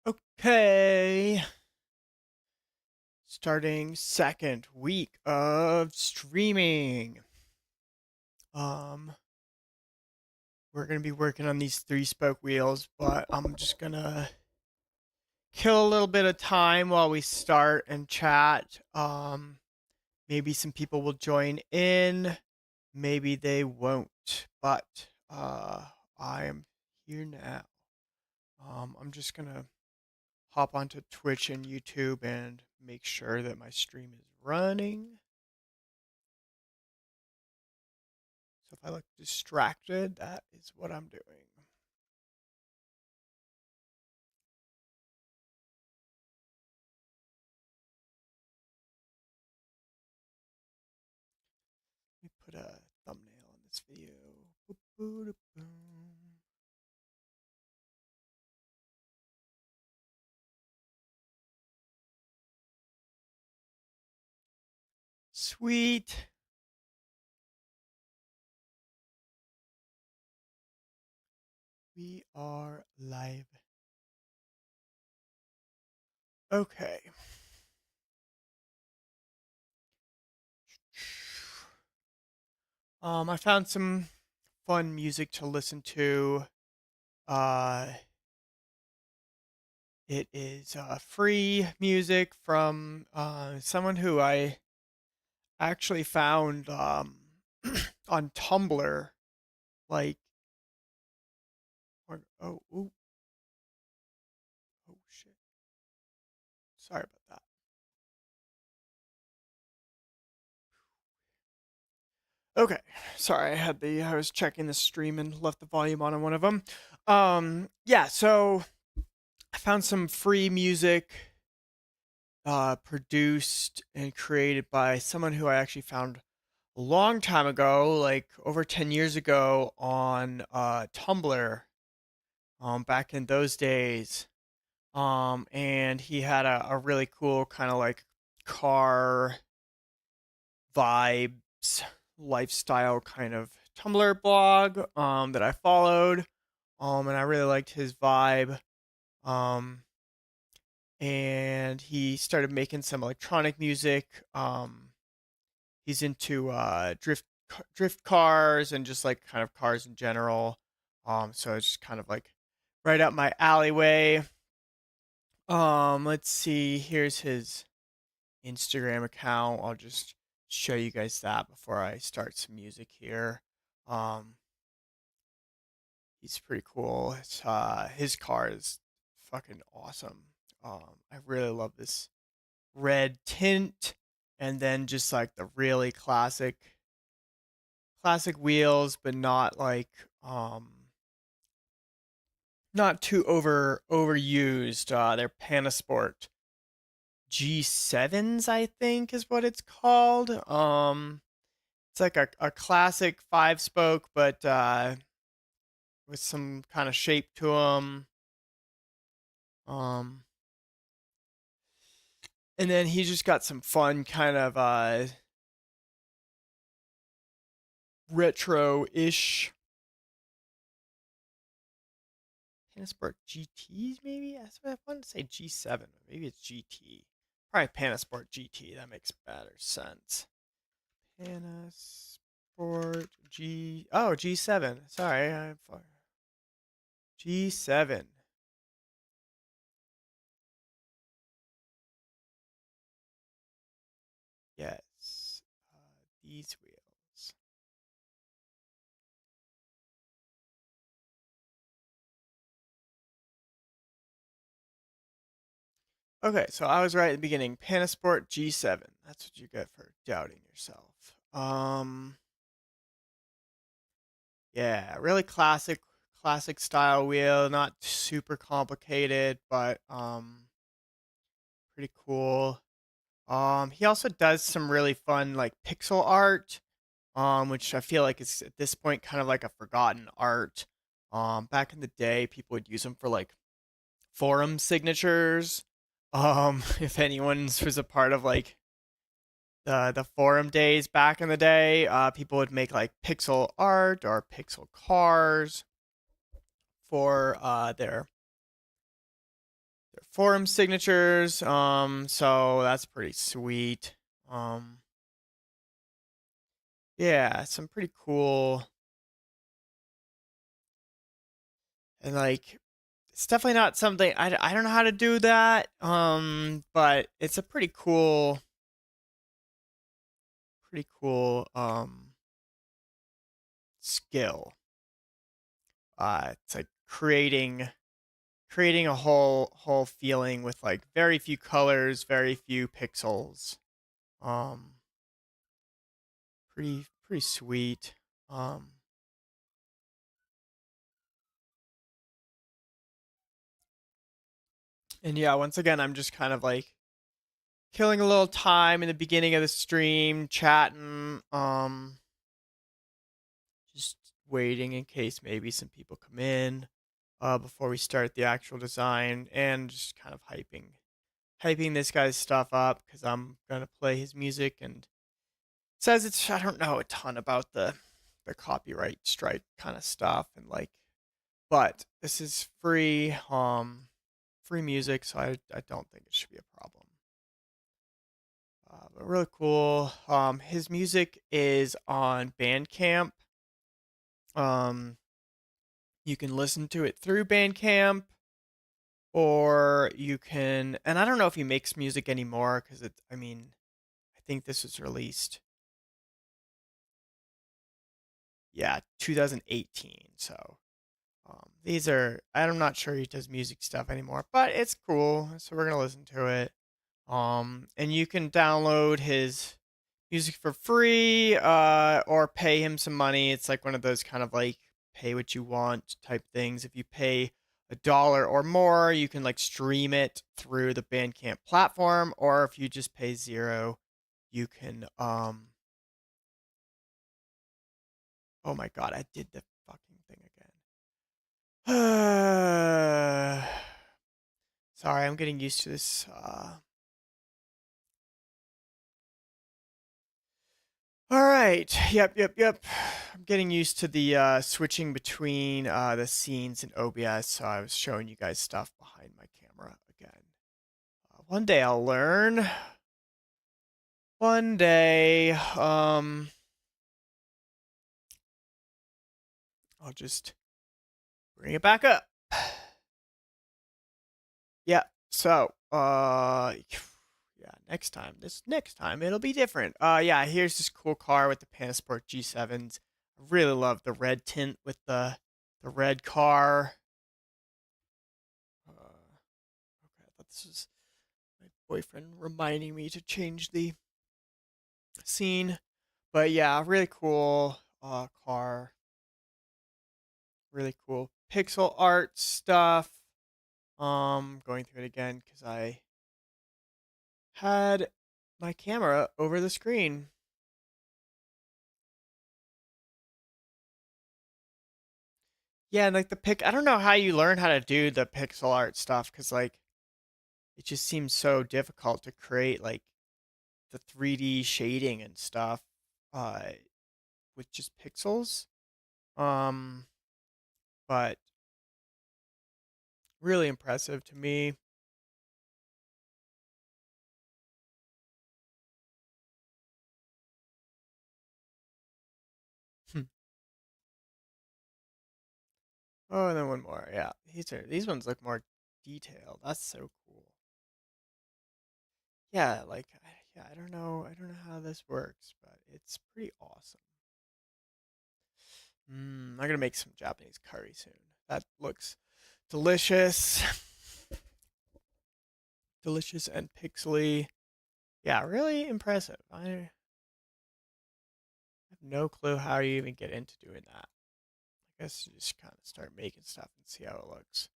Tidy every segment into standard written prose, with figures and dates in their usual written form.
Okay. Starting second week of streaming. Um, we're gonna be working on these three spoke wheels, but I'm just gonna kill a little bit of time while we start and chat. Maybe some people will join in, maybe they won't, but I am here now. I'm just gonna hop onto Twitch and YouTube and make sure that my stream is running. So if I look distracted, that is what I'm doing. Let me put a thumbnail on this video. Sweet. We are live. Okay. I found some fun music to listen to. Uh, it is free music from someone who I actually found on Tumblr. Like, oh, ooh, oh shit. Sorry about that. Okay, sorry, I was checking the stream and left the volume on one of them. Yeah, so I found some free music produced and created by someone who I actually found a long time ago, like over 10 years ago on Tumblr, back in those days. And he had a really cool kind of like car vibes, lifestyle kind of Tumblr blog that I followed. And I really liked his vibe. Um, and he started making some electronic music. He's into drift cars and just like kind of cars in general. So it's just kind of like right up my alleyway. Let's see. Here's his Instagram account. I'll just show you guys that before I start some music here. Um, he's pretty cool. His car is fucking awesome. I really love this red tint, and then just like the really classic wheels, but not like not too overused. They're Panasport G7s, I think is what it's called. It's like a classic five spoke, but with some kind of shape to them. Um, and then he just got some fun kind of retro-ish Panasport GTs, maybe. That's what I wanted to say G7, but maybe it's GT. Probably Panasport GT. That makes better sense. Panasport G. Oh, G7. Sorry, G7. Yes, these wheels. Okay, so I was right at the beginning. Panasport G7. That's what you get for doubting yourself. Yeah, really classic style wheel. Not super complicated, but pretty cool. He also does some really fun like pixel art, which I feel like is at this point kind of like a forgotten art. Back in the day, people would use them for like forum signatures. If anyone was a part of like the forum days back in the day, people would make like pixel art or pixel cars for their forum signatures. So that's pretty sweet. Um, yeah, some pretty cool and like it's definitely not something I don't know how to do that. But it's a pretty cool skill. It's like creating a whole feeling with like very few colors, very few pixels. Um, pretty sweet. Um, and yeah, once again, I'm just kind of like killing a little time in the beginning of the stream, chatting, just waiting in case maybe some people come in before we start the actual design, and just kind of hyping this guy's stuff up because I'm gonna play his music and it says it's I don't know a ton about the copyright strike kind of stuff and like but this is free music so I don't think it should be a problem. But really cool. His music is on Bandcamp. Um, you can listen to it through Bandcamp, or you can. And I don't know if he makes music anymore because it. I mean, I think this was released, yeah, 2018. So these are. I'm not sure he does music stuff anymore, but it's cool. So we're gonna listen to it. And you can download his music for free, or pay him some money. It's like one of those kind of like pay what you want type things. If you pay $1 or more, you can like stream it through the Bandcamp platform, or if you just pay zero, you can oh my god, I did the fucking thing again. Sorry, I'm getting used to this all right. Yep. I'm getting used to the switching between the scenes in OBS, so I was showing you guys stuff behind my camera again. One day I'll learn. One day, I'll just bring it back up. Yeah. So, yeah, next time it'll be different. Yeah, here's this cool car with the Panasport G7s. I really love the red tint with the red car. Okay, I thought this was my boyfriend reminding me to change the scene. But yeah, really cool car. Really cool pixel art stuff. Going through it again because I had my camera over the screen. Yeah, and like the pic I don't know how you learn how to do the pixel art stuff because like it just seems so difficult to create like the 3D shading and stuff uh with just pixels. Um but really impressive to me. Hmm. Oh, and then one more. Yeah, these ones look more detailed. That's so cool. Yeah, like yeah, I don't know how this works, but it's pretty awesome. I'm gonna make some Japanese curry soon. That looks delicious, delicious and pixely. Yeah, really impressive. I have no clue how you even get into doing that. I guess you just kind of start making stuff and see how it looks.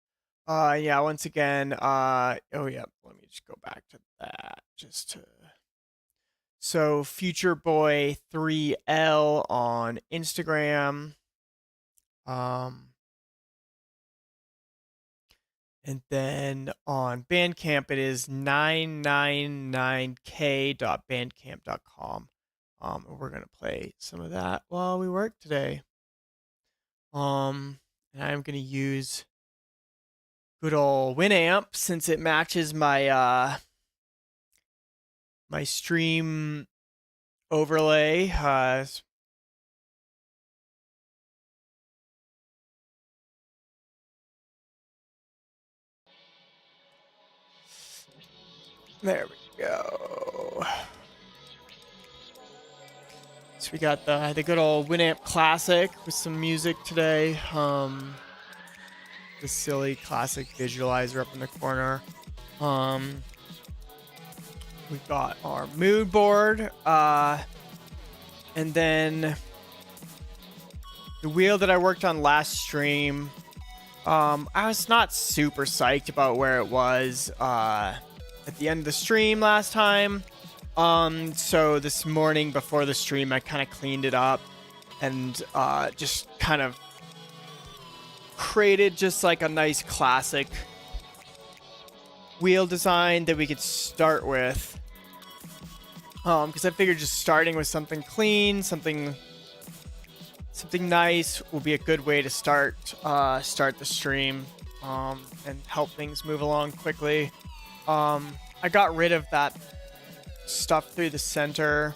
Yeah, once again, oh yeah, let me just go back to that just to so Future Boy 3L on Instagram. Um and then on Bandcamp it is 999k.bandcamp.com. And we're gonna play some of that while we work today. And I'm gonna use good old Winamp since it matches my my stream overlay. There we go. So we got the good old Winamp Classic with some music today. The silly classic visualizer up in the corner. We've got our mood board, and then the wheel that I worked on last stream. I was not super psyched about where it was at the end of the stream last time. So this morning before the stream, I kind of cleaned it up and just kind of created just like a nice classic wheel design that we could start with. Because I figured just starting with something clean, something nice will be a good way to start the stream and help things move along quickly. I got rid of that stuff through the center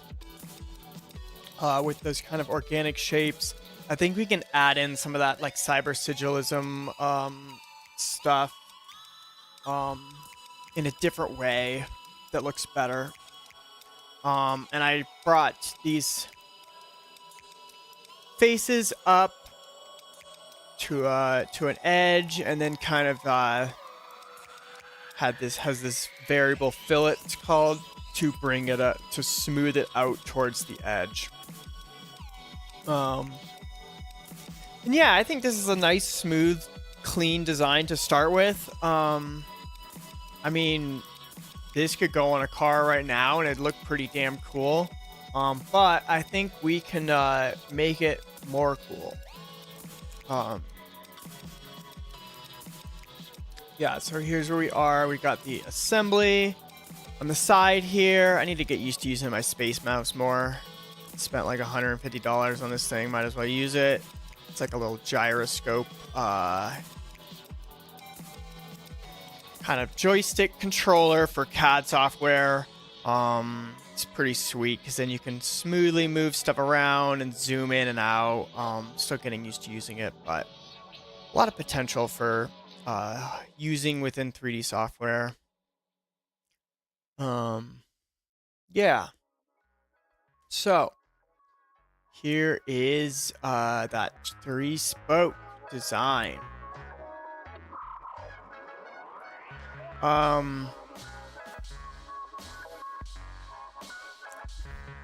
with those kind of organic shapes. I think we can add in some of that like cyber sigillism stuff in a different way that looks better. And I brought these faces up to an edge, and then kind of has this variable fillet, it's called, to bring it up, to smooth it out towards the edge. And yeah, I think this is a nice, smooth, clean design to start with. I mean, this could go on a car right now and it'd look pretty damn cool. But I think we can make it more cool. Yeah, so here's where we are. We got the assembly on the side here. I need to get used to using my space mouse more. Spent like $150 on this thing. Might as well use it. It's like a little gyroscope kind of joystick controller for CAD software. It's pretty sweet because then you can smoothly move stuff around and zoom in and out. Still getting used to using it, but a lot of potential for using within 3D software. Yeah. So here is that 3-spoke design.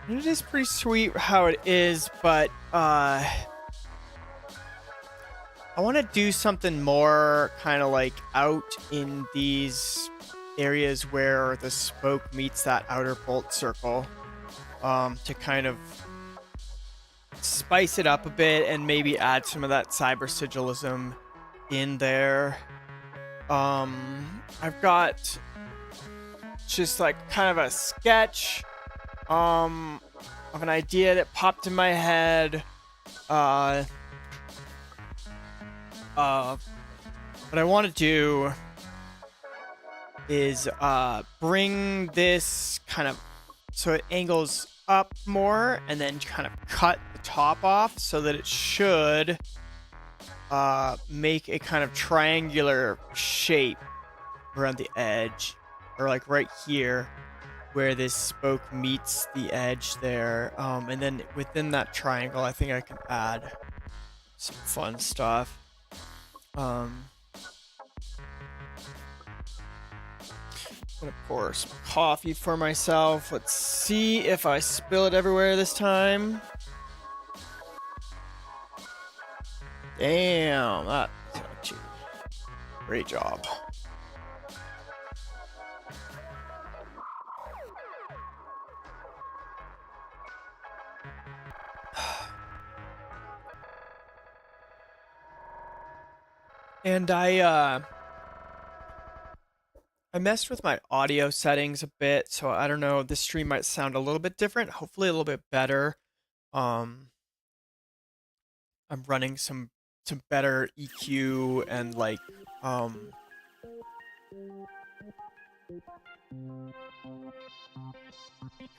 It is pretty sweet how it is, but I want to do something more kind of like out in these areas where the spoke meets that outer bolt circle, to kind of spice it up a bit and maybe add some of that cyber sigillism in there. I've got just like kind of a sketch of an idea that popped in my head. What I want to do is bring this kind of so it angles up more and then kind of cut the top off so that it should make a kind of triangular shape around the edge, or like right here where this spoke meets the edge there. And then within that triangle, I think I can add some fun stuff. I'm gonna pour some coffee for myself. Let's see if I spill it everywhere this time. Damn, that's actually great job. And I messed with my audio settings a bit, so I don't know, this stream might sound a little bit different, hopefully a little bit better. I'm running some better EQ and like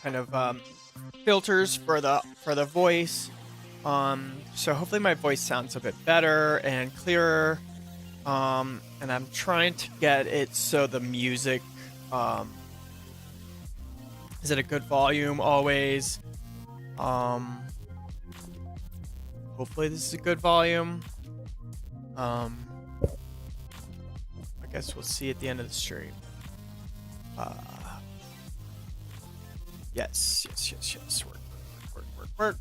kind of filters for the voice. So hopefully my voice sounds a bit better and clearer. And I'm trying to get it so the music is at a good volume always. Hopefully this is a good volume. I guess we'll see at the end of the stream. Yes. Work.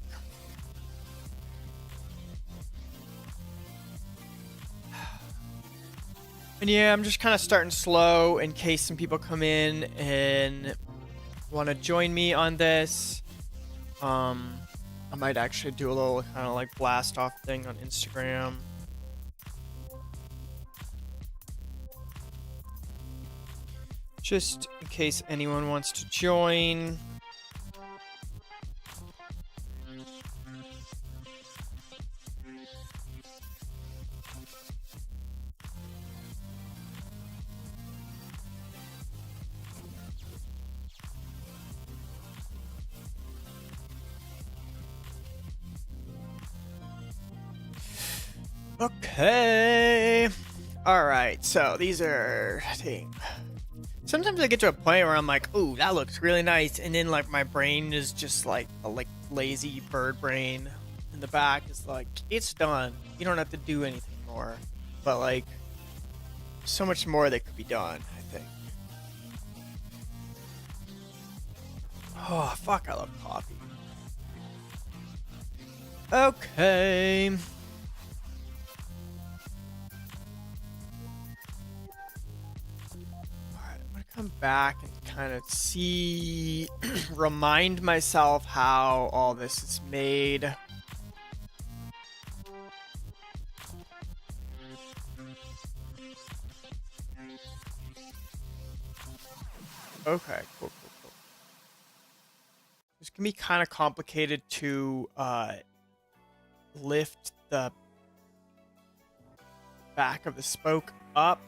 And yeah, I'm just kind of starting slow in case some people come in and want to join me on this. I might actually do a little kind of like blast off thing on Instagram. Just in case anyone wants to join. Okay. All right. So these are things. Sometimes I get to a point where I'm like, "Ooh, that looks really nice," and then like my brain is just like a lazy bird brain in the back is like, "It's done. You don't have to do anything more." But like, so much more that could be done. I think. Oh fuck! I love coffee. Okay. Come back and kind of see, remind myself how all this is made. Okay, cool. This can be kind of complicated to lift the back of the spoke up,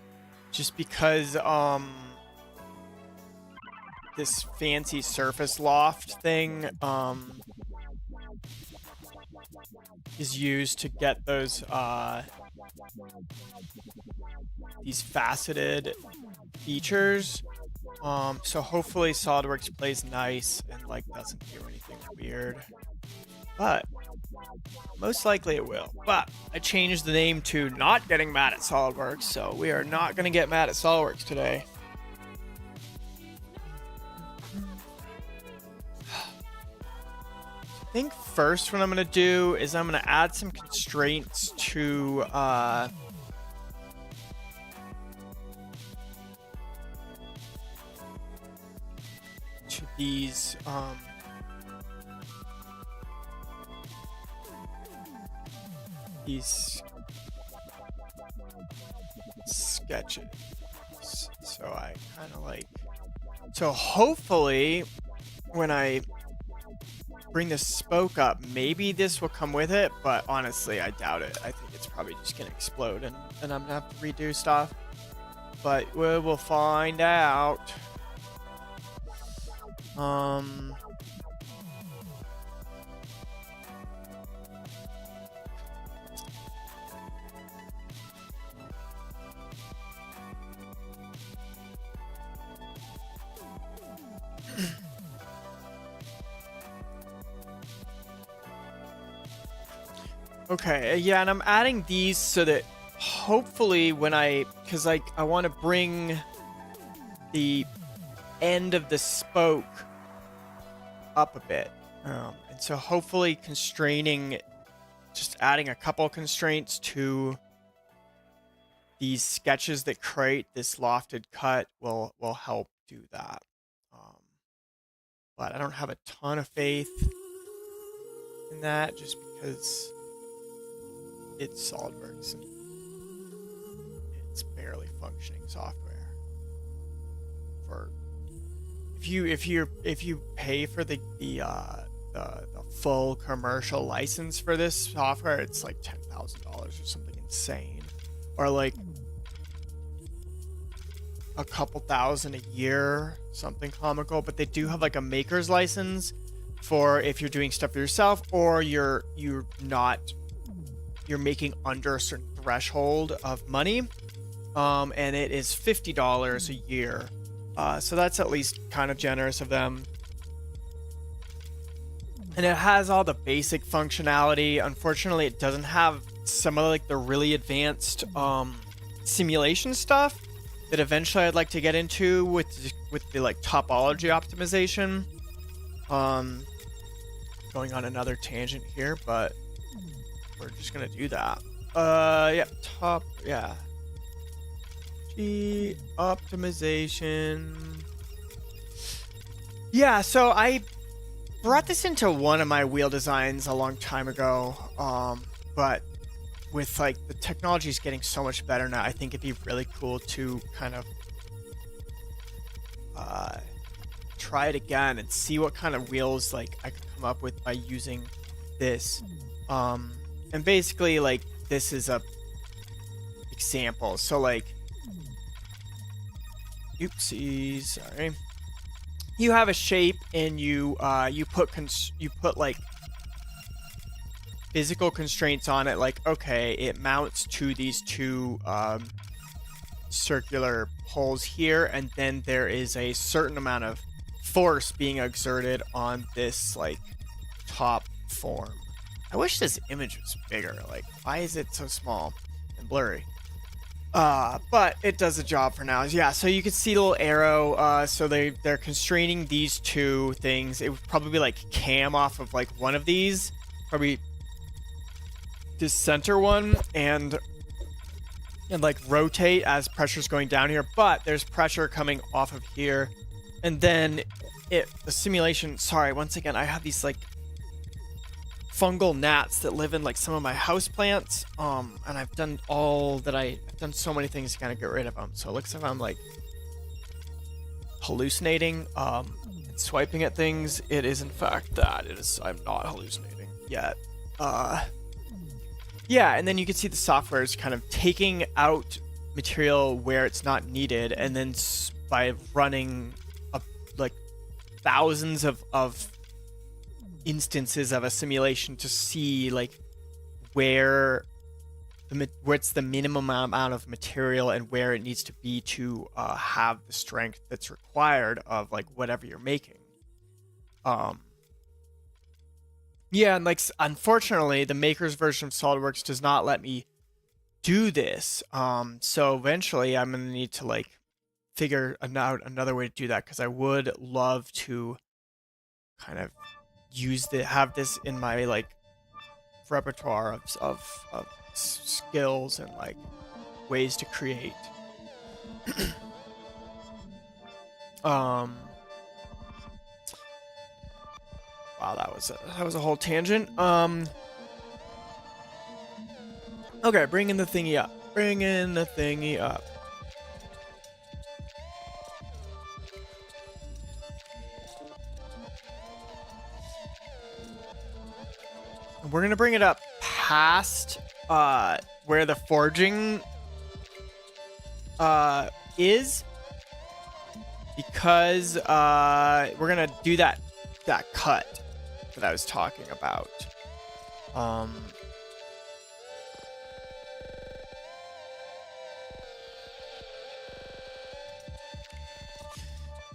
just because this fancy surface loft thing is used to get those these faceted features. So hopefully Solidworks plays nice and like doesn't do anything weird, but most likely it will. But I changed the name to Not Getting Mad at Solidworks, so we are not gonna get mad at Solidworks today. I think first what I'm going to do is I'm going to add some constraints to these sketches. So I kind of like, so hopefully when I bring the spoke up, maybe this will come with it, but honestly I doubt it. I think it's probably just gonna explode and I'm gonna have to redo stuff, but we will find out. Okay, yeah, and I'm adding these so that hopefully when because like I want to bring the end of the spoke up a bit, and so hopefully just adding a couple constraints to these sketches that create this lofted cut will help do that. But I don't have a ton of faith in that just because it's SolidWorks and it's barely functioning software. For if you pay for the full commercial license for this software, it's like $10,000 or something insane. Or like a couple thousand a year, something comical, but they do have like a maker's license for if you're doing stuff for yourself or you're making under a certain threshold of money. And it is $50 a year. So that's at least kind of generous of them. And it has all the basic functionality. Unfortunately, it doesn't have some of like the really advanced simulation stuff that eventually I'd like to get into with the like topology optimization. Going on another tangent here, but we're just gonna do that. G optimization. Yeah, so I brought this into one of my wheel designs a long time ago, but with like the technology is getting so much better now, I think it'd be really cool to kind of try it again and see what kind of wheels like I could come up with by using this. And basically, like, this is a example. So like, oopsies, sorry. You have a shape and you put like physical constraints on it, like, okay, it mounts to these two circular holes here, and then there is a certain amount of force being exerted on this like top form. I wish this image was bigger. Like, why is it so small and blurry? But it does the job for now. Yeah, so you can see the little arrow. So they're constraining these two things. It would probably be like cam off of like one of these, probably this center one, and like rotate as pressure's going down here. But there's pressure coming off of here, and then the simulation. Sorry, once again, I have these like fungal gnats that live in like some of my house plants, and I've done so many things to kind of get rid of them. So it looks like I'm like hallucinating and swiping at things. It is in fact that. I'm not hallucinating yet. Yeah, and then you can see the software is kind of taking out material where it's not needed, and then by running like thousands of instances of a simulation to see like what's the minimum amount of material and where it needs to be to have the strength that's required of like whatever you're making. Yeah, and like unfortunately the maker's version of Solidworks does not let me do this. So eventually I'm gonna need to like figure out another way to do that, because I would love to kind of have this in my like repertoire of skills and like ways to create. Wow, that was a whole tangent. Okay, bringing the thingy up. We're gonna bring it up past where the forging is, because we're gonna do that cut that I was talking about.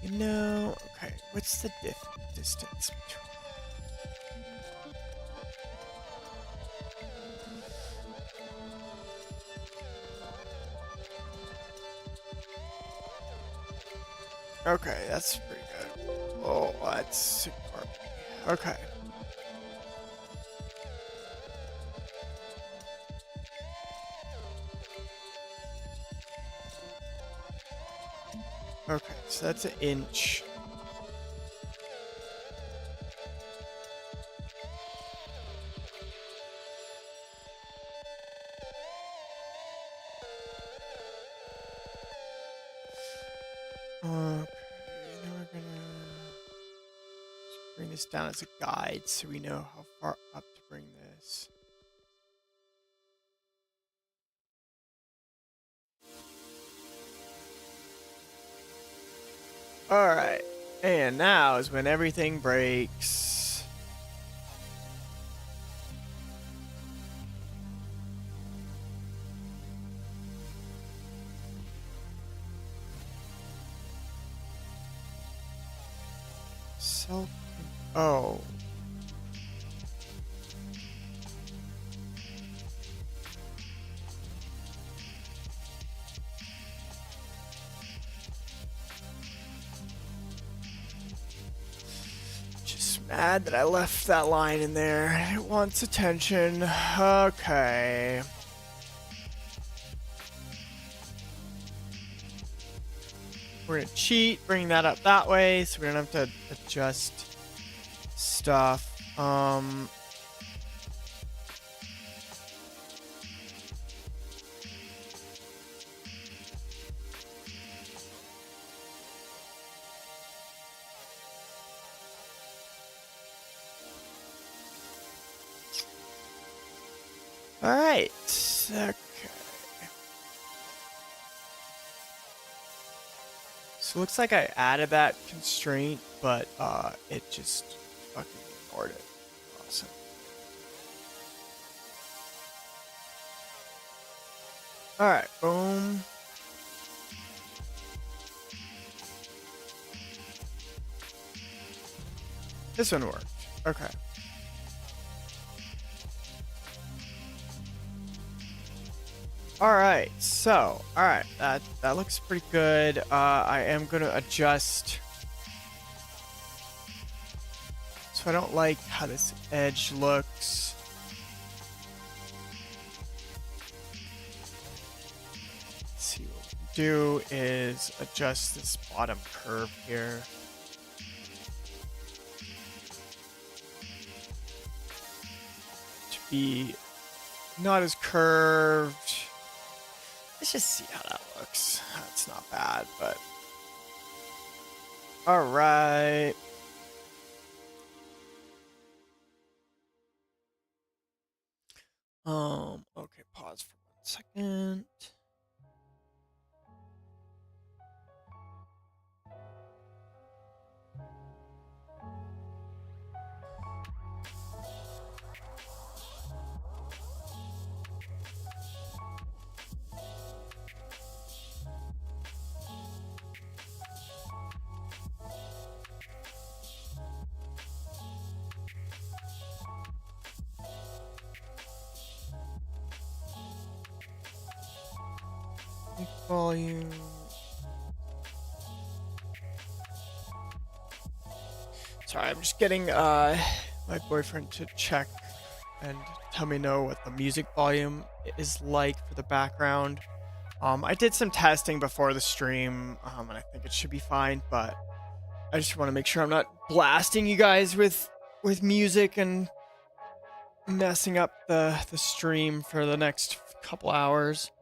Okay, what's the distance between? Okay, that's pretty good. Oh, that's ignore me. Okay. Okay, so that's an inch. Okay, now we're gonna just bring this down as a guide so we know how far up to bring this. Alright. And now is when everything breaks. Oh. Just mad that I left that line in there. It wants attention. Okay. We're gonna cheat, bring that up that way, so we don't have to adjust stuff. Alright. Okay. So it looks like I added that constraint, but it just fucking ignored it. Awesome. Alright, boom. This one worked. Okay. Alright, so, alright, that looks pretty good. I am gonna adjust. So I don't like how this edge looks. Let's see, what we do is adjust this bottom curve here. To be not as curved. Let's just see how that looks. That's not bad, but all right. Okay, pause for 1 second. Volume. Sorry, I'm just getting my boyfriend to check and tell me know what the music volume is like for the background. I did some testing before the stream, and I think it should be fine, but I just want to make sure I'm not blasting you guys with music and messing up the stream for the next couple hours.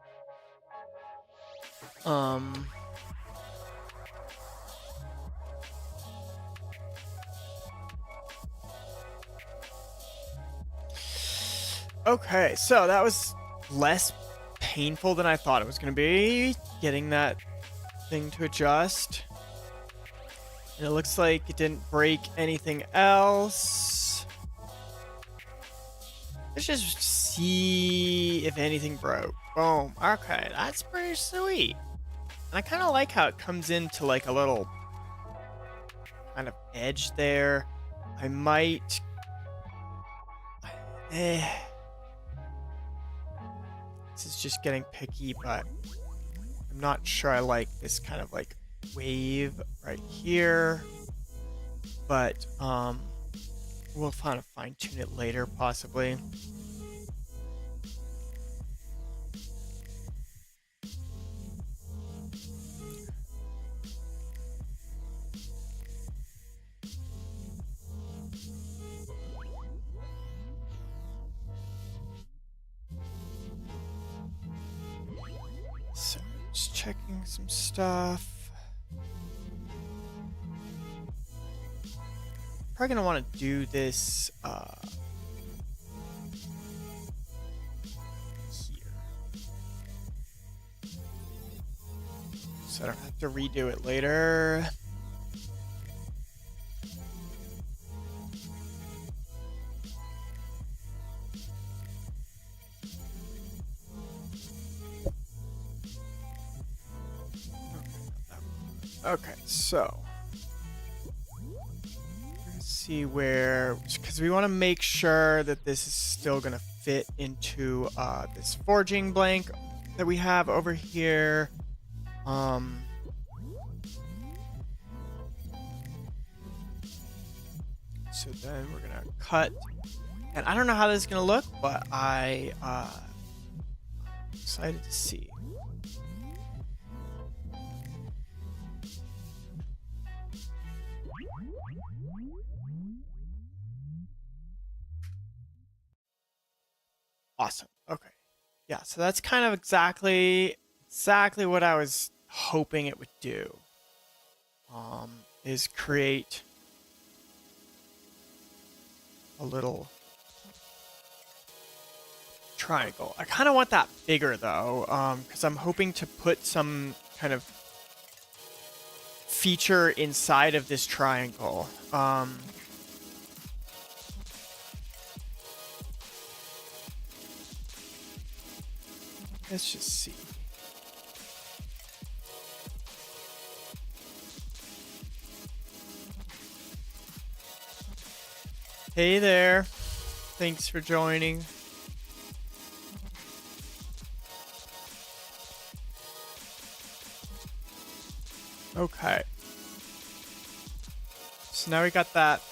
Okay, so that was less painful than I thought it was going to be, getting that thing to adjust. And it looks like it didn't break anything else. Let's just see if anything broke. Boom. Okay, that's pretty sweet. And I kind of like how it comes into like a little kind of edge there. I might... This is just getting picky, but I'm not sure I like this kind of like wave right here. But we'll kind of fine tune it later, possibly. So, just checking some stuff. Probably gonna want to do this here, so I don't have to redo it later. Okay, so let's see where, because we want to make sure that this is still gonna fit into this forging blank that we have over here. So then we're gonna cut, and I don't know how this is gonna look, but I'm excited to see. Awesome. Okay. Yeah, so that's kind of exactly what I was hoping it would do. Is create a little triangle. I kind of want that bigger though, because I'm hoping to put some kind of feature inside of this triangle. Let's just see. Hey there. Thanks for joining. Okay. So now we got that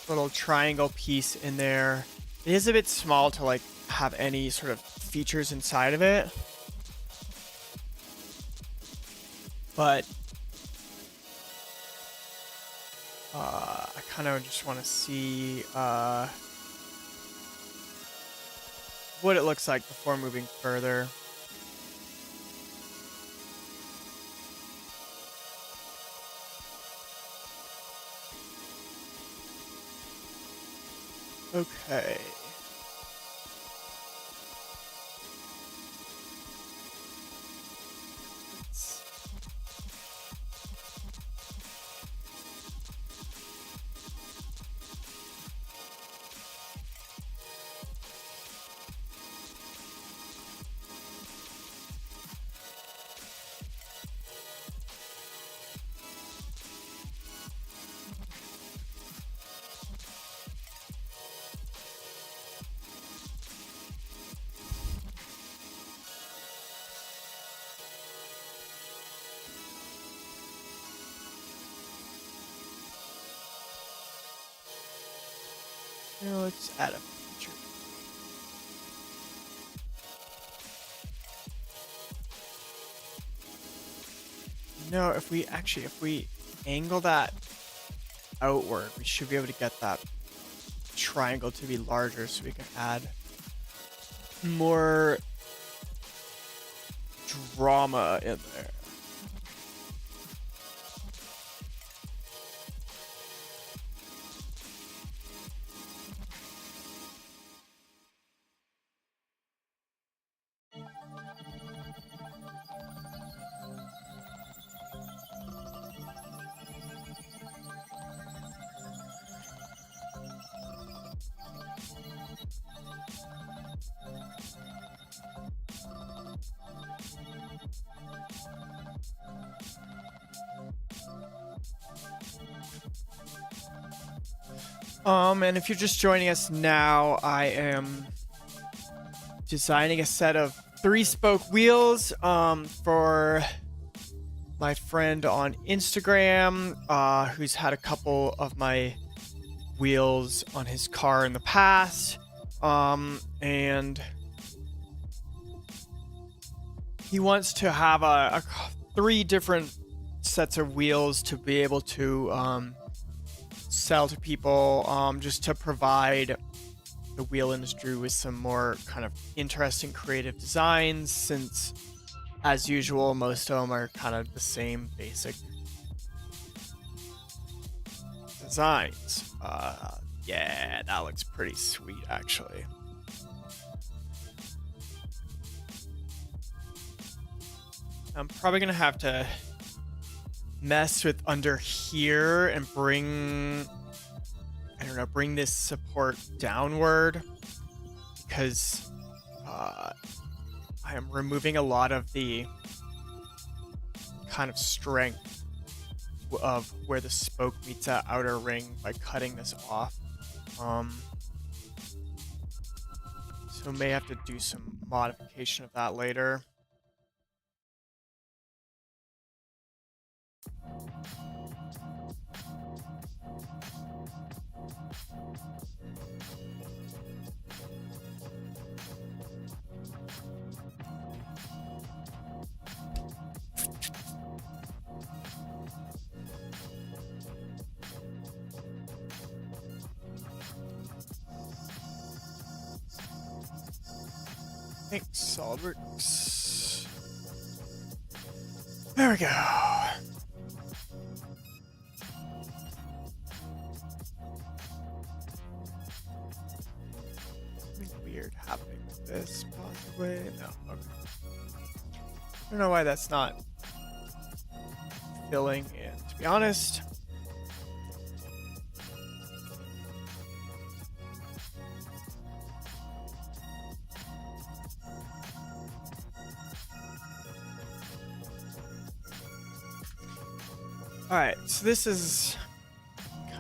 little triangle piece in there. It is a bit small to like have any sort of features inside of it. But I kind of just want to see what it looks like before moving further. Okay. Now let's add a feature. No, if we angle that outward, we should be able to get that triangle to be larger so we can add more drama in there. And if you're just joining us now, I am designing a set of 3-spoke wheels for my friend on Instagram, who's had a couple of my wheels on his car in the past. And he wants to have a 3 different sets of wheels to be able to sell to people, just to provide the wheel industry with some more kind of interesting creative designs, since as usual most of them are kind of the same basic designs. Yeah, that looks pretty sweet actually. I'm probably gonna have to mess with under here and bring, I don't know, bring this support downward, because I am removing a lot of the kind of strength of where the spoke meets that outer ring by cutting this off. So may have to do some modification of that later. Thanks, Solidworks. There we go. Something weird happening with this, possibly. No, okay. I don't know why that's not filling in, to be honest. Alright, so this is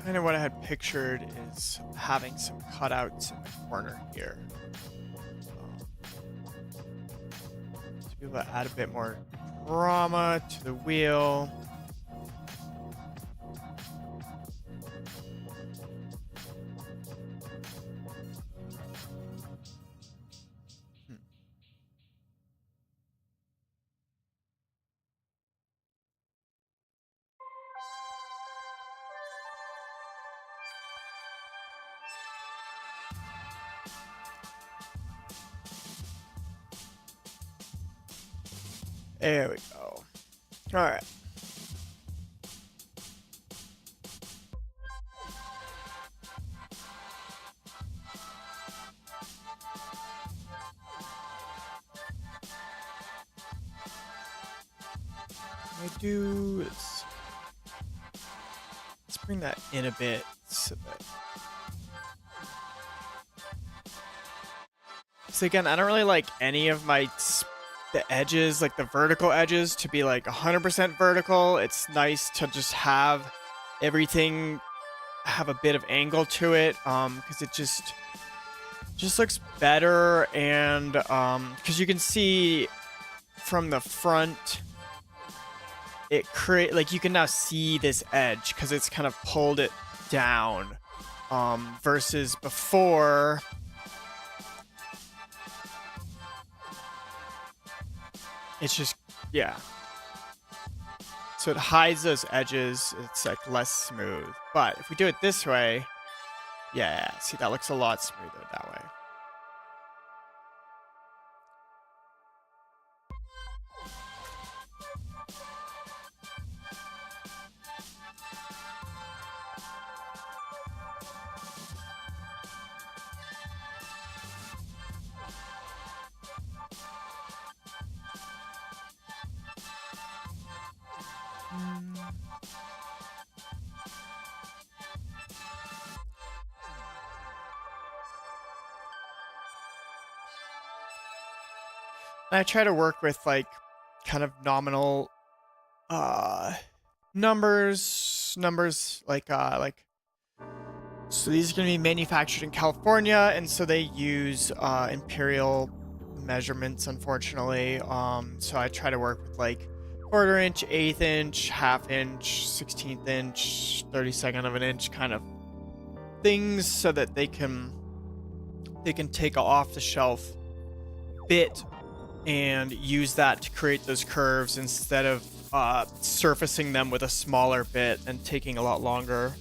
kind of what I had pictured, is having some cutouts in the corner here. To be able to add a bit more drama to the wheel. There we go. Alright. I do this. Let's bring that in a bit so that. So again, I don't really like any of the edges, like the vertical edges, to be like 100% vertical. It's nice to just have everything have a bit of angle to it, because it just looks better, and because you can see from the front, like you can now see this edge because it's kind of pulled it down, versus before. It's just, yeah. So it hides those edges. It's like less smooth. But if we do it this way, yeah, see, that looks a lot smoother that way. And I try to work with like kind of nominal numbers like so these are going to be manufactured in California, and so they use imperial measurements, unfortunately. So I try to work with like 1/4 inch, 1/8 inch, 1/2 inch, 1/16 inch, 32nd of an inch kind of things, so that they can take a off the shelf bit and use that to create those curves instead of surfacing them with a smaller bit and taking a lot longer.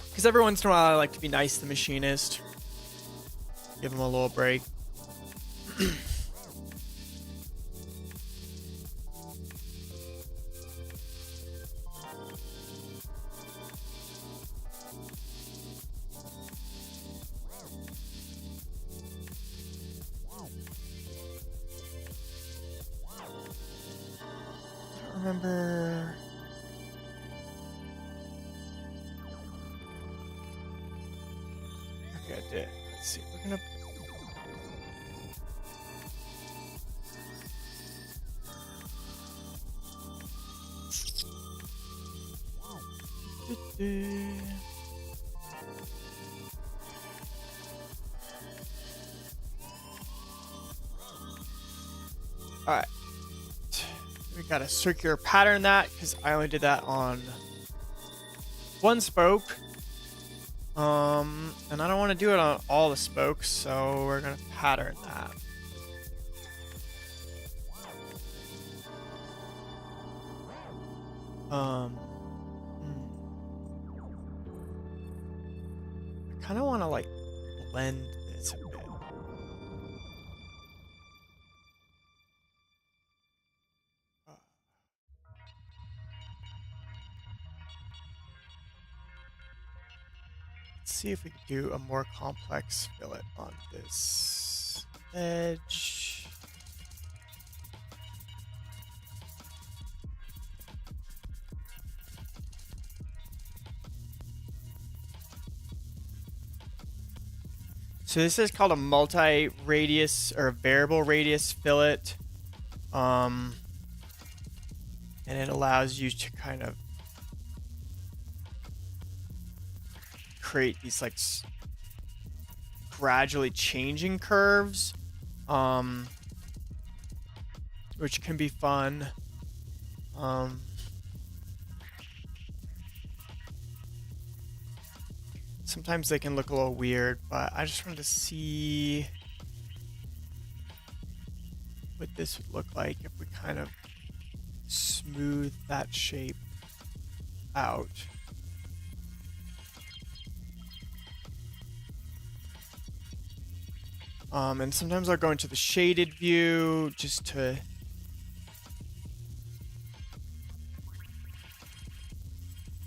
Because every once in a while I like to be nice to the machinist. Give him a little break. Remember. Okay, I did. Let's see. We're gonna. Alright. We got a circular pattern that, because I only did that on one spoke. And I don't want to do it on all the spokes, so we're gonna pattern that. I kind of want to like blend this a bit. Let's see if we can do a more complex fillet on this edge. So this is called a multi-radius or variable radius fillet. And it allows you to kind of create these like gradually changing curves, which can be fun. Sometimes they can look a little weird, but I just wanted to see what this would look like if we kind of smooth that shape out. And sometimes I'll go into the shaded view just to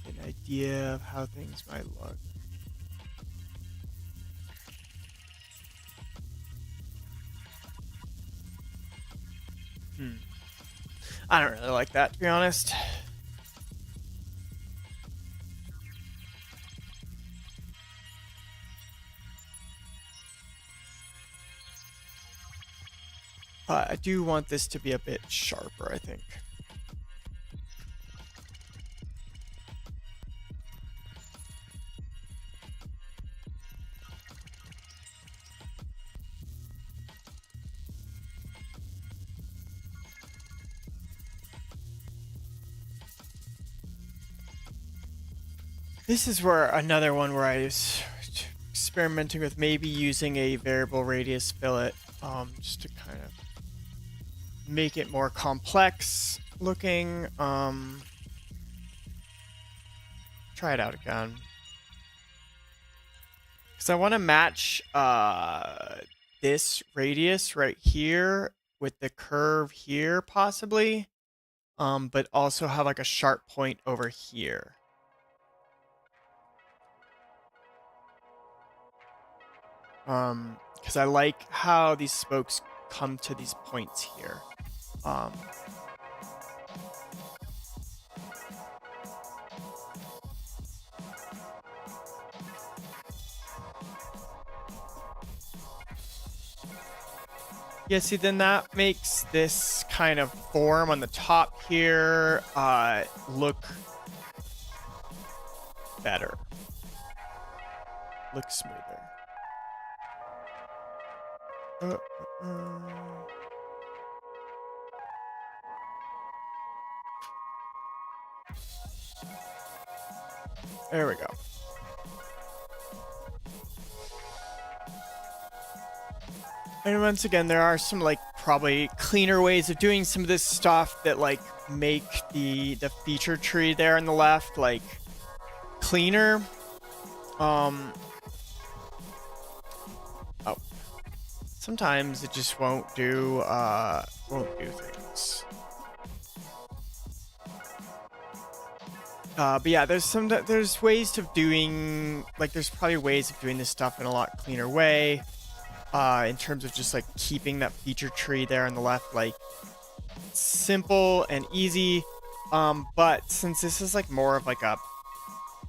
get an idea of how things might look. I don't really like that, to be honest. But I do want this to be a bit sharper, I think. This is where another one where I was experimenting with maybe using a variable radius fillet, just to kind of make it more complex looking. Try it out again. Because I want to match this radius right here with the curve here, possibly. But also have like a sharp point over here. Because I like how these spokes come to these points here. Yeah, see, then that makes this kind of form on the top here look better. Look smoother. There we go. And once again, there are some like probably cleaner ways of doing some of this stuff that like make the feature tree there on the left like cleaner. Sometimes it just won't do things. But yeah, there's ways of doing, like, there's probably ways of doing this stuff in a lot cleaner way. In terms of just like keeping that feature tree there on the left, like simple and easy. But since this is like more of like a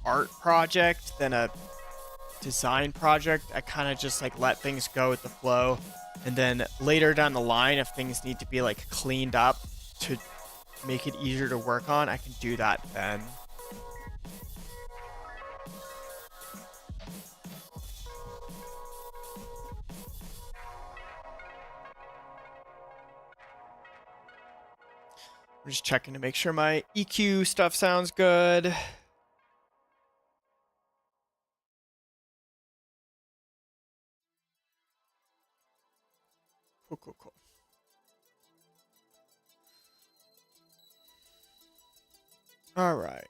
art project than a design project, I kind of just like let things go with the flow, and then later down the line, if things need to be like cleaned up to make it easier to work on, I can do that then. I'm just checking to make sure my EQ stuff sounds good. Cool. All right.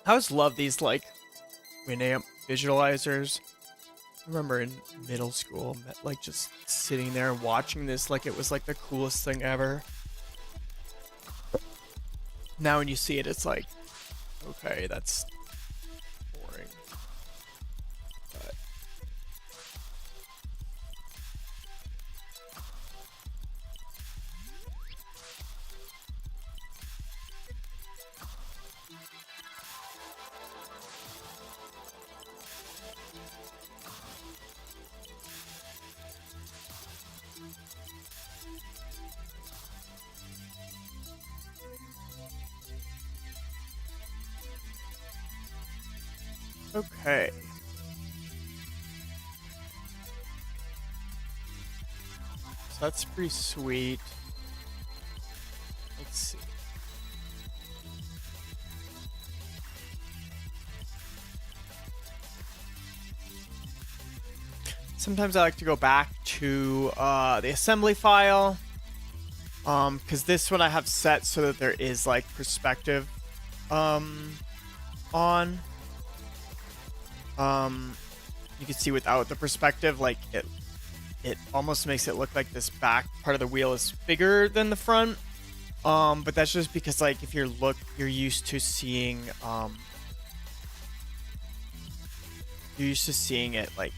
I always love these like Winamp visualizers. I remember in middle school, like just sitting there and watching this like it was like the coolest thing ever. Now when you see it, it's like, okay, that's boring. But okay. So that's pretty sweet. Let's see. Sometimes I like to go back to the assembly file, because this one I have set so that there is like perspective on. You can see without the perspective, like it almost makes it look like this back part of the wheel is bigger than the front. But that's just because like if you're used to seeing it like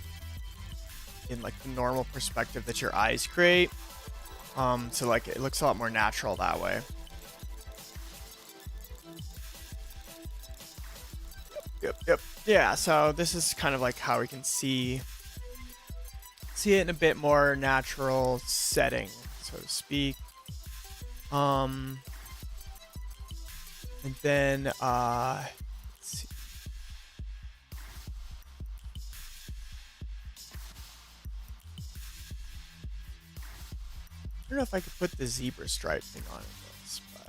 in like the normal perspective that your eyes create. So like it looks a lot more natural that way. Yep. Yeah, so this is kind of like how we can see it in a bit more natural setting, so to speak. And then let's see. I don't know if I could put the zebra stripe thing on this, but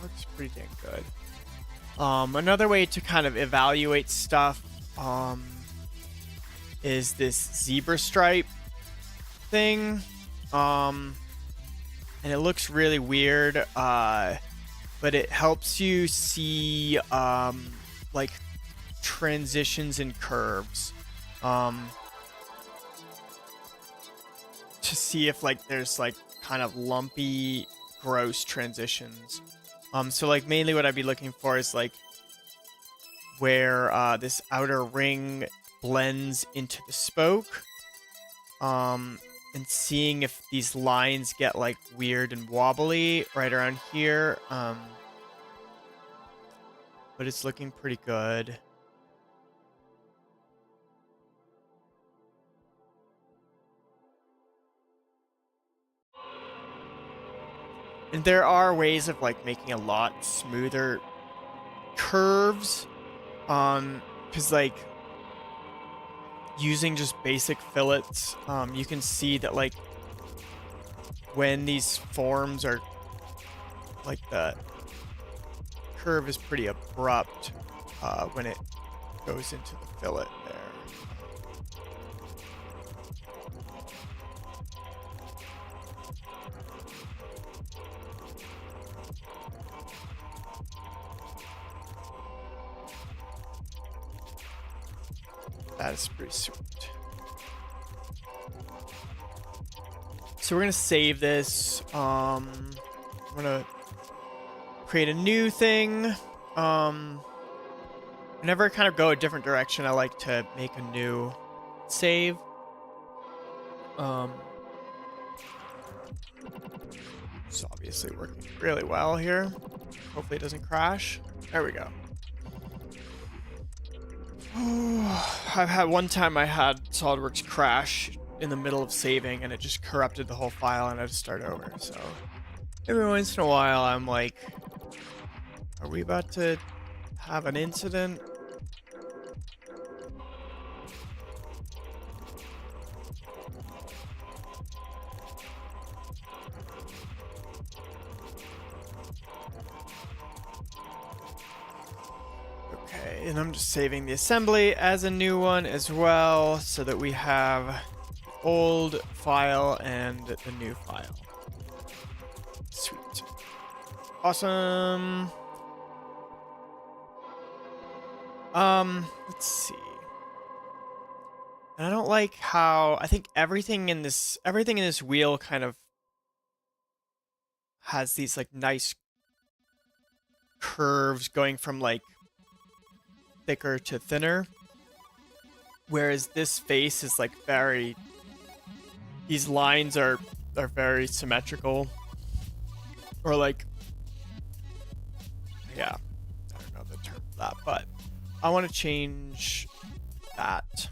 looks pretty dang good. Another way to kind of evaluate stuff is this zebra stripe thing. And it looks really weird, but it helps you see like transitions and curves. To see if like there's like kind of lumpy, gross transitions. So like mainly what I'd be looking for is like where this outer ring blends into the spoke, and seeing if these lines get like weird and wobbly right around here. But it's looking pretty good. And there are ways of like making a lot smoother curves, because like using just basic fillets, you can see that like when these forms are like the curve is pretty abrupt when it goes into the fillet there. That is pretty sweet. So we're gonna save this. I'm gonna create a new thing. Whenever I kind of go a different direction, I like to make a new save. It's obviously working really well here. Hopefully it doesn't crash. There we go. I've had one time I had Solidworks crash in the middle of saving and it just corrupted the whole file and I had to start over. So every once in a while I'm like, are we about to have an incident? Okay, and I'm just saving the assembly as a new one as well so that we have old file and the new file. Sweet. Awesome. Let's see. And I don't like how I think everything in this wheel kind of has these like nice curves going from like thicker to thinner. Whereas this face is like these lines are very symmetrical. Or like, yeah, I don't know the term for that, but I want to change that.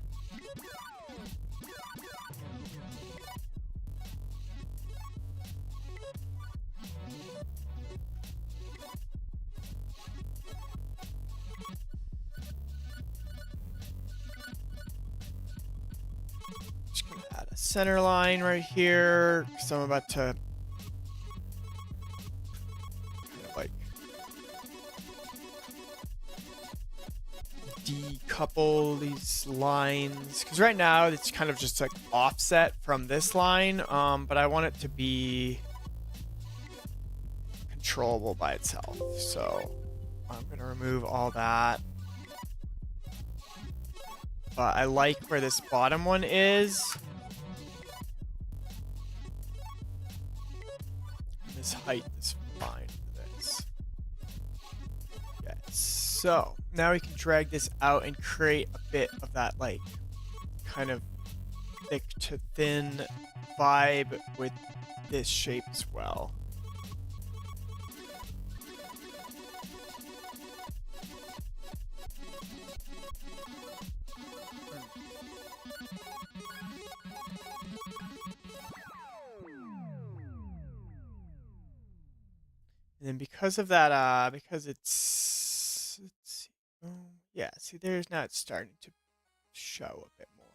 Just gonna add a center line right here because I'm about to like decouple these lines because right now it's kind of just like offset from this line, but I want it to be controllable by itself. So I'm gonna remove all that. But I like where this bottom one is. This height is fine for this. Yes. So now we can drag this out and create a bit of that like kind of thick to thin vibe with this shape as well. And then because of that, because it's, let's see, oh, yeah, see, there's now it's starting to show a bit more.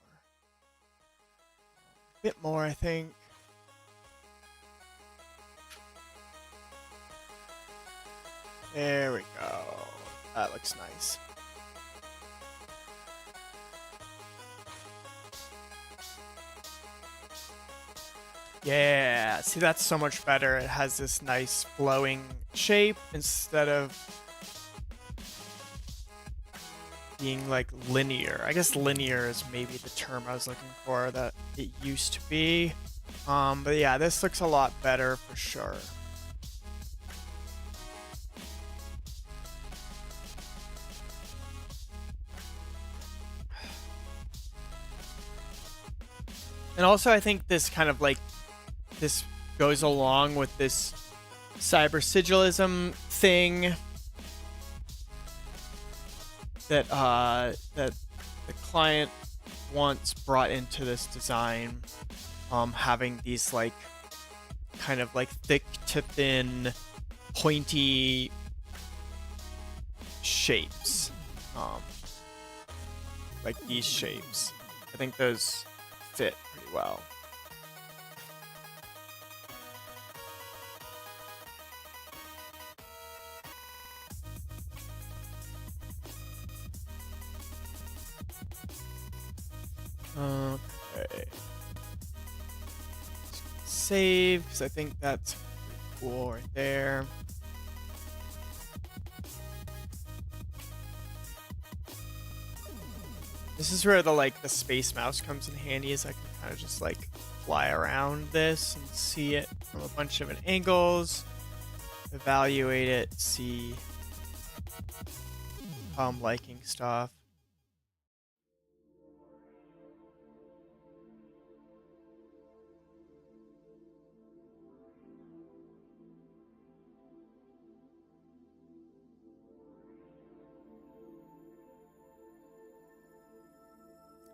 A bit more, I think. There we go. That looks nice. Yeah, see, that's so much better. It has this nice flowing shape instead of being like linear. I guess linear is maybe the term I was looking for that it used to be. But yeah, this looks a lot better for sure. And also I think this kind of like this goes along with this cyber sigillism thing that that the client wants brought into this design, having these like kind of like thick to thin pointy shapes, like these shapes. I think those fit pretty well. Okay. Save, because I think that's pretty cool right there. This is where the space mouse comes in handy, as I can kind of just like fly around this and see it from a bunch of different angles, evaluate it, see how I'm liking stuff.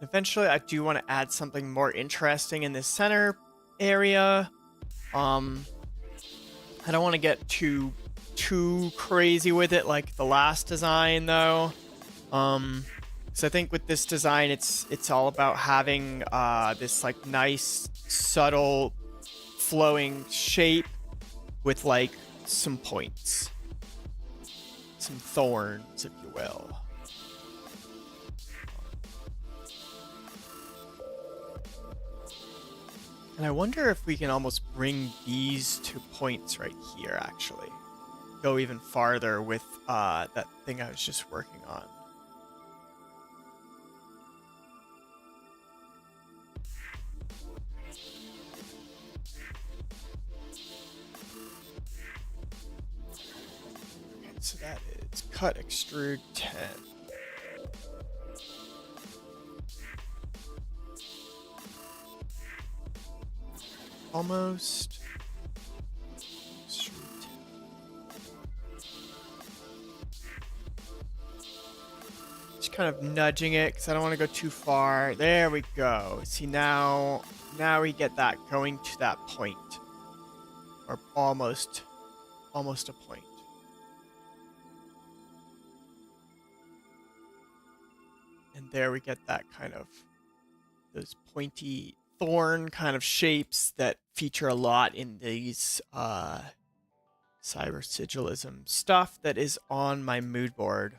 Eventually, I do want to add something more interesting in this center area. I don't want to get too crazy with it like the last design, though. So I think with this design, it's all about having this like nice, subtle, flowing shape with like some points, some thorns, if you will. And I wonder if we can almost bring these 2 points right here, actually. Go even farther with that thing I was just working on. Okay, so that is cut, extrude, 10. Almost. Just kind of nudging it because I don't want to go too far. There we go. See, now we get that going to that point. Or almost a point. And there we get that kind of those pointy thorn kind of shapes that feature a lot in these cyber sigillism stuff that is on my mood board.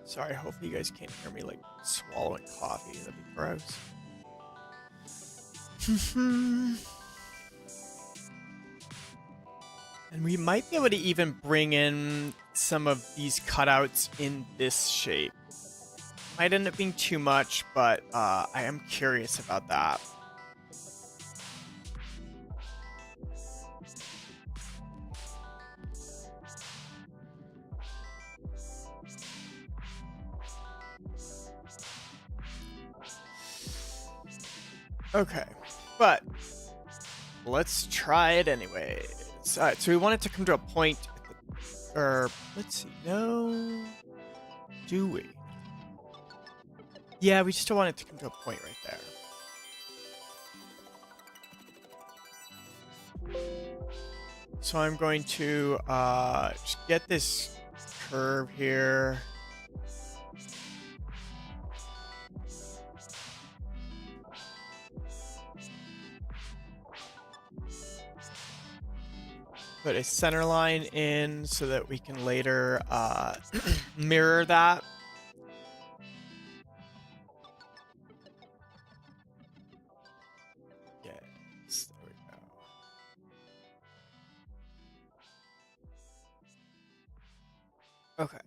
Sorry, hopefully you guys can't hear me like swallowing coffee. That'd be gross. And we might be able to even bring in some of these cutouts in this shape. Might end up being too much, but I am curious about that. Okay, but let's try it anyways. Alright, so we want it to come to a point, or let's see, no, do we? Yeah, we just don't want it to come to a point right there. So I'm going to just get this curve here. Put a center line in so that we can later mirror that. Yes, there we go. Okay.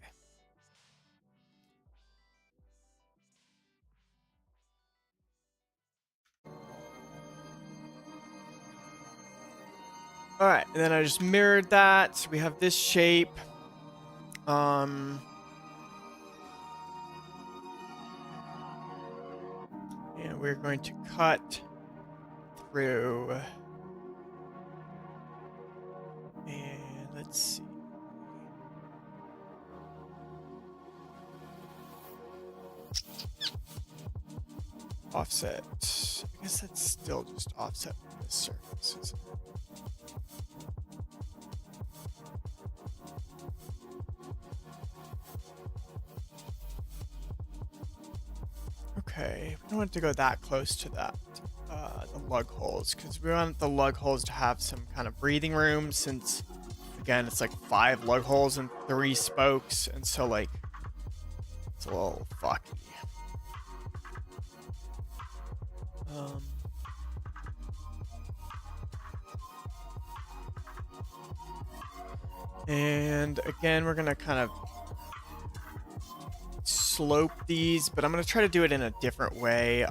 Alright, and then I just mirrored that. So we have this shape. And we're going to cut through. And let's see. Offset. I guess that's still just offset from this surface, isn't it? Okay, we don't want to go that close to that, the lug holes, because we want the lug holes to have some kind of breathing room, since, again, it's like 5 lug holes and 3 spokes, and so, like, it's a little fucky. And again, we're gonna kind of slope these, but I'm gonna try to do it in a different way.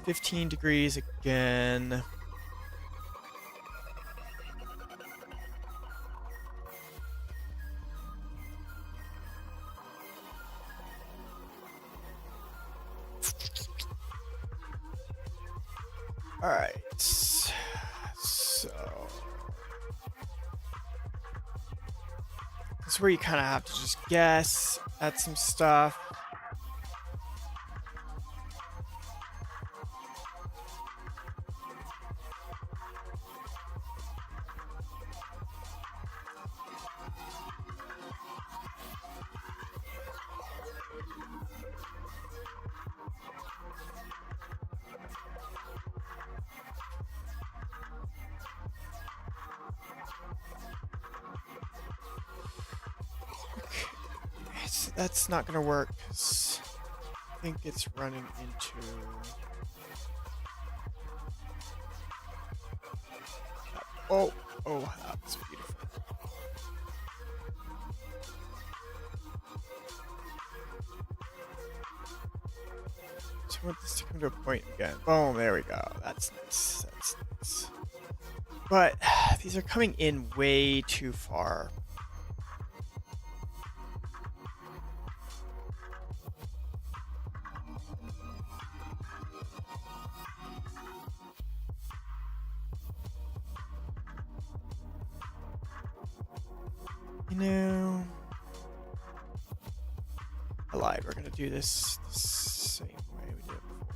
15 degrees again. So this is where you kind of have to just guess at some stuff. That's not gonna work because I think it's running into. Oh, that's beautiful. So I want this to come to a point again. Boom, there we go. That's nice. That's nice. But these are coming in way too far. You know, I lied. We're gonna do this the same way we did before.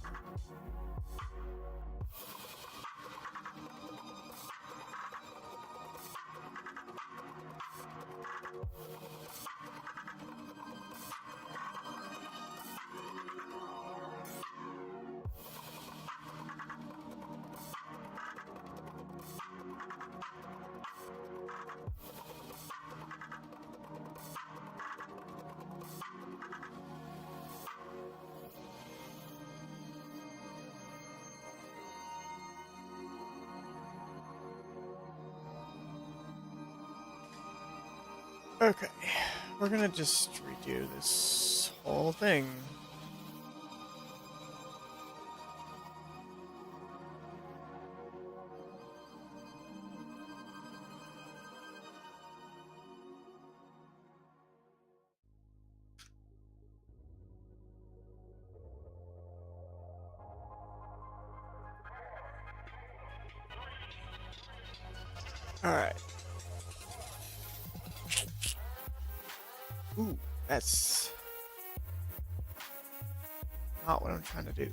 Okay, we're gonna just redo this whole thing. Alright. Ooh, that's not what I'm trying to do.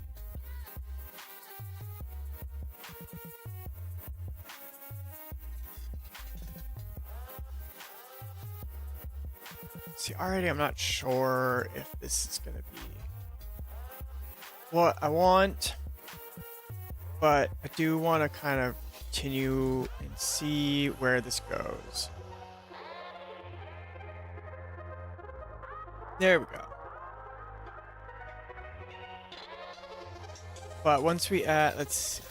See, already I'm not sure if this is gonna be what I want, but I do want to kind of continue and see where this goes. There we go. But once we add, let's see.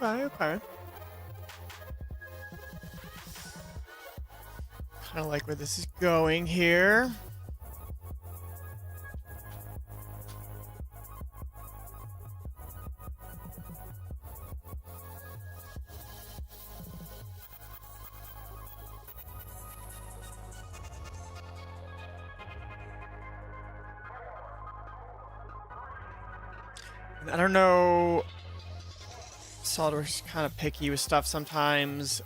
Okay. Kind of like where this is going here. And I don't know. Solidworks is kind of picky with stuff sometimes.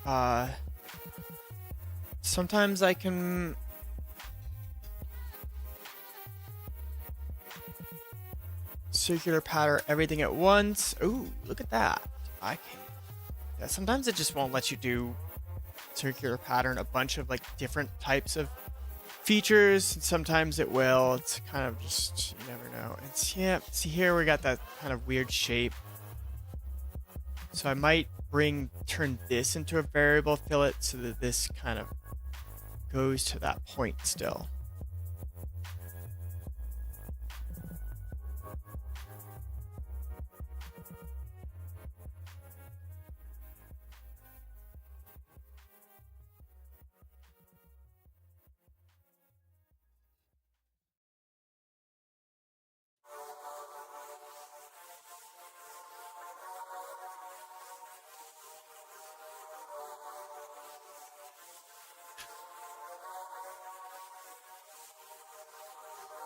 Sometimes I can circular pattern everything at once. Ooh, look at that. I can. Yeah, sometimes it just won't let you do circular pattern a bunch of like different types of features. And sometimes it will. It's kind of just, you never know. And see here we got that kind of weird shape. So I might turn this into a variable fillet so that this kind of goes to that point still.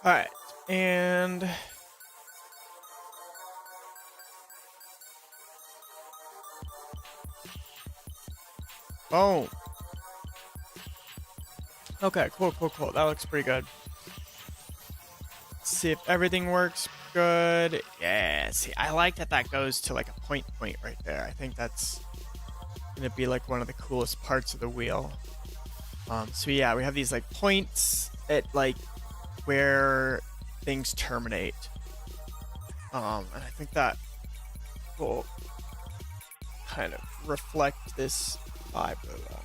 All right, and boom. Okay, cool. That looks pretty good. Let's see if everything works good. Yeah, see, I like that goes to like a point right there. I think that's gonna be like one of the coolest parts of the wheel. So yeah, we have these like points at like where things terminate. And I think that will kind of reflect this vibe really well.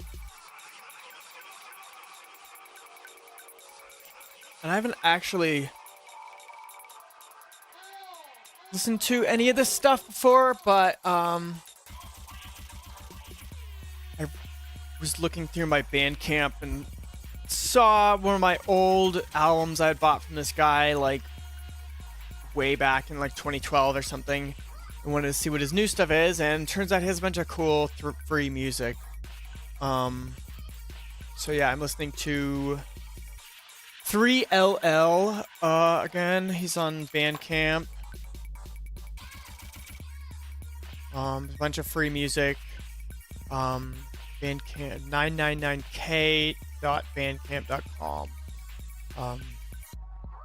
And I haven't actually listened to any of this stuff before, but I was looking through my Bandcamp and saw one of my old albums I had bought from this guy like way back in like 2012 or something, and wanted to see what his new stuff is, and turns out he has a bunch of cool free music. So yeah, I'm listening to 3LL again. He's on Bandcamp. A bunch of free music. Bandcamp 999k.bandcamp.com.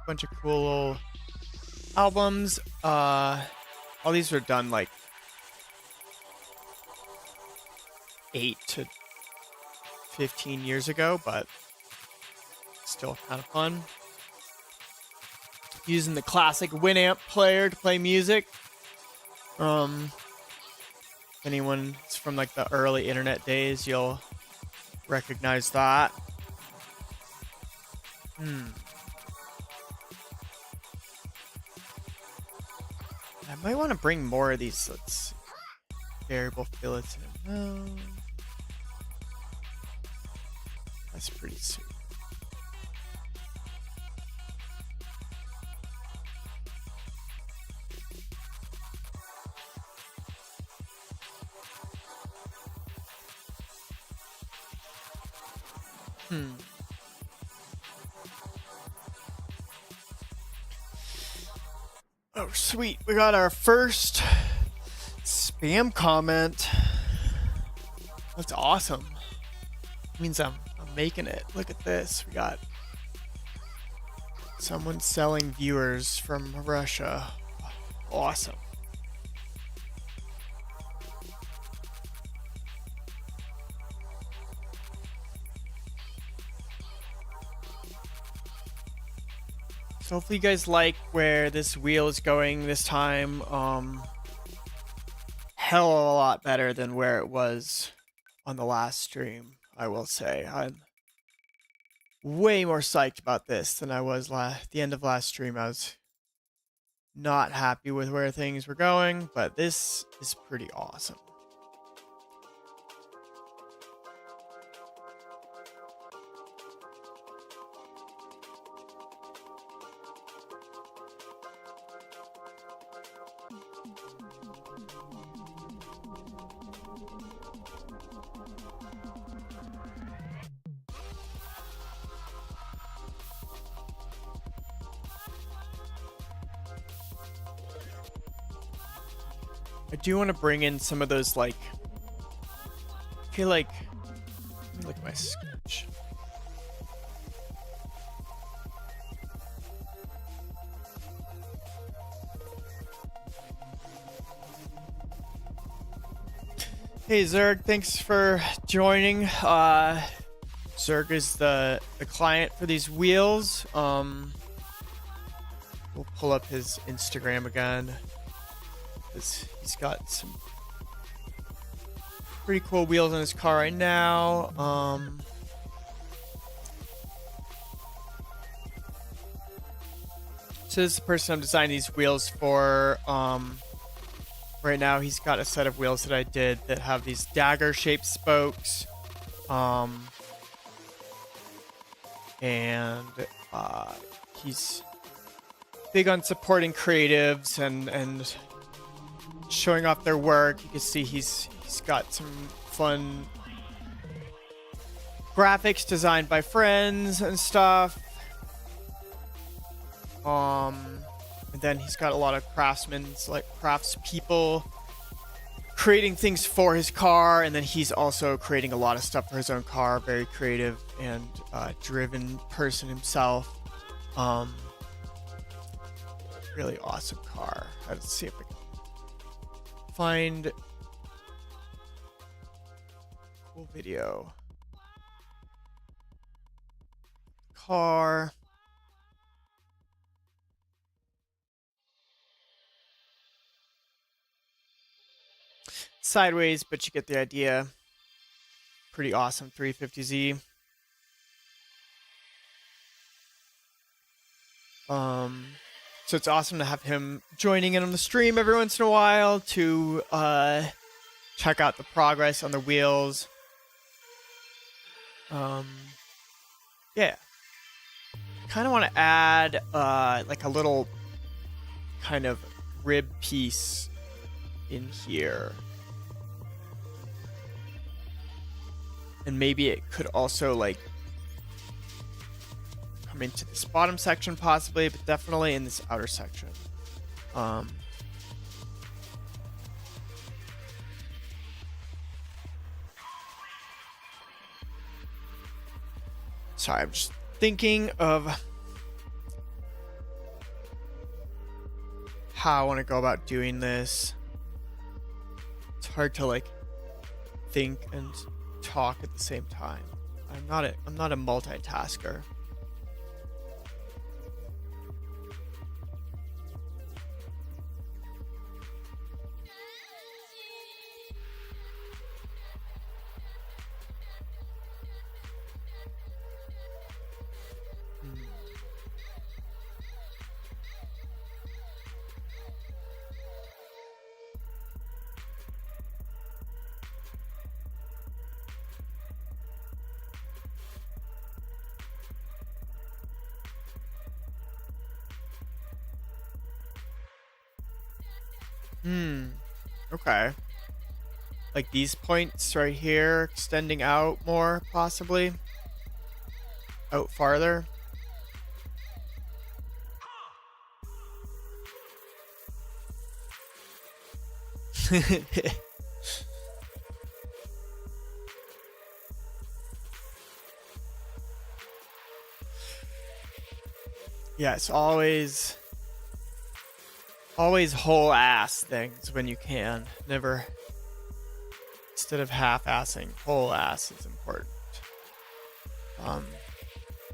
Bunch of cool little albums. All these were done like 8 to 15 years ago, but still kind of fun. Using the classic Winamp player to play music. Anyone is from like the early internet days, you'll recognize that. I might want to bring more of these. Let's see. Variable fillets. No. That's pretty sweet. Oh, sweet. We got our first spam comment. That's awesome. Means I'm making it. Look at this. We got someone selling viewers from Russia. Awesome. So hopefully you guys like where this wheel is going this time. Hell of a lot better than where it was on the last stream, I will say. I'm way more psyched about this than I was at the end of last stream. I was not happy with where things were going, but this is pretty awesome. I do want to bring in some of those, like, I feel like, let me look at my sketch. Hey Zerg, thanks for joining. Zerg is the client for these wheels. We'll pull up his Instagram again. He's got some pretty cool wheels on his car right now. So this is the person I'm designing these wheels for. Right now he's got a set of wheels that I did that have these dagger-shaped spokes. And he's big on supporting creatives and showing off their work. You can see he's got some fun graphics designed by friends and stuff. And then he's got a lot of craftspeople creating things for his car, and then he's also creating a lot of stuff for his own car. Very creative and driven person himself. Really awesome car. Let's see if I can find cool video. Car. Sideways, but you get the idea. Pretty awesome 350Z. So it's awesome to have him joining in on the stream every once in a while to check out the progress on the wheels. Yeah. Kind of want to add like a little kind of rib piece in here. And maybe it could also like come into this bottom section possibly, but definitely in this outer section. Sorry, I'm just thinking of how I want to go about doing this. It's hard to like think and talk at the same time. I'm not a multitasker. Okay. Like these points right here, extending out more, possibly. Out farther. Yes, always whole ass things when you can. Never, instead of half-assing, whole ass is important.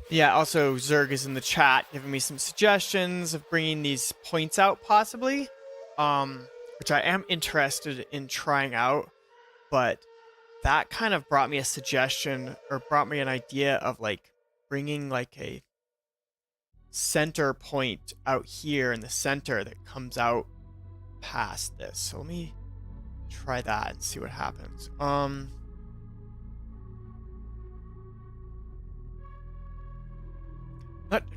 Yeah, also Zerg is in the chat giving me some suggestions of bringing these points out possibly, which I am interested in trying out, but that kind of brought me a suggestion, or brought me an idea of like bringing like a center point out here in the center that comes out past this. So let me try that and see what happens.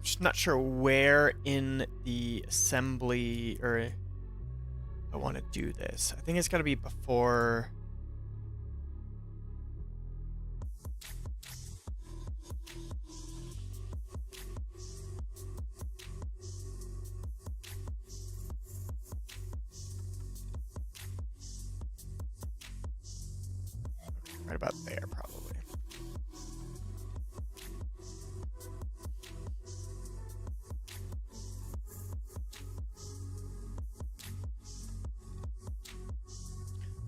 Just not sure where in the assembly or I want to do this. I think it's got to be before. Right about there, probably.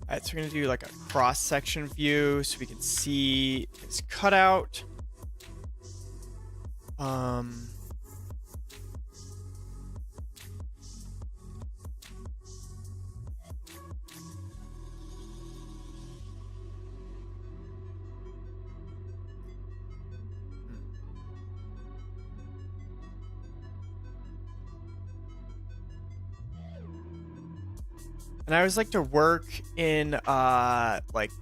Alright, so we're going to do like a cross-section view so we can see this cutout. And I always like to work in like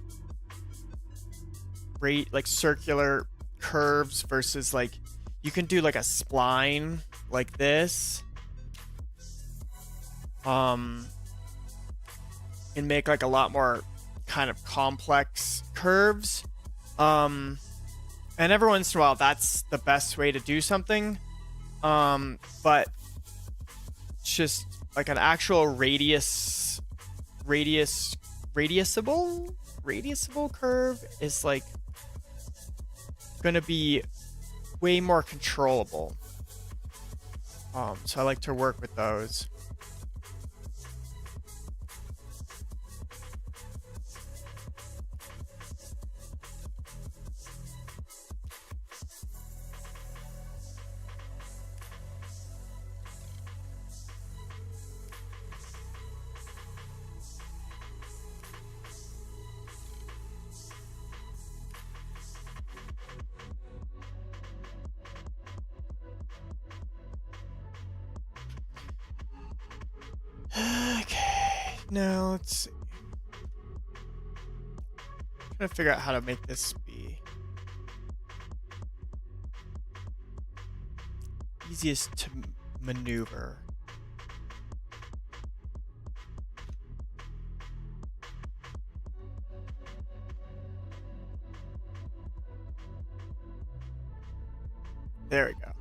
circular curves versus like you can do like a spline like this. And make like a lot more kind of complex curves. And every once in a while that's the best way to do something. But just like an actual radiusable curve is like gonna be way more controllable. So I like to work with those. Okay, now let's see. I'm trying to figure out how to make this be easiest to maneuver. There we go.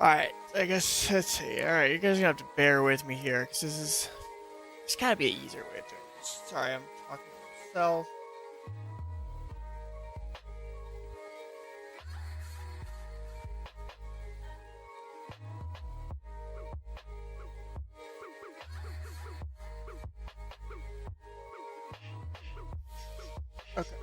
Alright, I guess, let's see. Alright, you guys are gonna have to bear with me here, because there's gotta be an easier way of doing this. Sorry, I'm talking to myself. Okay.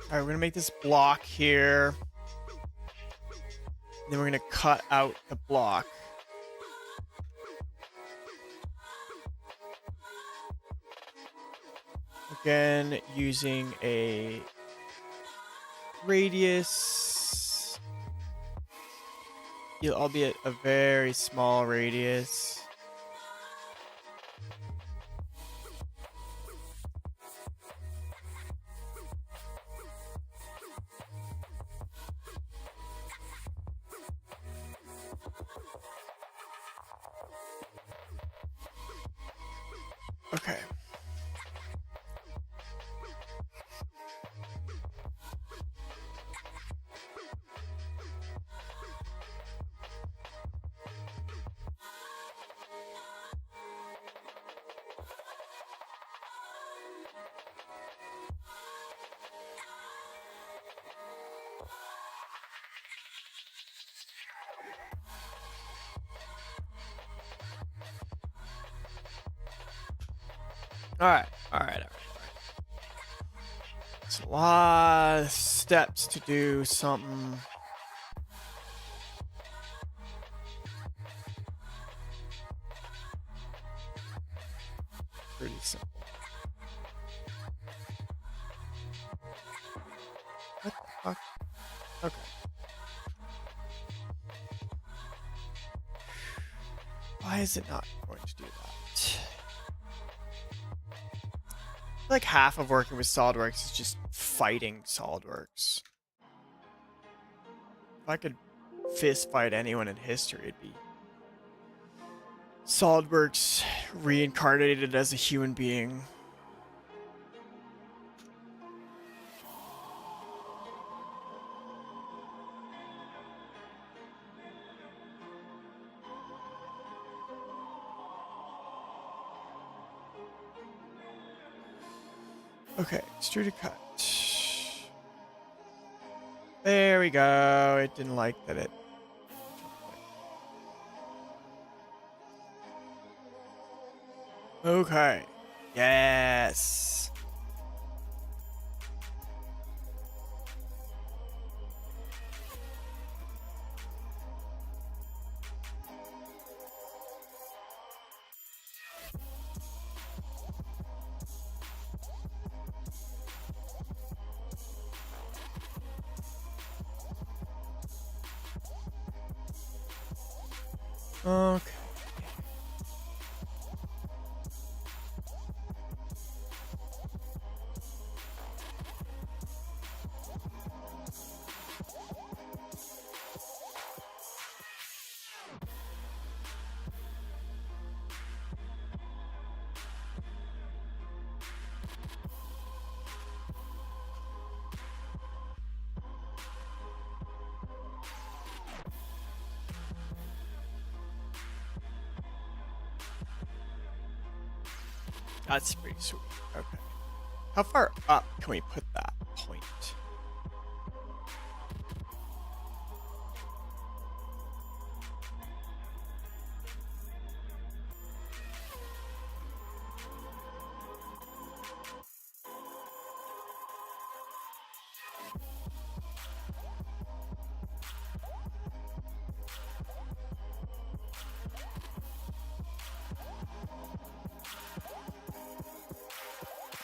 Alright, we're gonna make this block here. Then we're gonna cut out the block. Again, using a radius, albeit a very small radius. Okay. Alright. It's a lot of steps to do something. Pretty simple. What the fuck? Okay. Why is it not going to do that? Like half of working with Solidworks is just fighting Solidworks. If I could fist fight anyone in history, it'd be Solidworks reincarnated as a human being. Okay, extrude cut. There we go. It didn't like that it. Okay. Yes. Okay. That's pretty sweet. Okay. How far up can we put that point?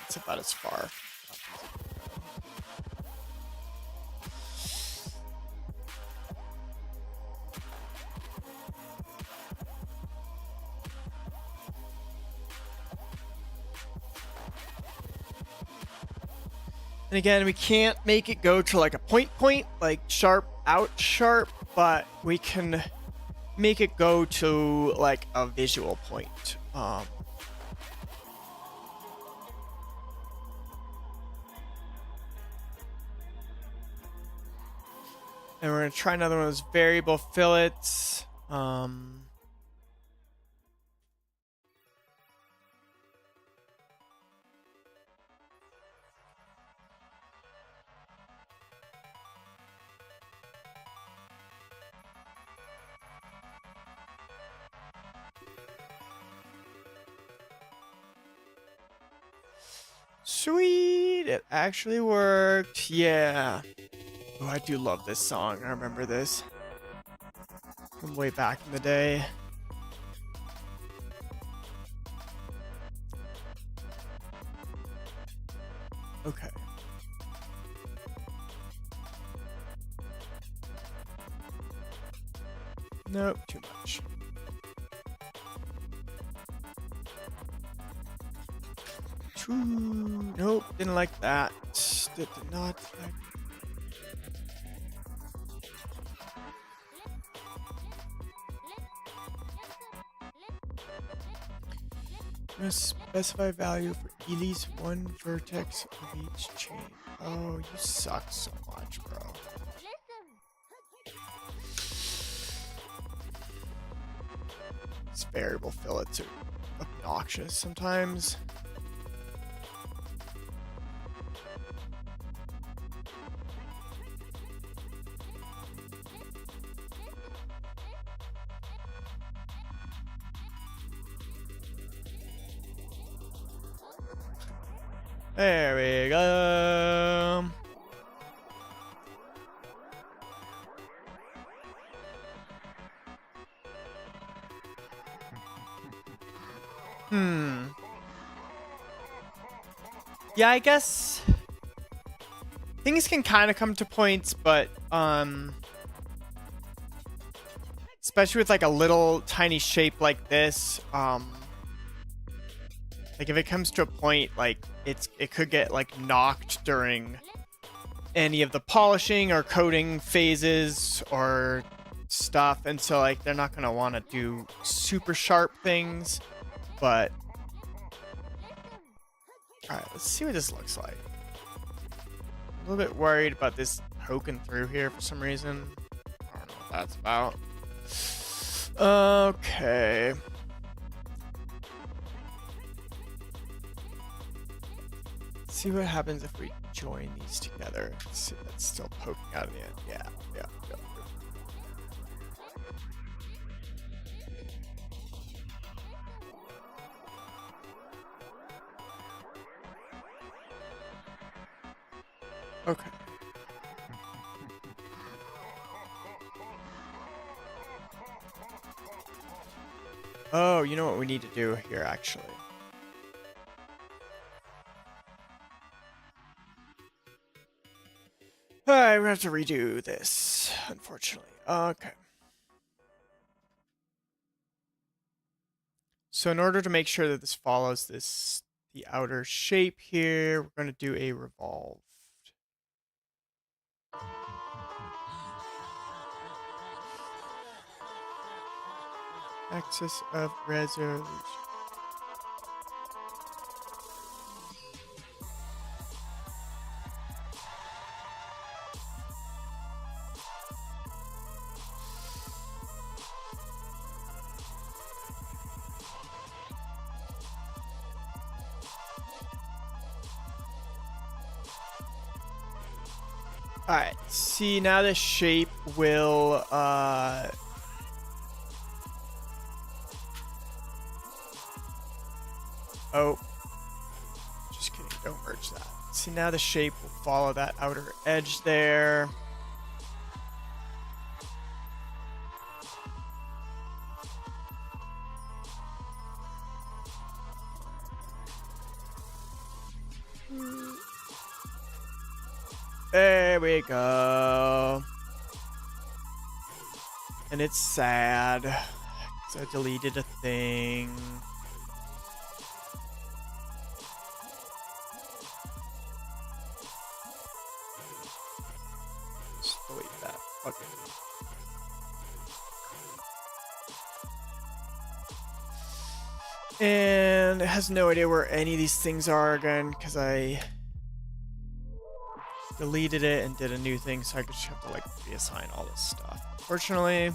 It's about as far. And again, we can't make it go to like a point, like sharp, out sharp, but we can make it go to like a visual point. And we're going to try another one of those variable fillets. Sweet! It actually worked. Yeah. Oh, I do love this song. I remember this from way back in the day. Okay. Nope, too much. Nope, didn't like that. Did not like. Specify value for at least one vertex of each chain. Oh, you suck so much, bro. These variable fillets are obnoxious sometimes. There we go. Yeah, I guess things can kind of come to points, but especially with like a little tiny shape like this, like if it comes to a point, like it could get like knocked during any of the polishing or coating phases or stuff, and so like they're not gonna want to do super sharp things, but all right, let's see what this looks like. A little bit worried about this poking through here for some reason. I don't know what that's about. Okay. Let's see what happens if we join these together. Let's see, that's still poking out of the end. Yeah. Okay. Oh, you know what we need to do here, actually. Alright, we're gonna have to redo this, unfortunately. Okay. So in order to make sure that this follows the outer shape here, we're going to do a revolve. Axis of resolution. Alright, see now the shape will oh, just kidding, don't merge that. See now the shape will follow that outer edge there. There we go. And it's sad, so I deleted a thing. Just delete that. Okay. And it has no idea where any of these things are again, because I deleted it and did a new thing, so I just have to like reassign all this stuff. Unfortunately.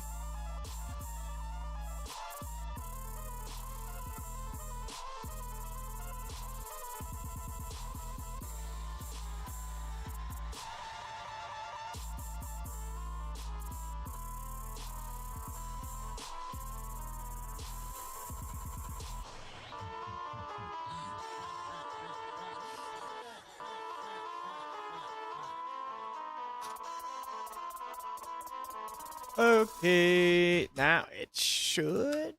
Okay, now it should.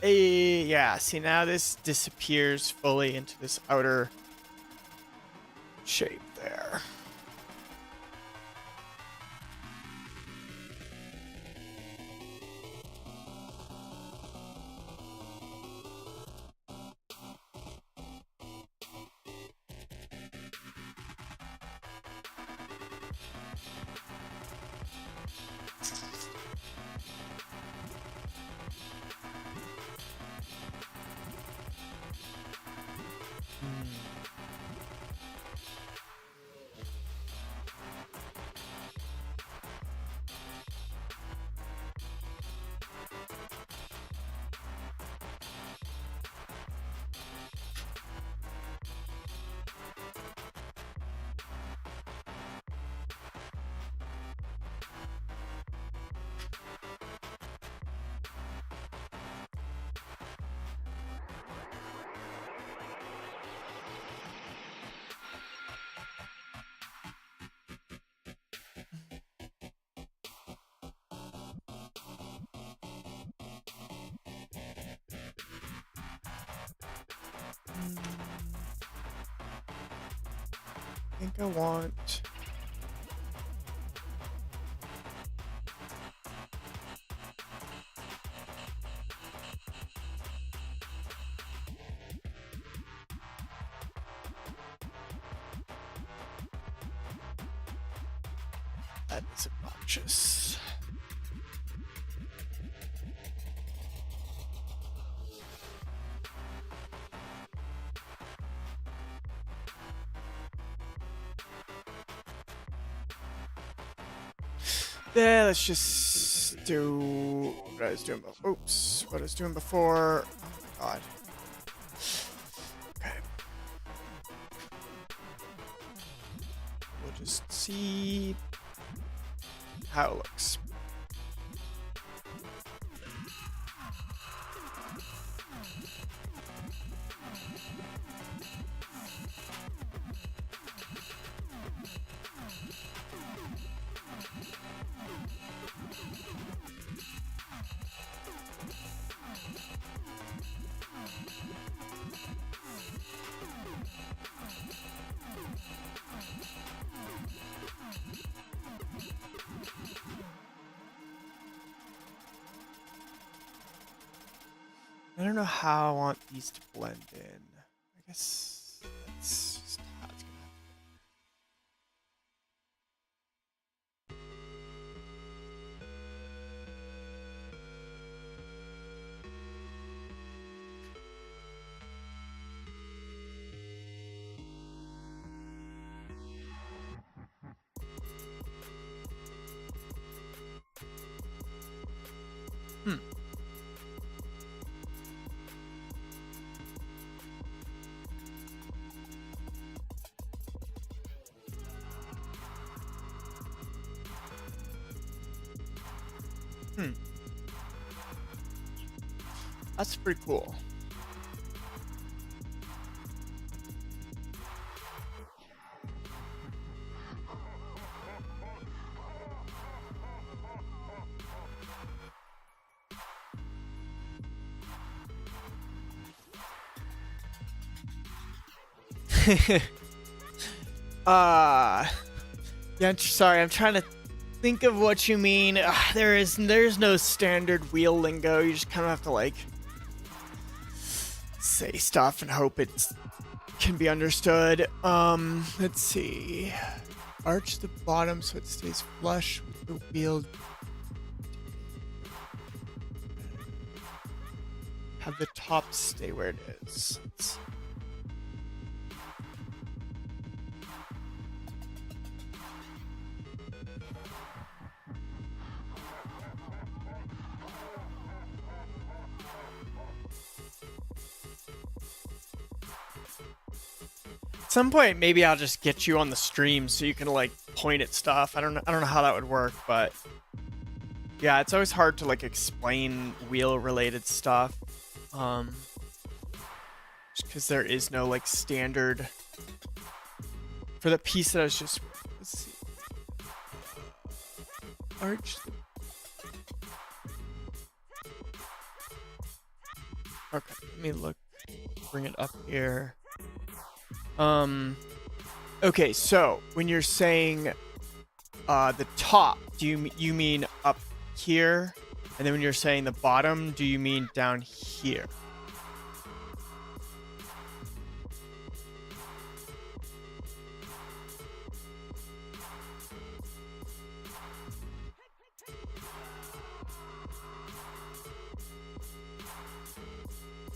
Yeah, see now this disappears fully into this outer shape there. I think I want. That is obnoxious. Yeah, let's just do what I was doing before. Oops, what I was doing before. Oh my god. Okay. We'll just see how it looks. I don't know how I want these to blend in. I guess that's just how it's gonna have to. That's pretty cool. Yeah, sorry, I'm trying to think of what you mean. There's no standard wheel lingo. You just kind of have to like say stuff and hope it can be understood. Let's see. Arch the bottom so it stays flush with the wheel. Have the top stay where it is. At some point, maybe I'll just get you on the stream so you can like point at stuff. I don't know how that would work, but yeah, it's always hard to like explain wheel related stuff. Just because there is no like standard for the piece that I was just. Let's see. Arch. Okay, let me look. Bring it up here. Okay, so when you're saying the top, do you mean up here? And then when you're saying the bottom, do you mean down here?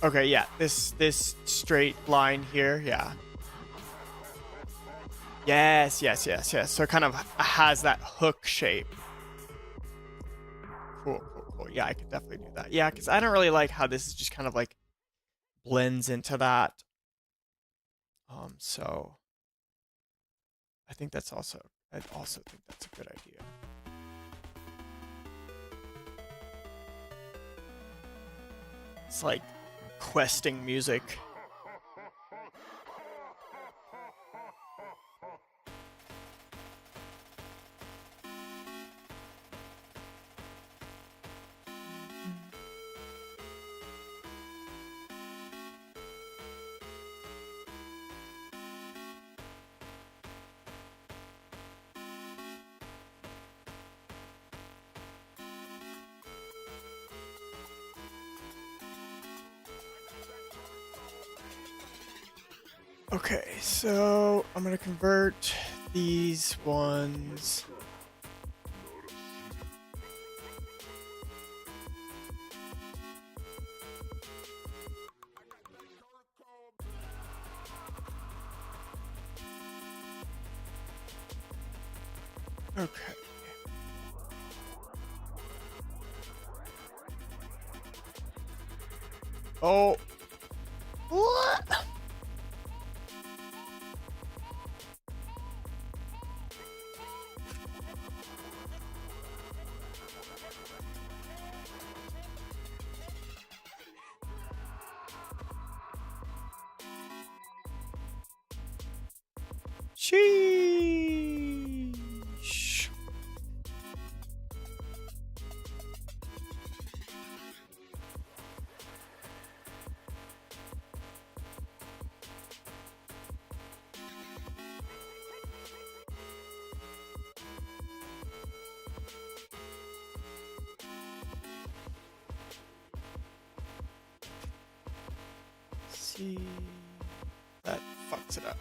Okay, yeah, this straight line here, yeah. Yes. So it kind of has that hook shape. Cool. Yeah, I could definitely do that. Yeah, because I don't really like how this is just kind of like blends into that. So I think that's also, I also think that's a good idea. It's like questing music. Okay, so I'm gonna convert these ones. Okay. Oh. What? Sheesh. see. That fucks it up.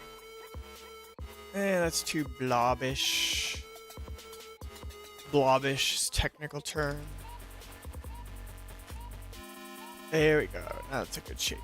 That's too blobbish. Blobbish is technical term. There we go. Now that's a good shape.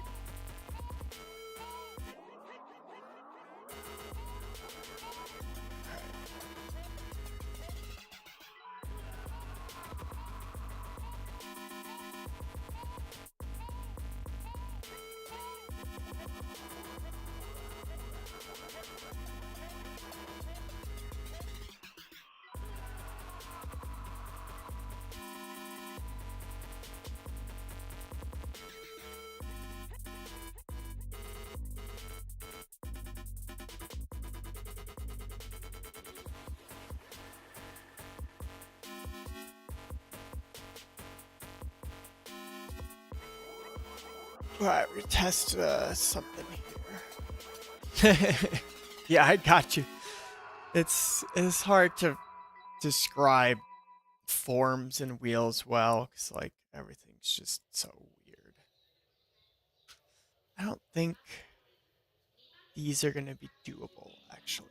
Alright, we're gonna test something here. Yeah, I got you. It's hard to describe forms and wheels well, because like everything's just so weird. I don't think these are gonna be doable, actually.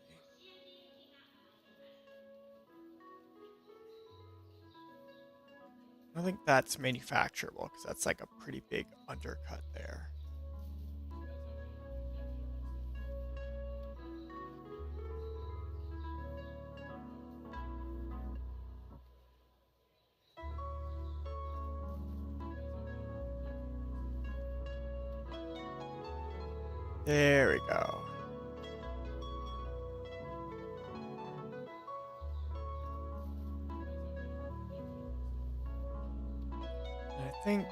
I don't think that's manufacturable, because that's like a pretty big undercut there. There we go. I think...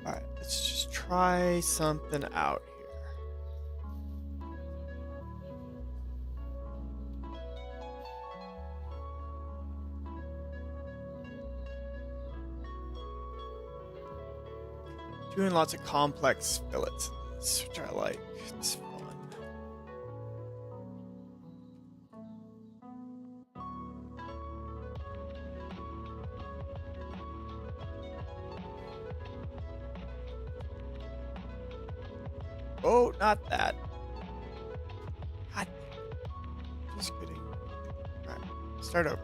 Alright, let's just try something out here. Doing lots of complex fillets in this, which I like. It's fun. Oh, not that. God. Just kidding. Alright, start over.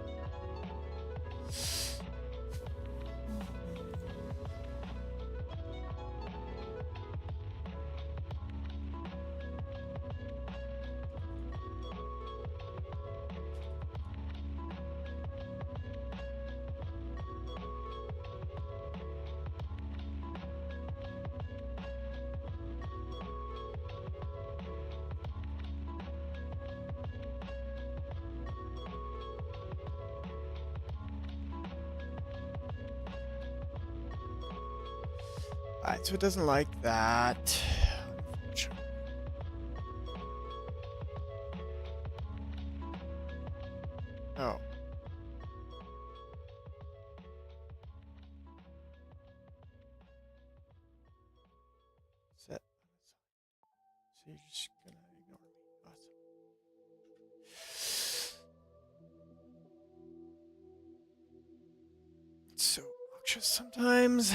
Alright, so it doesn't like that. Oh. Set. So you're just gonna ignore me. Awesome. It's so obnoxious sometimes.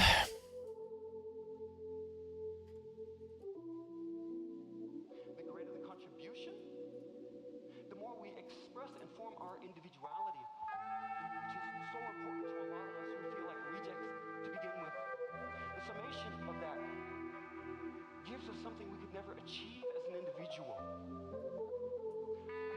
Something we could never achieve as an individual. I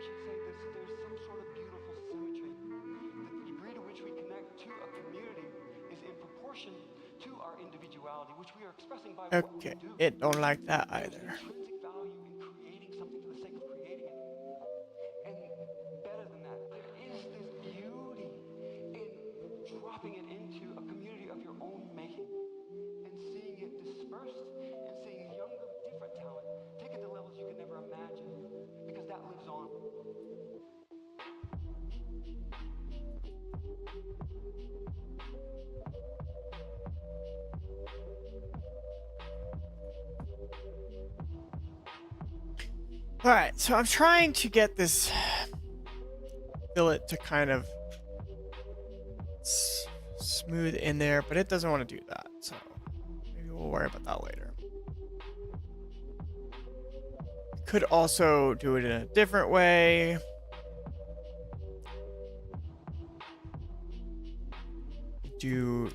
should say this, there's some sort of beautiful symmetry. The degree to which we connect to a community is in proportion to our individuality, which we are expressing by what we do. It don't like that either. There's intrinsic value in creating something for the sake of creating it. And better than that, there is this beauty in dropping it into a community of your own making and seeing it dispersed and seeing younger, different talent take it to levels you could never imagine, because that lives on. Alright, so I'm trying to get this fillet to kind of smooth in there, but it doesn't want to do that. So maybe we'll worry about that later. Could also do it in a different way. Do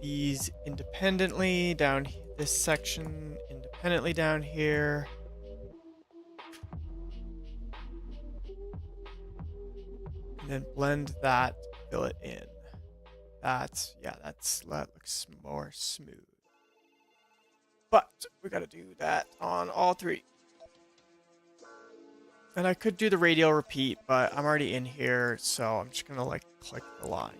these independently down this section, independently down here. And then blend that, fill it in. That looks more smooth. But we gotta do that on all three. And I could do the radial repeat, but I'm already in here, so I'm just gonna like click the lines.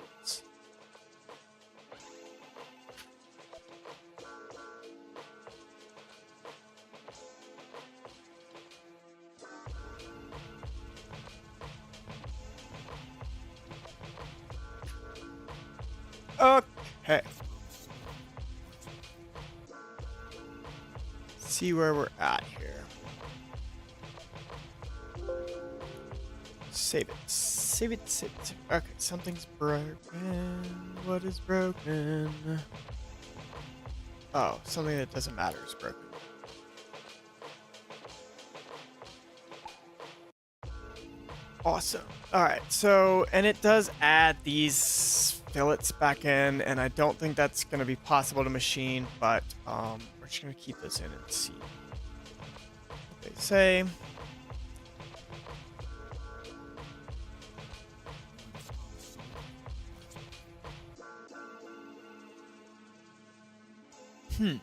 Okay. See where we're at here. Save it. Save it, save it. Okay, something's broken. What is broken? Oh, something that doesn't matter is broken. Awesome. Alright, so, and it does add these fillets back in, and I don't think that's going to be possible to machine, but we're just going to keep this in and see what they say. And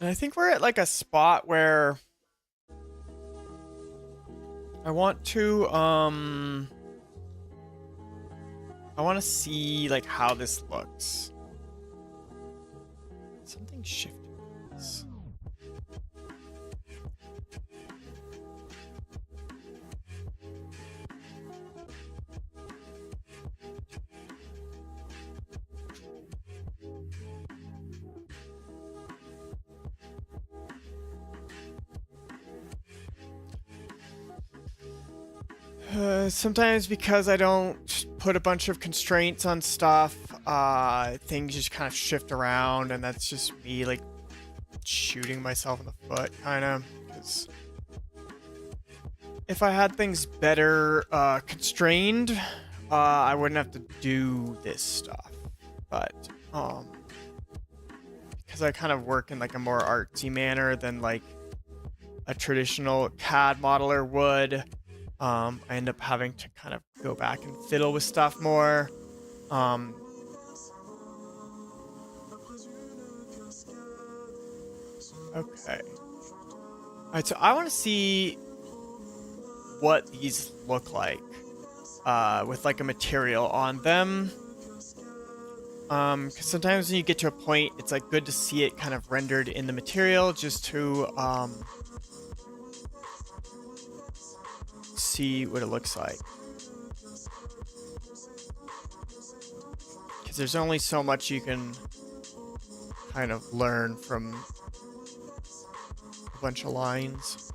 I think we're at like a spot where I want to see like how this looks. Something shifted this. Sometimes because I don't put a bunch of constraints on stuff, things just kind of shift around, and that's just me like shooting myself in the foot, kind of. Because if I had things better constrained, I wouldn't have to do this stuff. But because I kind of work in like a more artsy manner than like a traditional CAD modeler would. I end up having to kind of go back and fiddle with stuff more. Okay. Alright, so I want to see what these look like with like a material on them. Because sometimes when you get to a point, it's like good to see it kind of rendered in the material just to see what it looks like. Because there's only so much you can kind of learn from a bunch of lines.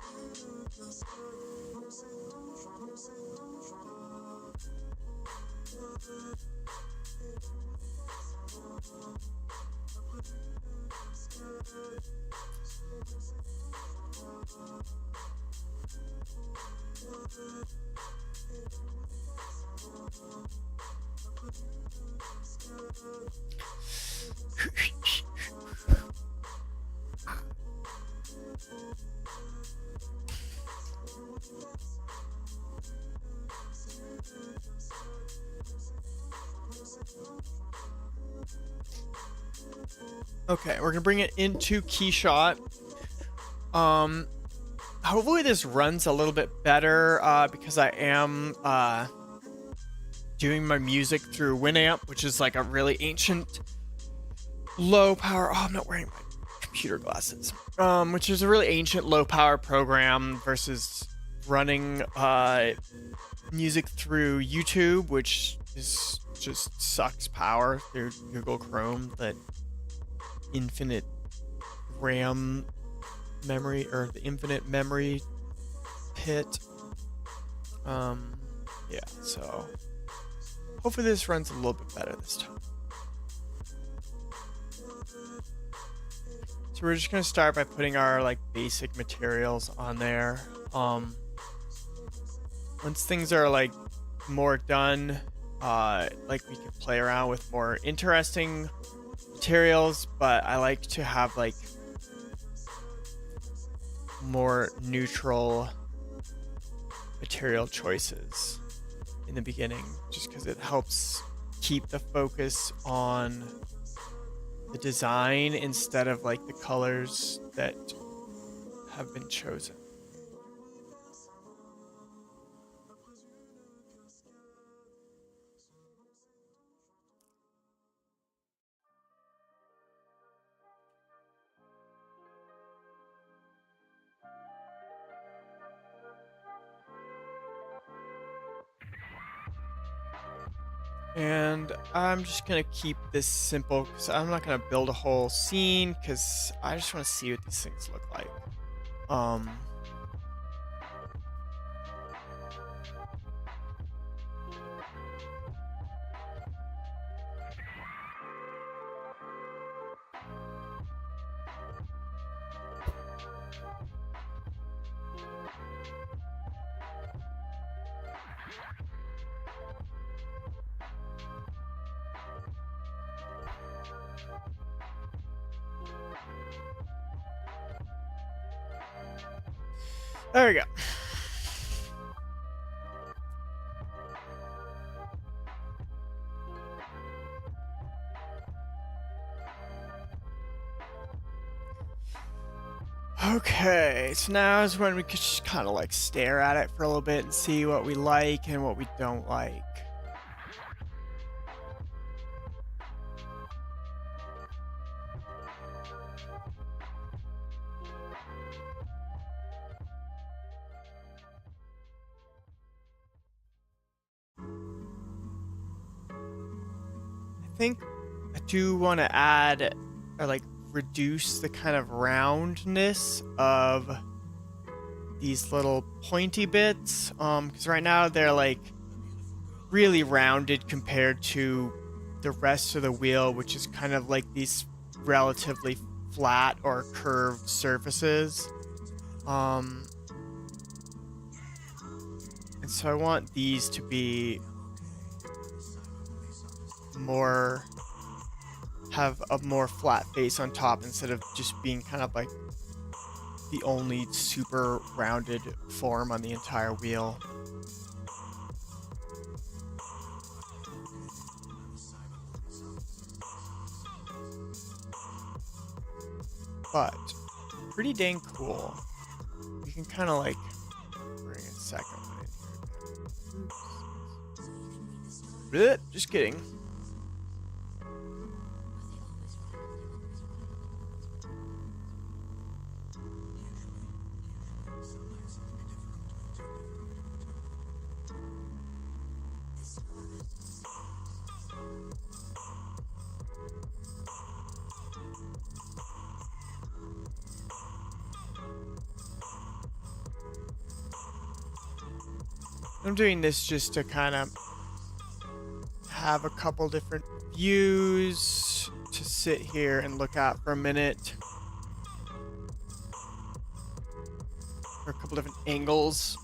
Okay, we're gonna bring it into Keyshot. Hopefully this runs a little bit better because I am doing my music through Winamp, which is like a really ancient low power. Oh, I'm not wearing my computer glasses. Which is a really ancient low power program versus running music through YouTube, which is just sucks power through Google Chrome. That infinite RAM memory, or the infinite memory pit. Yeah, so hopefully this runs a little bit better this time. So we're just gonna start by putting our like basic materials on there. Once things are like more done, like we can play around with more interesting materials, but I like to have like more neutral material choices in the beginning, just because it helps keep the focus on the design instead of like the colors that have been chosen. And I'm just gonna keep this simple because I'm not gonna build a whole scene because I just want to see what these things look like. There we go. Okay, so now is when we could just kind of like stare at it for a little bit and see what we like and what we don't like. I think I do want to add or like reduce the kind of roundness of these little pointy bits, because right now they're like really rounded compared to the rest of the wheel, which is kind of like these relatively flat or curved surfaces. And so I want these to be more, have a more flat face on top instead of just being kind of like the only super rounded form on the entire wheel. But pretty dang cool. You can kind of like bring a second one in here. Oops. Bleh, just kidding. I'm doing this just to kind of have a couple different views to sit here and look at for a minute. For a couple different angles.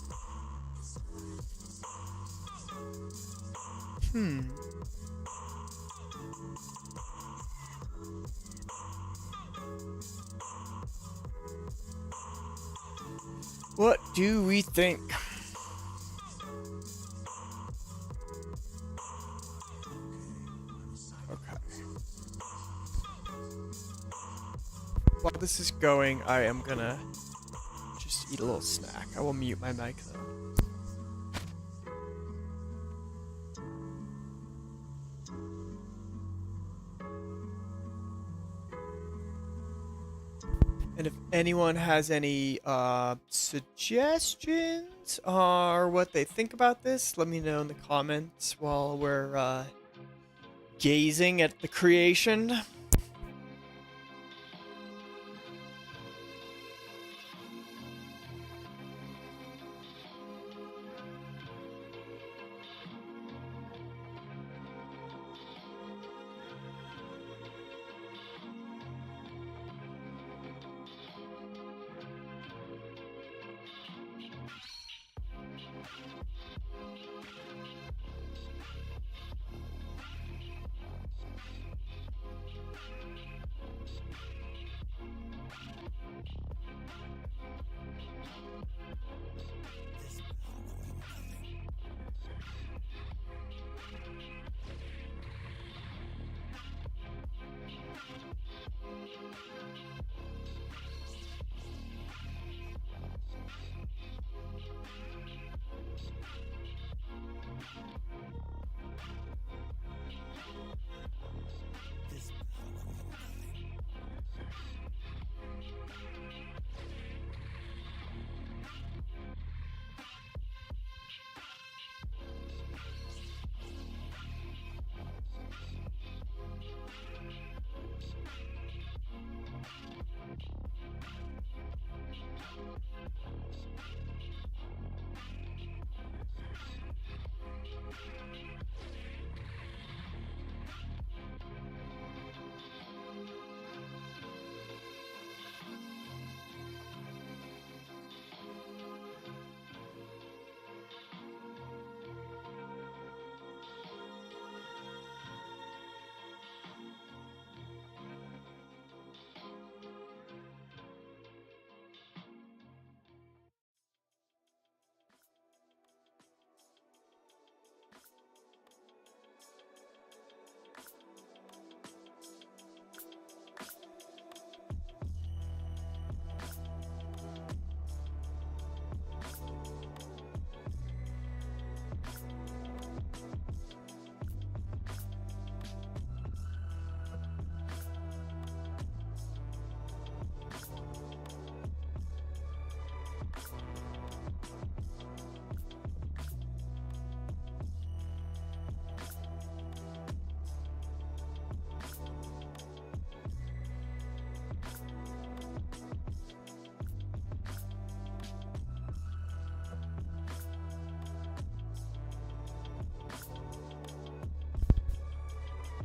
What do we think? Okay. While this is going, I am gonna just eat a little snack. I will mute my mic though. And if anyone has any suggestions or what they think about this, let me know in the comments while we're gazing at the creation.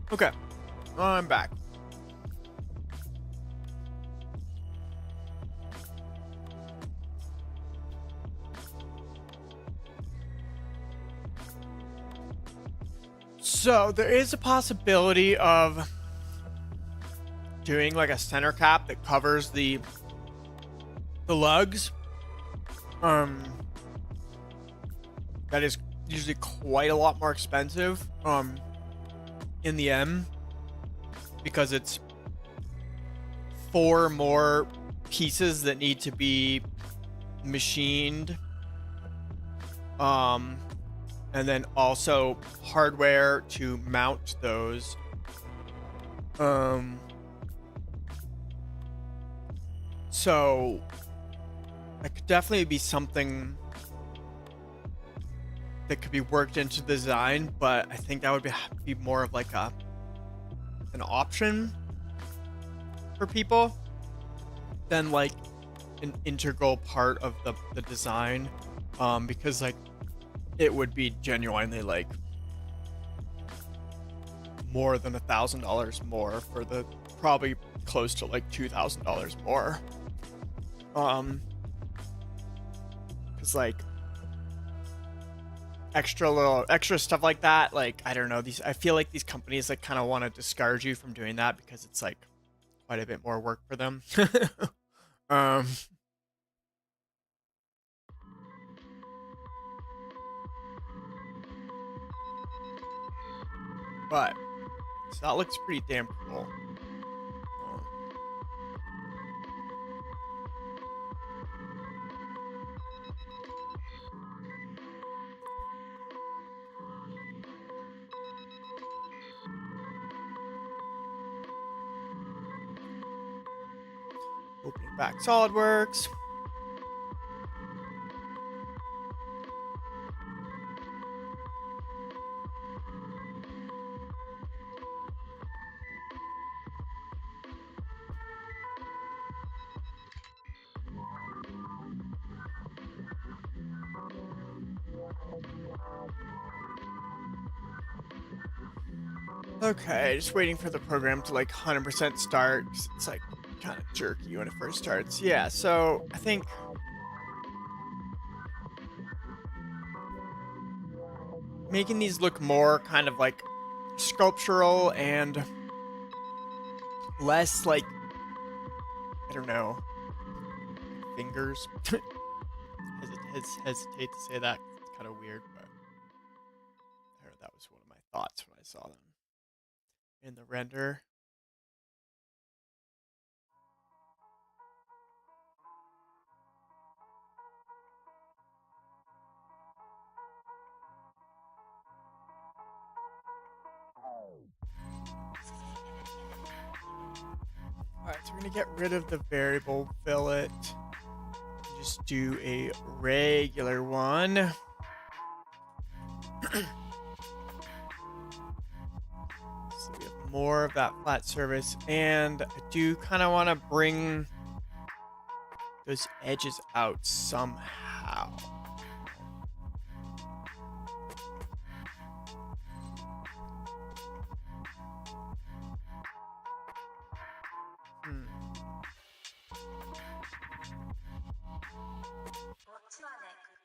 Okay, I'm back. So there is a possibility of doing like a center cap that covers the lugs. Um, that is usually quite a lot more expensive. In the end, because it's 4 more pieces that need to be machined. Um, and then also hardware to mount those. Um, so that could definitely be something that could be worked into the design, but I think that would be more of like an option for people than like an integral part of the design. Because like it would be genuinely like more than $1,000 more for the probably close to like $2,000 more. Because like extra stuff like that, like I don't know, these I feel like these companies like kind of want to discourage you from doing that because it's like quite a bit more work for them. um, but so that looks pretty damn cool. Um, Opening back Solidworks. Okay, just waiting for the program to like 100% start. It's like kind of jerky when it first starts. Yeah, so I think making these look more kind of like sculptural and less like, I don't know, fingers. Hesitate to say that. It's kind of weird, but I don't know, that was one of my thoughts when I saw them in the render. Alright, so we're gonna get rid of the variable fillet. Just do a regular one. So we have more of that flat surface, and I do kind of want to bring those edges out somehow. Hmm.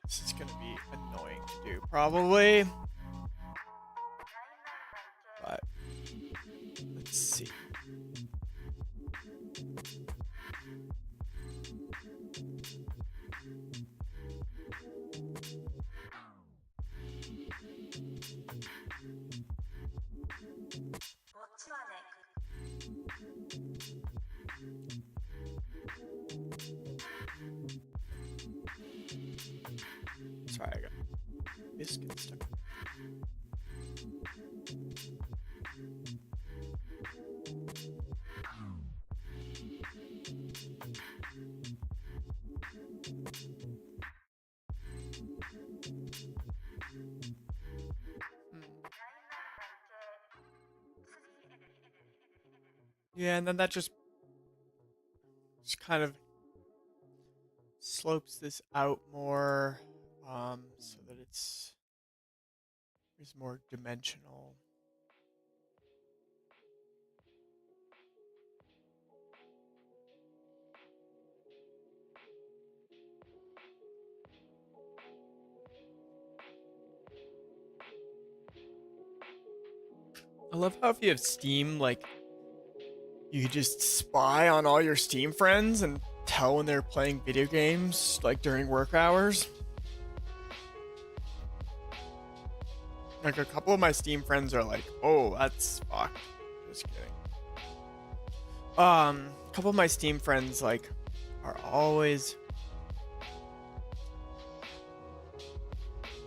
This is gonna be annoying to do, probably. But let's see. Sorry, I got biscuit stuck. Hmm. Yeah, and then that just kind of slopes this out more, so that it's more dimensional. I love how if you have Steam, like, you could just spy on all your Steam friends and tell when they're playing video games, like during work hours. Like, a couple of my Steam friends are like, oh, that's fucked. Just kidding. A couple of my Steam friends, like, are always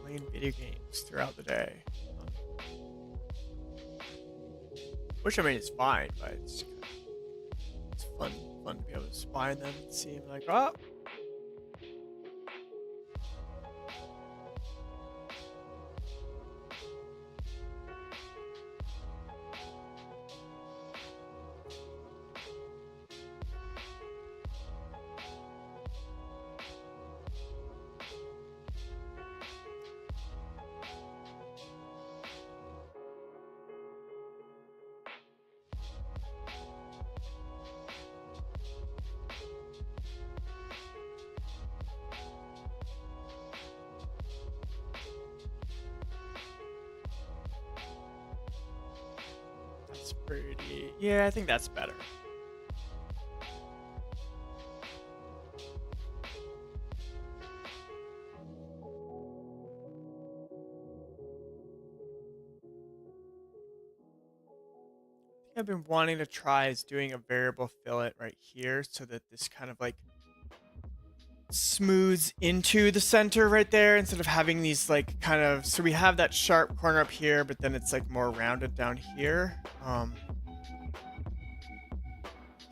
playing video games throughout the day. Which, I mean, it's fine, but it's fun to be able to spy on them and see, like, oh, that's pretty. Yeah, I think that's better. I've been wanting to try is doing a variable fillet right here so that this kind of like smooths into the center right there instead of having these like kind of, so we have that sharp corner up here, but then it's like more rounded down here.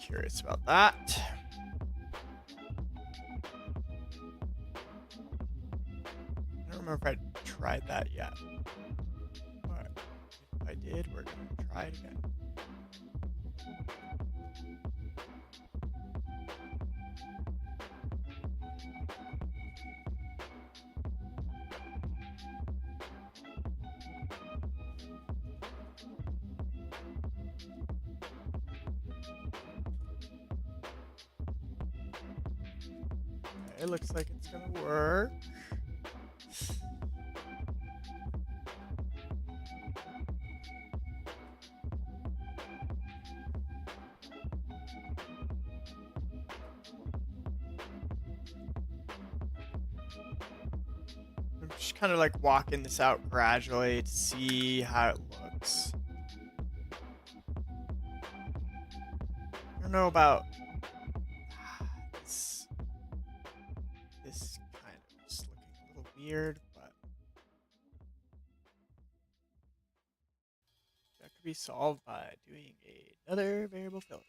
Curious about that. I don't remember if I tried that yet, but if I did, we're gonna try it again. It looks like it's gonna work. I'm just kind of like walking this out gradually to see how it looks. I don't know about this kind of just looking a little weird, but that could be solved by doing another variable fillet.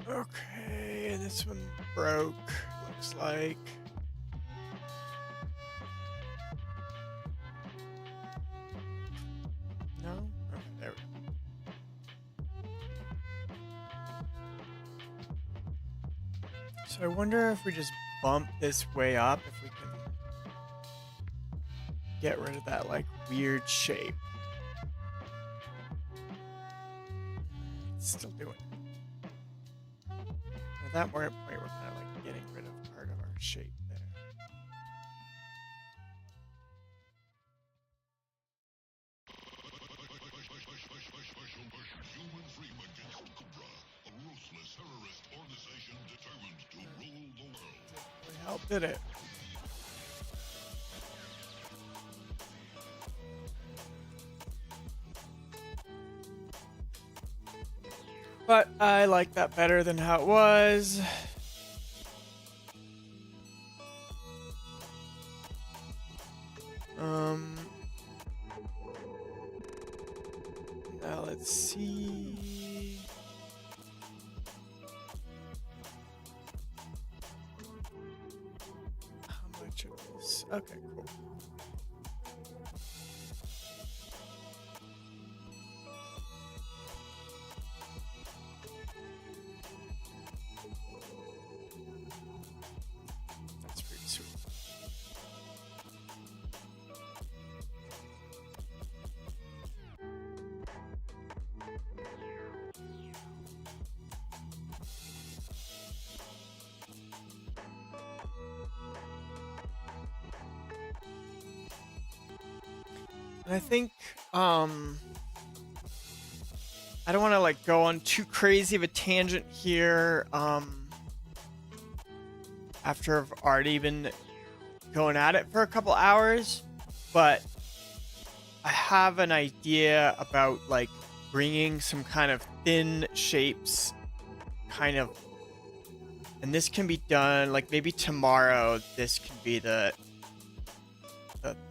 Okay, this one broke, looks like. No? Okay, there we go. So I wonder if we just bump this way up, if we can get rid of that like weird shape. It's still doing it. At that point, we're kind of like getting rid of part of our shape there. Human Freedom Against Cobra, a ruthless terrorist organization determined to rule the world. We helped, did it? But I like that better than how it was. Now let's see. Okay, cool. That's pretty sweet. And I think I don't want to like go on too crazy of a tangent here. After I've already been going at it for a couple hours, but I have an idea about like bringing some kind of thin shapes, kind of, and this can be done like maybe tomorrow. This can be the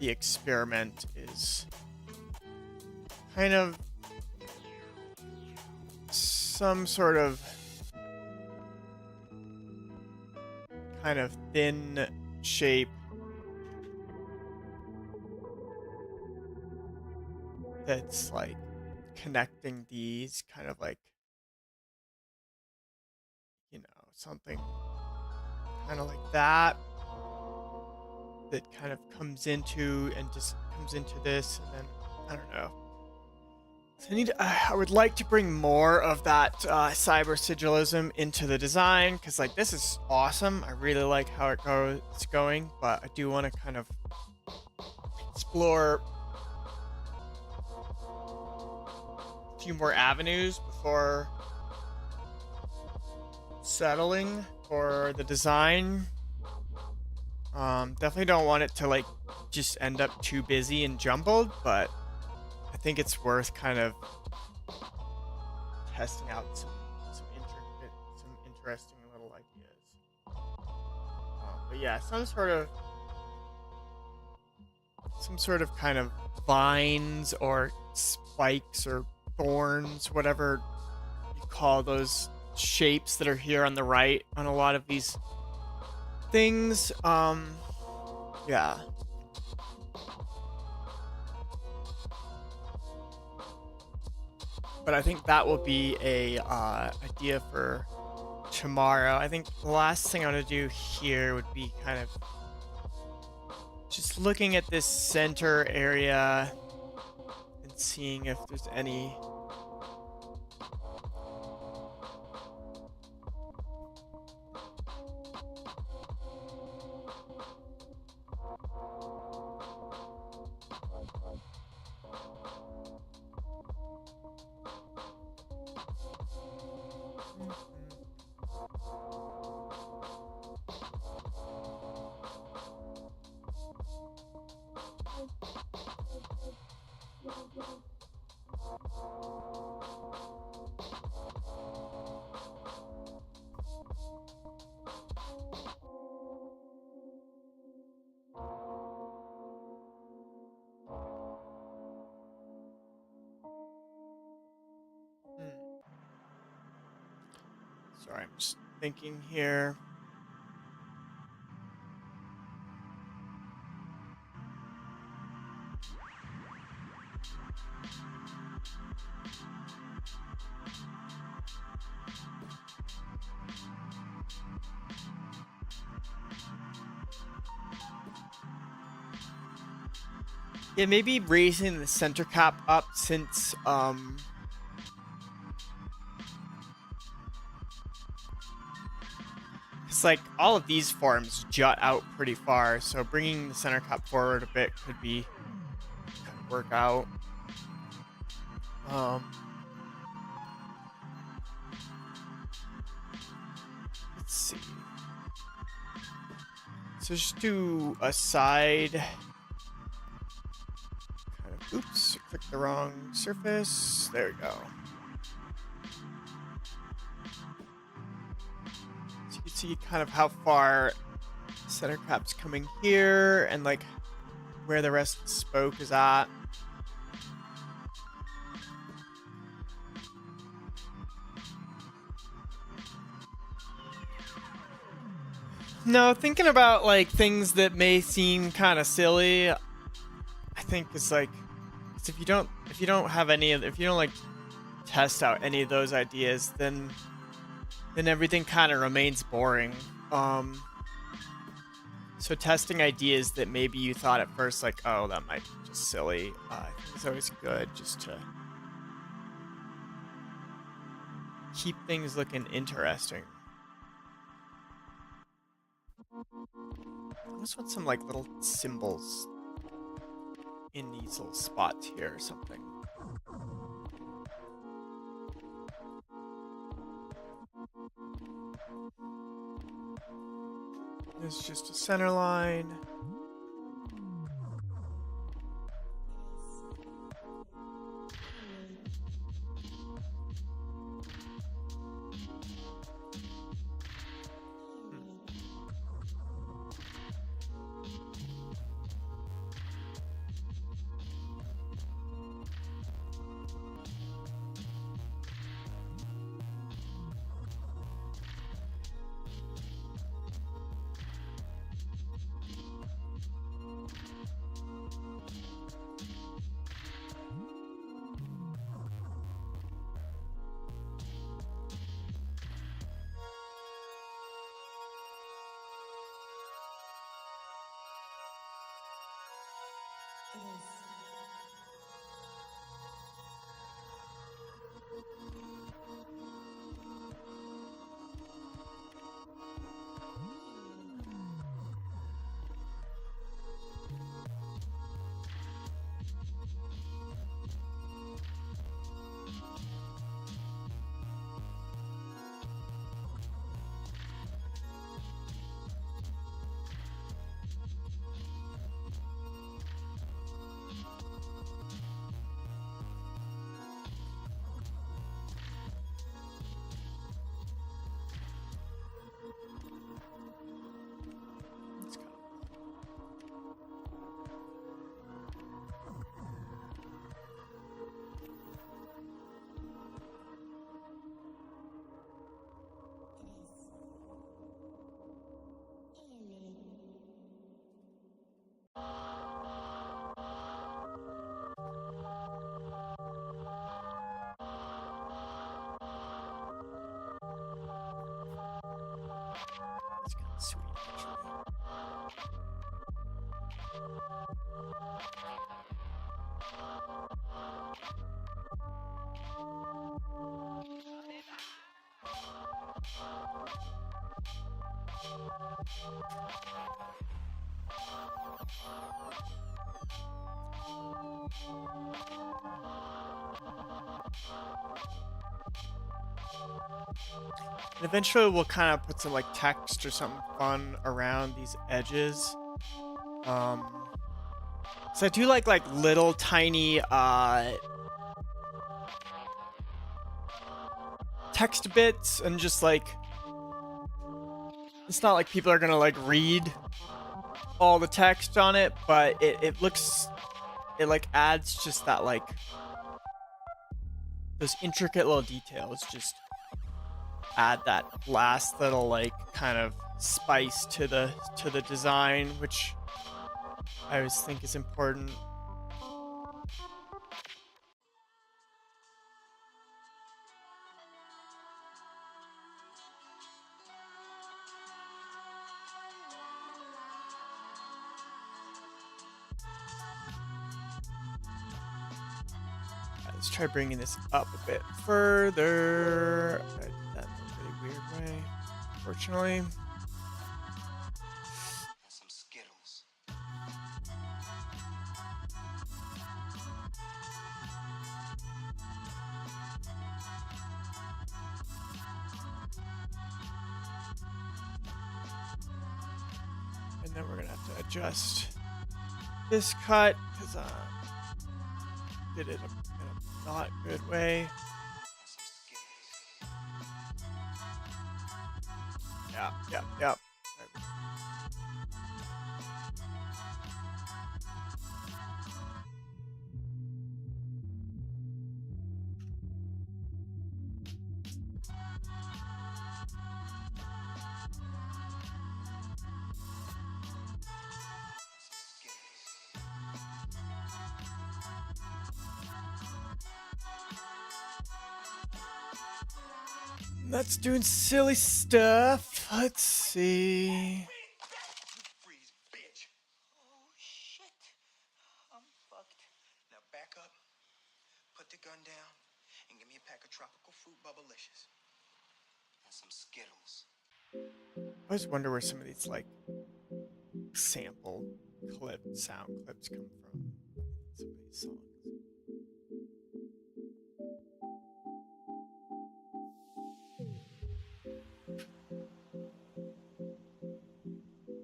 experiment is kind of some sort of kind of thin shape that's like connecting these, kind of like, you know, something kind of like that kind of comes into and just comes into this, and then I don't know. So I would like to bring more of that cyber sigilism into the design, because like this is awesome. I really like how it's going, but I do want to kind of explore a few more avenues before settling for the design. Definitely don't want it to like just end up too busy and jumbled, but I think it's worth kind of testing out some interesting little ideas. But yeah, some sort of kind of vines or spikes or thorns, whatever you call those shapes that are here on the right on a lot of these things. Yeah. But I think that will be a idea for tomorrow. I think the last thing I want to do here would be kind of just looking at this center area and seeing if there's any Sorry, I'm just thinking here. Yeah, maybe raising the center cap up, since it's like all of these forms jut out pretty far, so bringing the center cap forward a bit could work out. Let's see. So just do a side. Kind of, oops, click the wrong surface. There we go. So you can see kind of how far center cap's coming here, and like where the rest of the spoke is at. No, thinking about like things that may seem kind of silly, I think it's like, if you don't have any of, if you don't like test out any of those ideas, then everything kind of remains boring. Um, so testing ideas that maybe you thought at first like, oh, that might be just silly. I think it's always good just to keep things looking interesting. I just want some like little symbols in these little spots here or something. There's just a center line. It's kind of sweet, actually. And eventually we'll kind of put some like text or something fun around these edges. So I do like little tiny text bits and just like it's not like people are gonna like read all the text on it, but it like adds just that like those intricate little details just add that last little like kind of spice to the design, which I always think is important. Let's try bringing this up a bit further. I did that in a really weird way, unfortunately. Some Skittles. And then we're gonna have to adjust this cut because I did it in a not good way. Yeah. That's doing silly stuff. Let's see. Freeze, bitch. Oh, shit. I'm fucked. Now back up, put the gun down, and give me a pack of tropical fruit bubblicious. And some Skittles. I always wonder where some of these, like, sample sound clips come from. Some of these songs.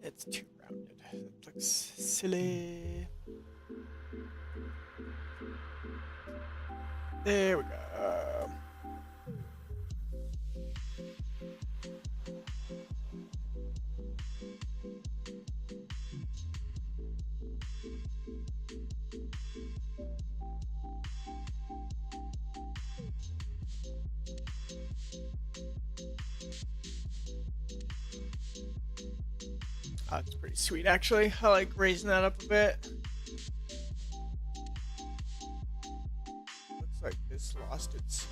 It's too rounded. It looks silly. There we go. Oh, it's pretty sweet, actually. I like raising that up a bit. Looks like this lost its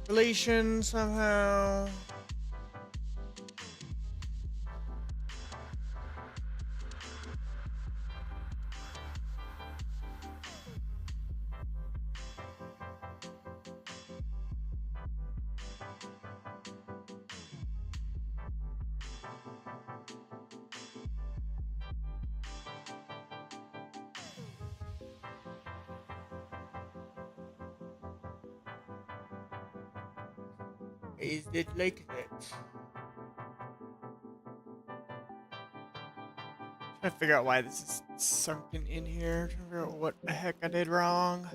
relation somehow. Is it like that? Trying to figure out why this is sunken in here. Trying to figure out what the heck I did wrong.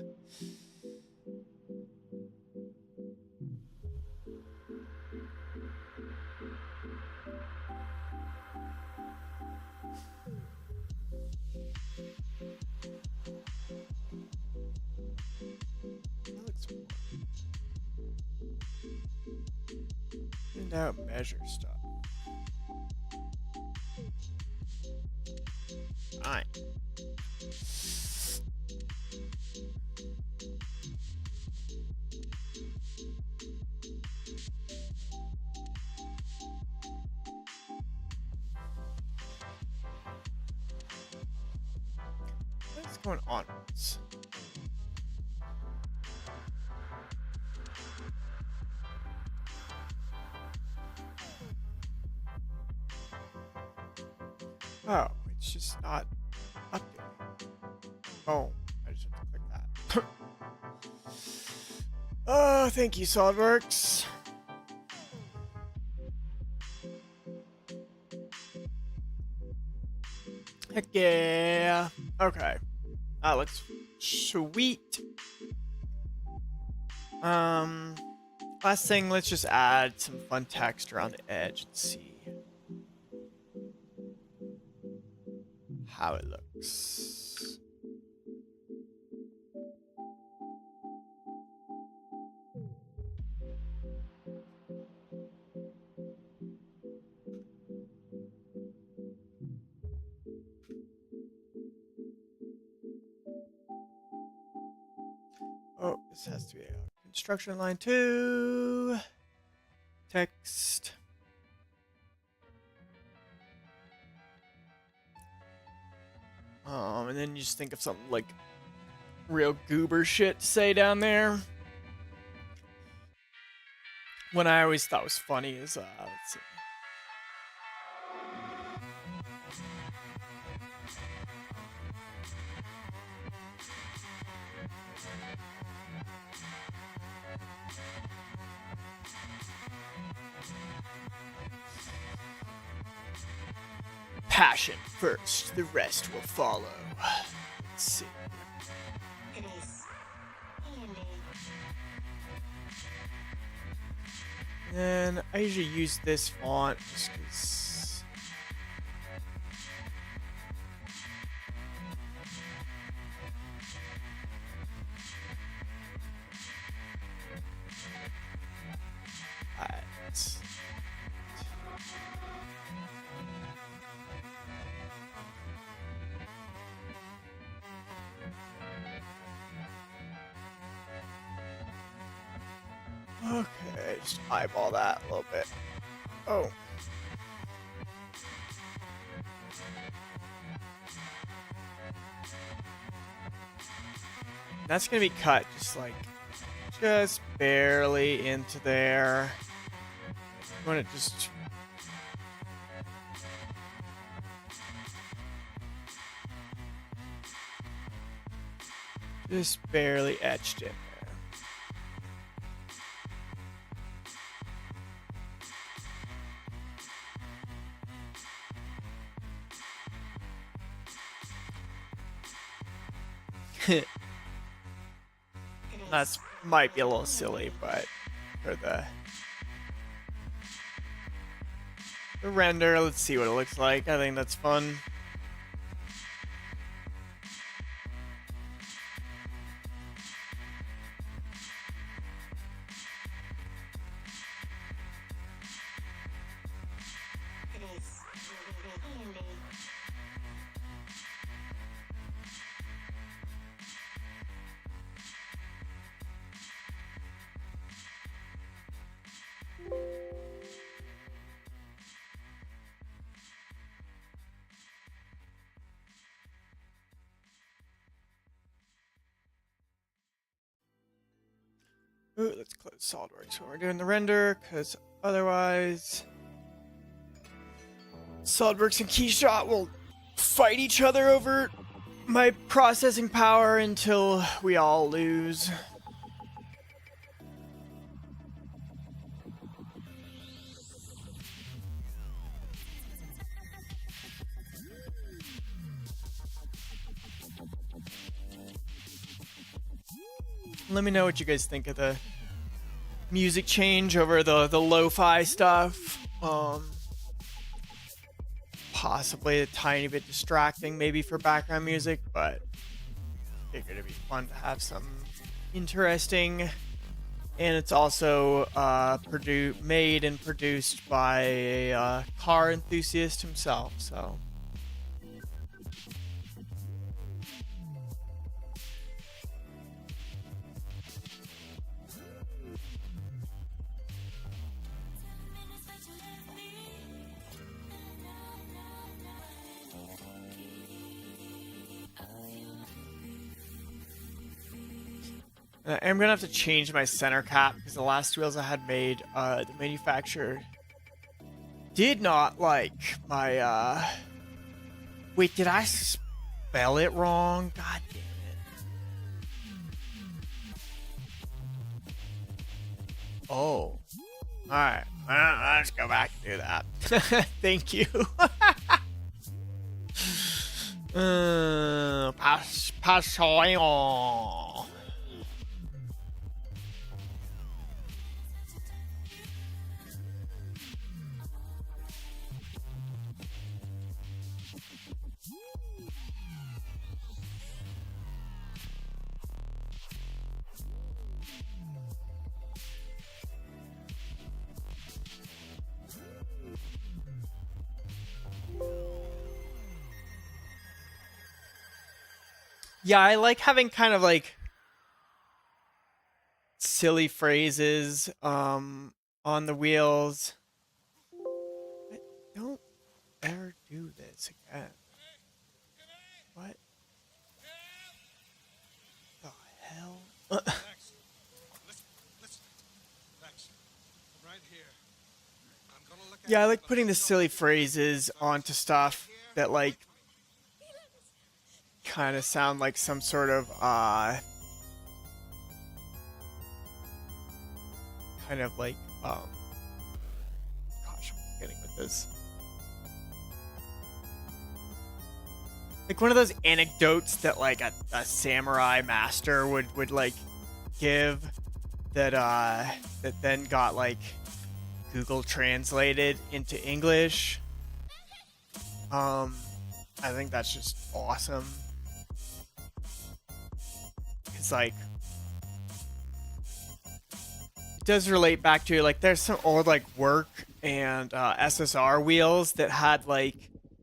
That looks more. And now measure stuff. Fine. What's going on with this? Oh, it's just not updating. Oh, I just have to click that. Oh, thank you, Solidworks. Heck yeah. Okay. That looks sweet. Last thing, let's just add some fun text around the edge and see how it looks. Oh, this has to be a construction line too. Text. And then you just think of something like real goober shit to say down there. What I always thought was funny is, let's see. Passion first, the rest will follow. Let's see. And I usually use this font just because. Okay, just eyeball that a little bit. Oh. That's gonna be cut just barely into there. You want it just barely etched in there. That's might be a little silly, but for the render, let's see what it looks like. I think that's fun. Ooh, let's close Solidworks when we're doing the render, because otherwise Solidworks and Keyshot will fight each other over my processing power until we all lose. Let me know what you guys think of the music change over the lo-fi stuff. Possibly a tiny bit distracting maybe for background music, but I figured it'd be fun to have something interesting. And it's also made and produced by a car enthusiast himself, so. I'm gonna have to change my center cap because the last wheels I had made, the manufacturer did not like my, wait, did I spell it wrong? God damn it. Oh. Alright, let's go back and do that. Thank you. Passion. Yeah, I like having kind of like silly phrases on the wheels. But don't ever do this again. What the hell? Lex, listen, Lex, I'm right here. I'm gonna look at Yeah, I you, like but putting the don't silly worry. phrases onto stuff that like kind of sound like some sort of kind of like gosh, I'm forgetting with this. Like one of those anecdotes that like a samurai master would like give that that then got like Google translated into English. I think that's just awesome. It's like it does relate back to like there's some old like work and SSR wheels that had like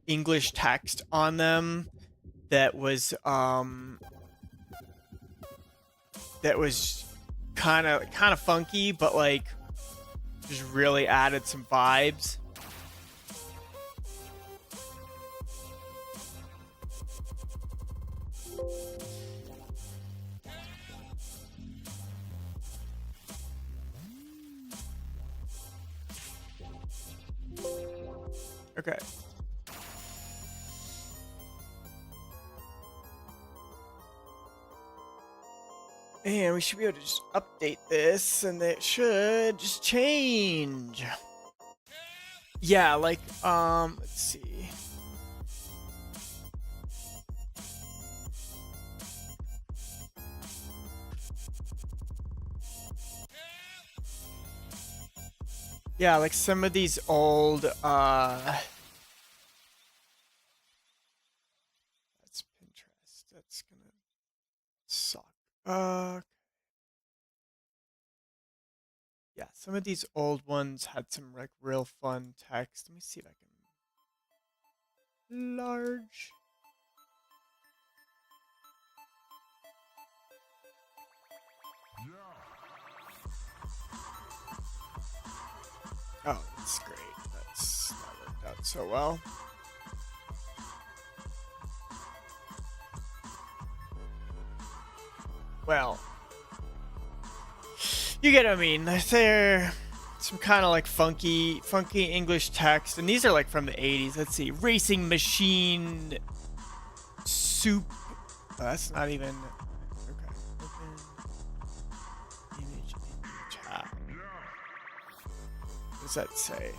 English text on them that was kind of funky, but like just really added some vibes. Okay. And we should be able to just update this, and it should just change. Yeah, like, let's see. Yeah, like some of these old, that's Pinterest. That's gonna suck. Yeah, some of these old ones had some like real fun text. Let me see if I can large. Oh, that's great. That worked out so well. Well, you get what I mean. They're some kind of like funky English text, and these are like from the 80s. Let's see, racing machine soup. Oh, that's not even okay. Open image in chat. What does that say?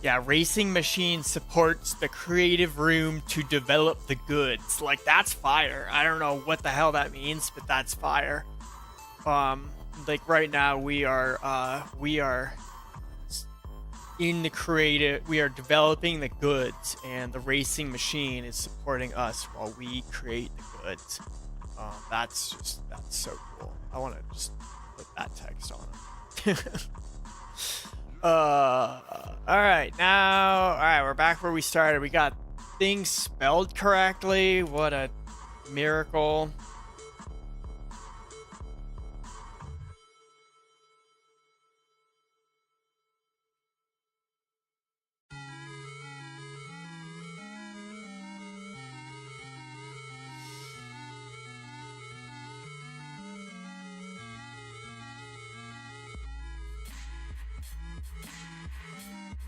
Yeah, racing machine supports the creative room to develop the goods. Like, that's fire. I don't know what the hell that means, but that's fire. Like right now we are in the creative, we are developing the goods, and the racing machine is supporting us while we create the goods. That's so cool. I want to just put that text on it. Alright, we're back where we started. We got things spelled correctly. What a miracle.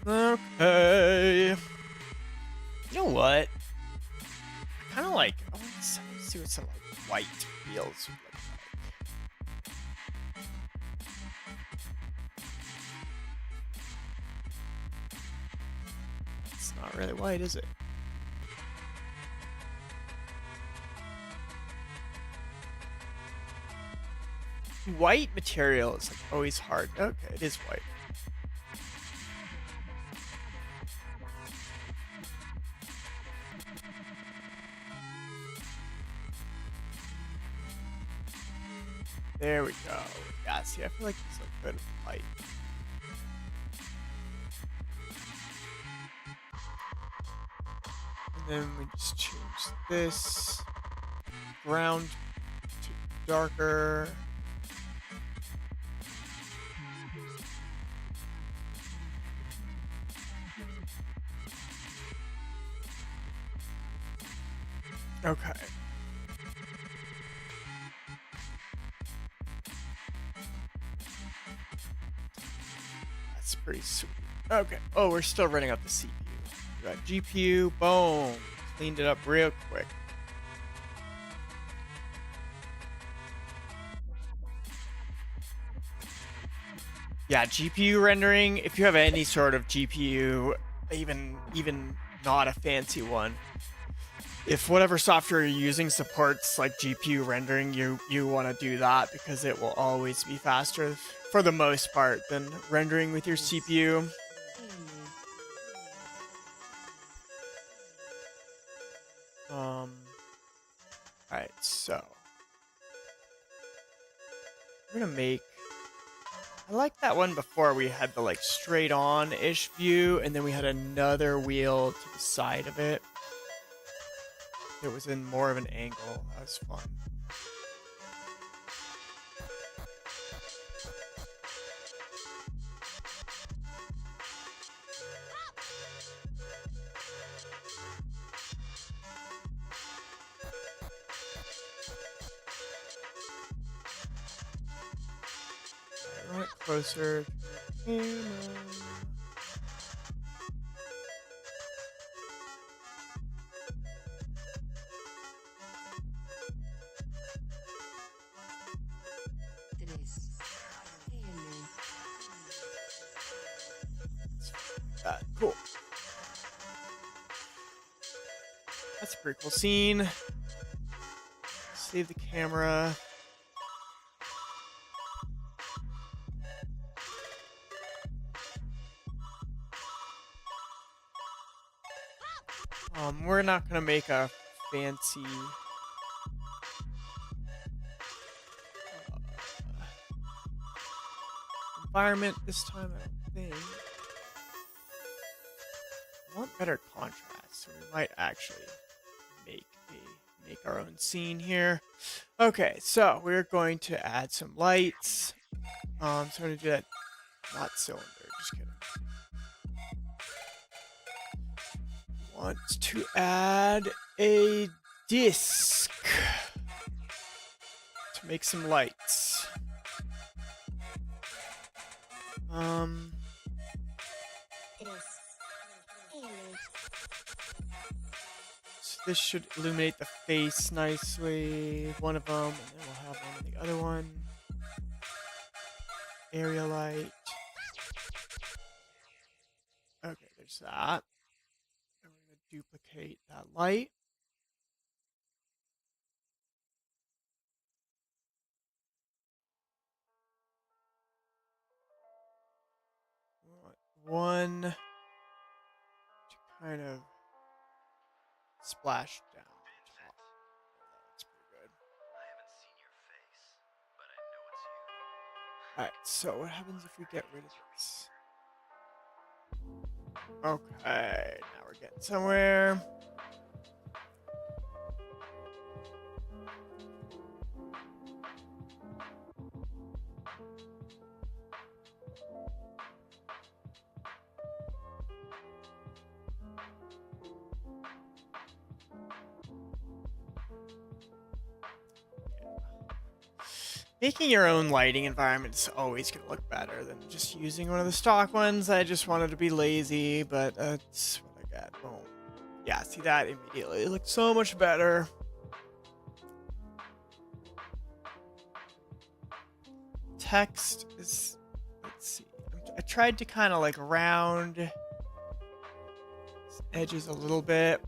Okay. You know what? I kind of like. I want to see what some like white wheels would look like. It's not really white, is it? White material is like always hard. Okay, it is white. There we go. Yeah, see, I feel like these look good with light. And then we just change this ground to darker. Okay. That's pretty sweet. Okay. Oh, we're still running up the CPU. We got GPU. Boom. Cleaned it up real quick. Yeah, GPU rendering. If you have any sort of GPU, even not a fancy one, if whatever software you're using supports like GPU rendering, you want to do that because it will always be faster for the most part than rendering with your CPU. Alright, so we're gonna make. I like that one before. We had the like straight on-ish view, and then we had another wheel to the side of it. It was in more of an angle. That was fun. closer to the camera. Cool. That's a pretty cool scene. Save the camera. We're not gonna make a fancy environment this time, I don't think. I want better contrast, so we might actually make our own scene here. Okay, so we're going to add some lights. So I'm gonna do that, not cylinder, just kidding. Want to add a disc to make some lights. So this should illuminate the face nicely, one of them, and then we'll have one on the other one. Area light. Okay, there's that. And we're going to duplicate that light. We want one to kind of splash down the top. That's pretty good. I haven't seen your face, but I know it's you. Alright, so what happens if we get rid of this? Okay, now we're getting somewhere. Making your own lighting environment is always going to look better than just using one of the stock ones. I just wanted to be lazy, but that's what I got. Boom. Yeah, see that immediately. It looked so much better. Text is, let's see. I tried to kind of like round its edges a little bit.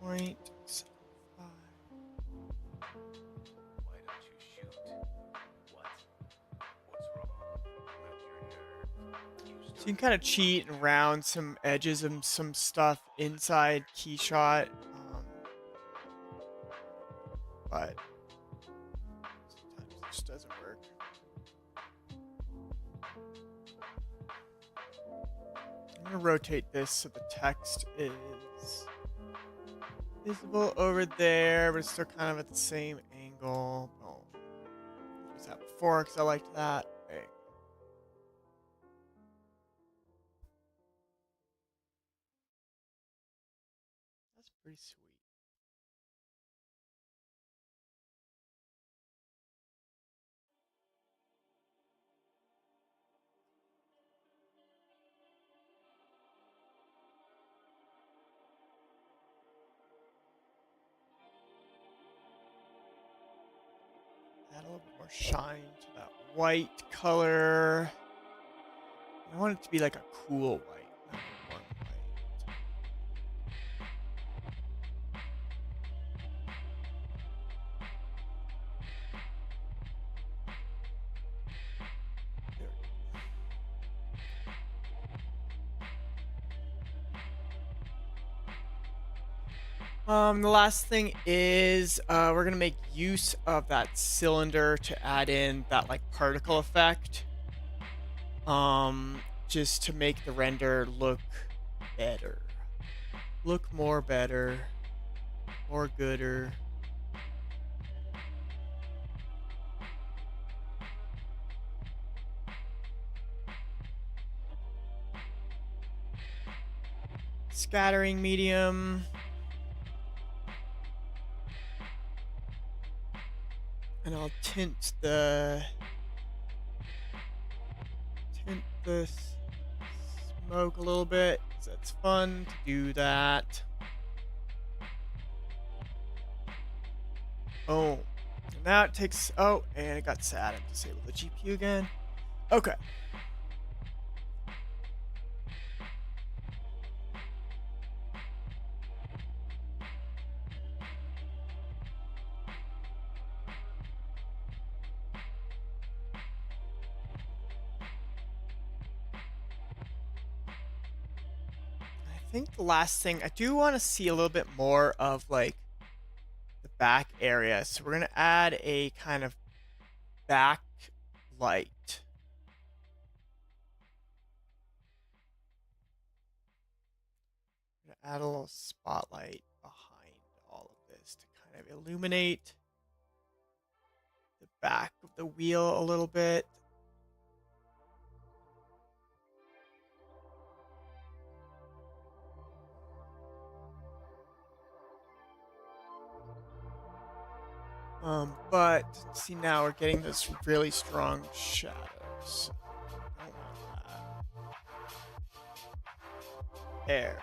Point 75. Why don't you shoot? What's wrong? Let your nerve. So you can kind of cheat and round some edges and some stuff inside Keyshot, but sometimes it just doesn't work. I'm gonna rotate this so the text is visible over there, but it's still kind of at the same angle. Oh, there's that before because I liked that. Okay. That's pretty sweet. Add a little bit more shine to that white color. I want it to be like a cool white, not a warm white. There we go. The last thing is we're gonna make use of that cylinder to add in that like particle effect. Just to make the render look better. Look more better. More gooder. scattering medium. And I'll tint the smoke a little bit, 'cause that's fun to do that. Oh, and now it takes, oh, and it got sad. I have to disable the GPU again. Okay. I think the last thing, I do want to see a little bit more of like the back area. So we're going to add a kind of back light. I'm going to add a little spotlight behind all of this to kind of illuminate the back of the wheel a little bit. But see, now we're getting this really strong shadows. I don't want that. There we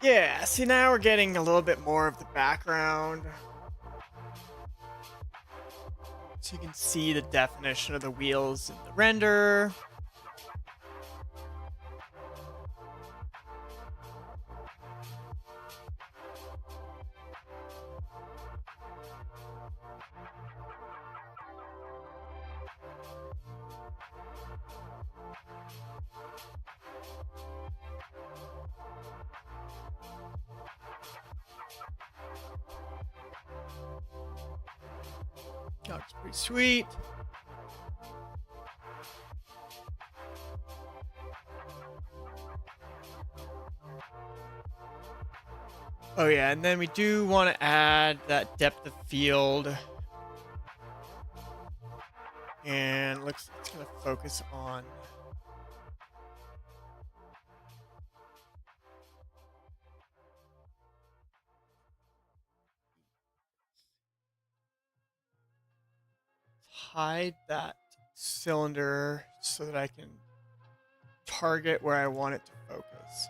go. Yeah, see, now we're getting a little bit more of the background. So you can see the definition of the wheels in the render. Looks pretty sweet. Oh yeah, and then we do want to add that depth of field. And looks like it's going to focus on hide that cylinder so that I can target where I want it to focus.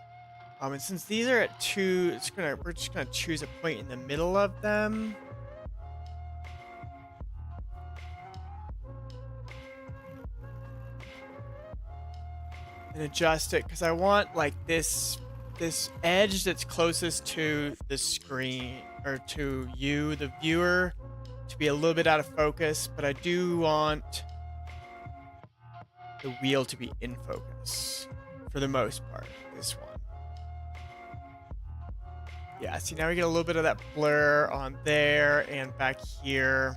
And since these are at 2, we're just gonna choose a point in the middle of them. And adjust it, because I want like this edge that's closest to the screen, or to you, the viewer, to be a little bit out of focus, but I do want the wheel to be in focus for the most part. This one. Yeah, see, now we get a little bit of that blur on there and back here.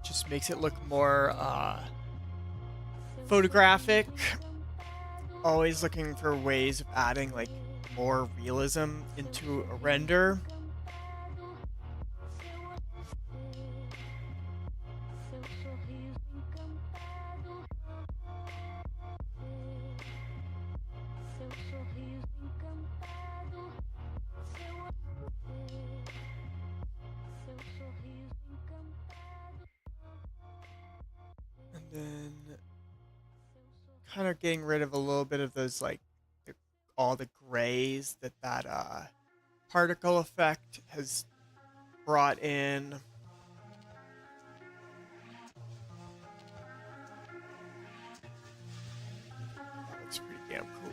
Just makes it look more photographic. Always looking for ways of adding like more realism into a render. And then kind of getting rid of a little bit of those like all the grays that particle effect has brought in. That looks pretty damn cool.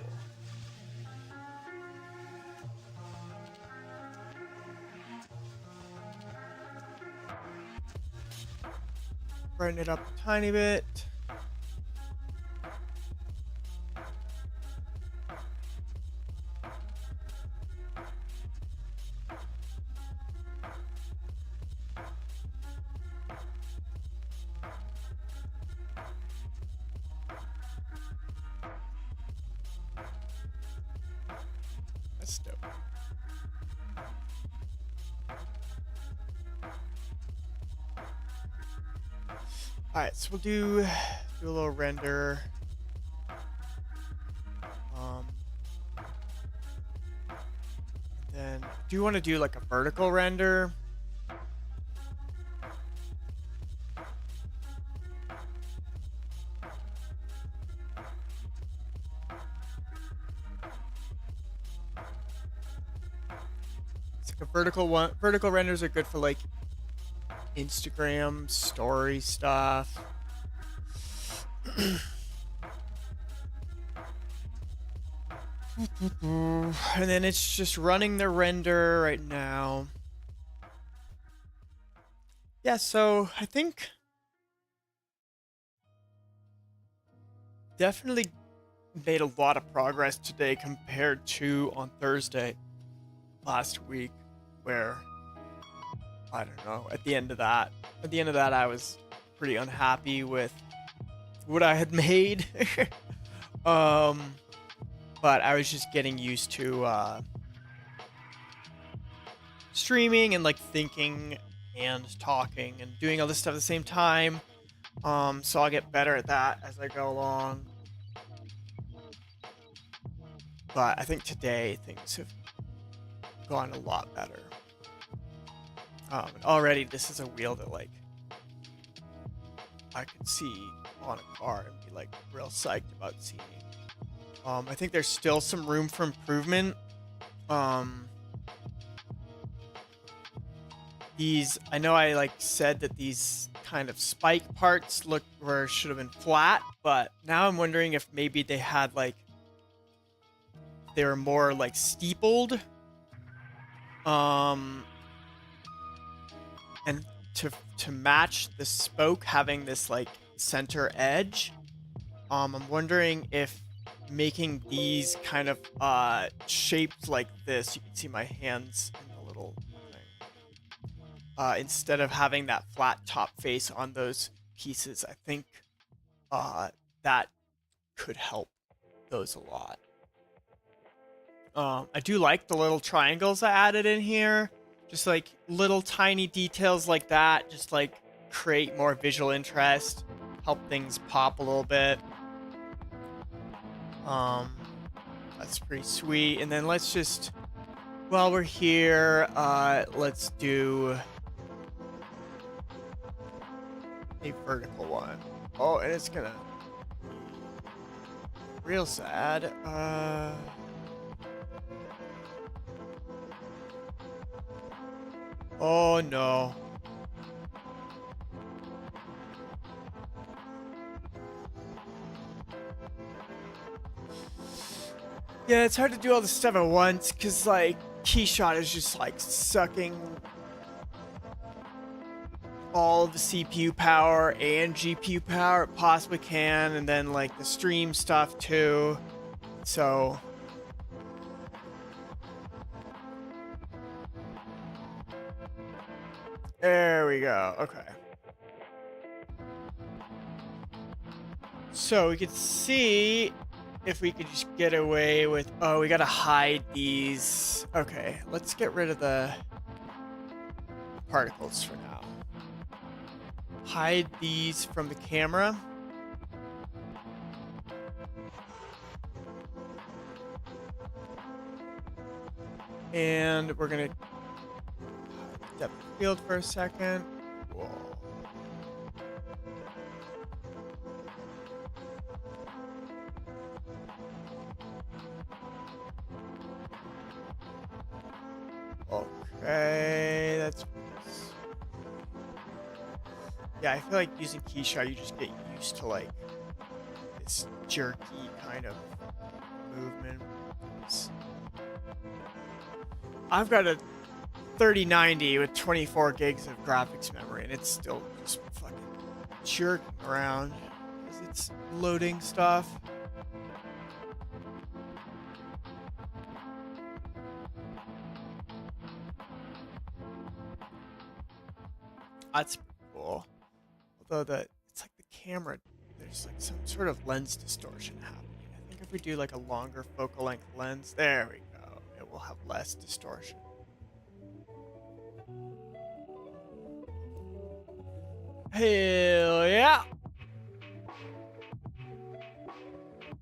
Brighten it up a tiny bit. That's dope. Alright, so we'll do a little render. do want to do like a vertical render. It's like a vertical one. Vertical renders are good for like Instagram story stuff. And then it's just running the render right now. Yeah, so I think definitely made a lot of progress today compared to on Thursday last week, where I don't know, at the end of that I was pretty unhappy with what I had made. But I was just getting used to streaming and like thinking and talking and doing all this stuff at the same time. So I'll get better at that as I go along. But I think today things have gone a lot better. And already this is a wheel that like I could see on a car and be like real psyched about seeing. I think there's still some room for improvement. I know I like said that these kind of spike parts should have been flat, but now I'm wondering if maybe they had like they were more like steepled. And to match the spoke having this like center edge, I'm wondering if making these kind of shaped like this, you can see my hands in the little thing, instead of having that flat top face on those pieces, I think that could help those a lot. I do like the little triangles I added in here. Just like little tiny details like that, just like create more visual interest, help things pop a little bit. That's pretty sweet. And then let's just, while we're here, let's do a vertical one. Oh, and it's gonna real sad. Oh no. Yeah, it's hard to do all this stuff at once because like Keyshot is just like sucking all of the CPU power and GPU power it possibly can, and then like the stream stuff too. So there we go. Okay. So we could see if we could just get away with... Oh, we gotta hide these. Okay, let's get rid of the particles for now. Hide these from the camera. And we're gonna depth of field for a second. Whoa. Okay, that's... Yeah, I feel like using Keyshot, you just get used to like this jerky kind of movement. I've got a 3090 with 24 gigs of graphics memory, and it's still just fucking jerking around as it's loading stuff. That's pretty cool. Although it's like the camera, there's like some sort of lens distortion happening. I think if we do like a longer focal length lens, there we go, it will have less distortion. Hell yeah!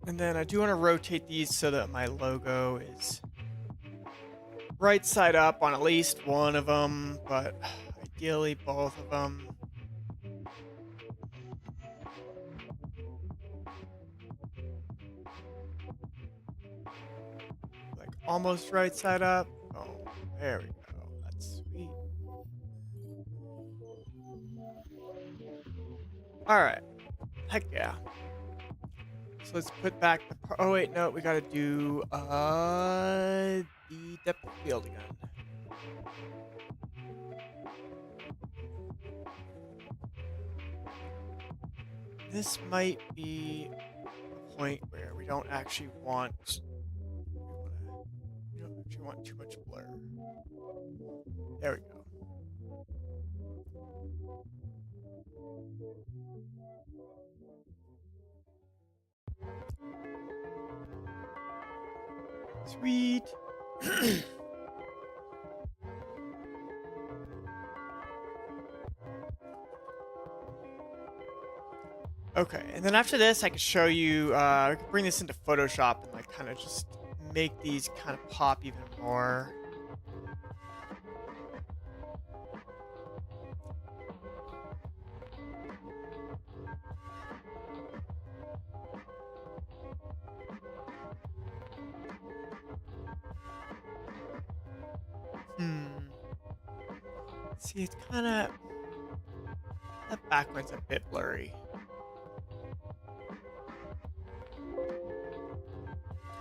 And then I do want to rotate these so that my logo is right side up on at least one of them, but ideally both of them. Like almost right side up. Oh, there we go. That's sweet. All right. Heck yeah. So let's put back the. Oh wait, no, we gotta do the depth of field again. This might be a point where we don't actually want. We don't actually want too much blur. There we go. Sweet. Okay, and then after this, I can show you. I can bring this into Photoshop and like kind of just make these kind of pop even more. See, it's kind of that backlight's a bit blurry.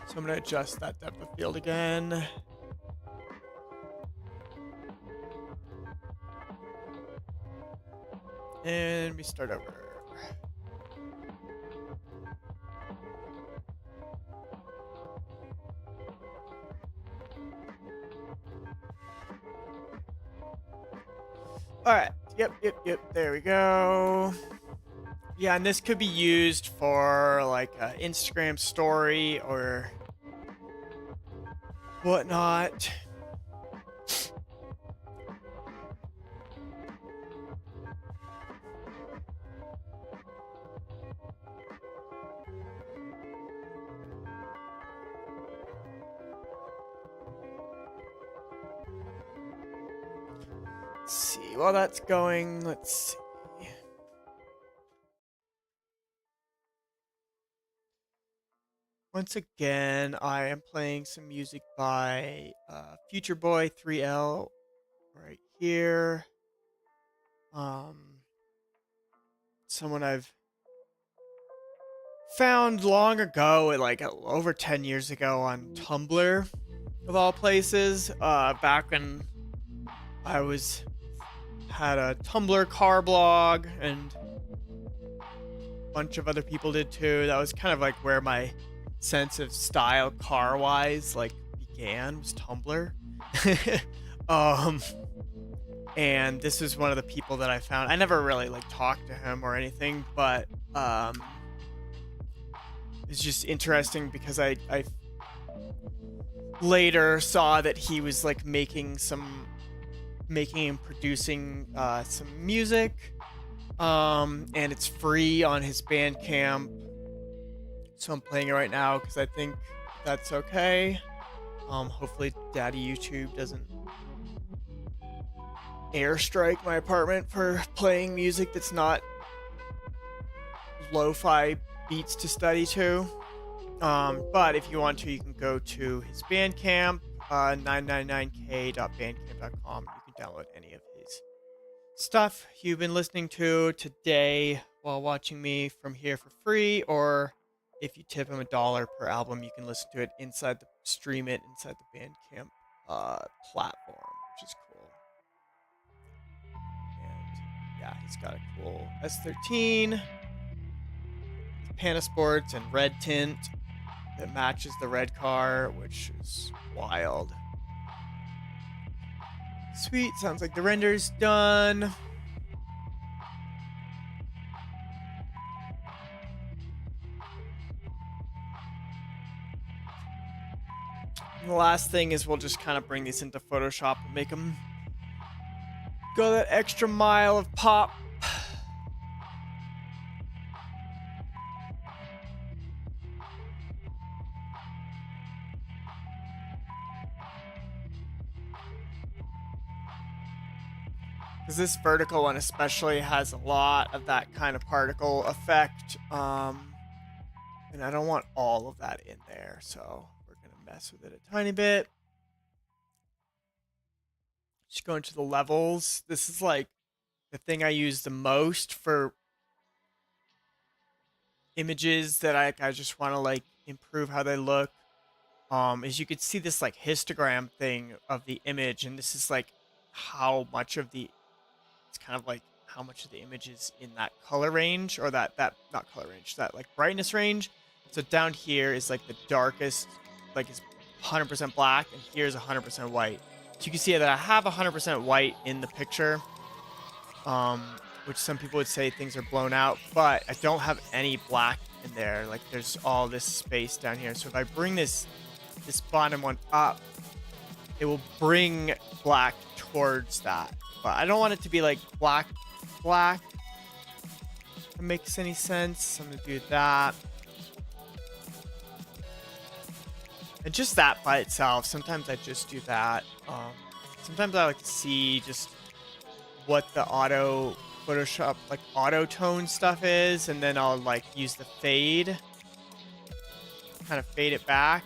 So I'm gonna adjust that depth of field again. And we start over. Alright, yep, there we go. Yeah, and this could be used for like an Instagram story or whatnot. Let's see, while that's going, let's see. Once again, I am playing some music by Future Boy 3L right here. Someone I've found long ago, like over 10 years ago on Tumblr, of all places. Back when I had a Tumblr car blog, and a bunch of other people did too. That was kind of like where my sense of style car-wise like began, was Tumblr. And this is one of the people that I found. I never really like talked to him or anything, but it's just interesting because I later saw that he was like making and producing some music, and it's free on his Bandcamp, so I'm playing it right now because I think that's okay. Hopefully Daddy YouTube doesn't airstrike my apartment for playing music that's not lo-fi beats to study to. But if you want to, you can go to his Bandcamp, 999k.bandcamp.com. You can download any of his stuff you've been listening to today while watching me from here for free, or if you tip him $1 per album, you can listen to it stream it inside the Bandcamp platform, which is cool. And yeah, he's got a cool S13 Panasports and red tint that matches the red car, which is wild. Sweet, sounds like the render's done. And the last thing is we'll just kind of bring these into Photoshop and make them go that extra mile of pop. because this vertical one especially has a lot of that kind of particle effect. And I don't want all of that in there, so we're gonna mess with it a tiny bit. Just go into the levels. This is like the thing I use the most for images that I just want to like improve how they look. Is you could see this like histogram thing of the image, and this is like how much of the it's kind of like how much of the image is in that color range, or that not color range, that like brightness range. So down here is like the darkest, like it's 100% black, and here's 100% white. So you can see that I have 100% white in the picture, which some people would say things are blown out, but I don't have any black in there. Like there's all this space down here. So if I bring this bottom one up, it will bring black towards that. But I don't want it to be like black. If it makes any sense. I'm gonna do that. And just that by itself, sometimes I just do that. Sometimes I like to see just what the Photoshop like auto tone stuff is, and then I'll like use the fade, kind of fade it back,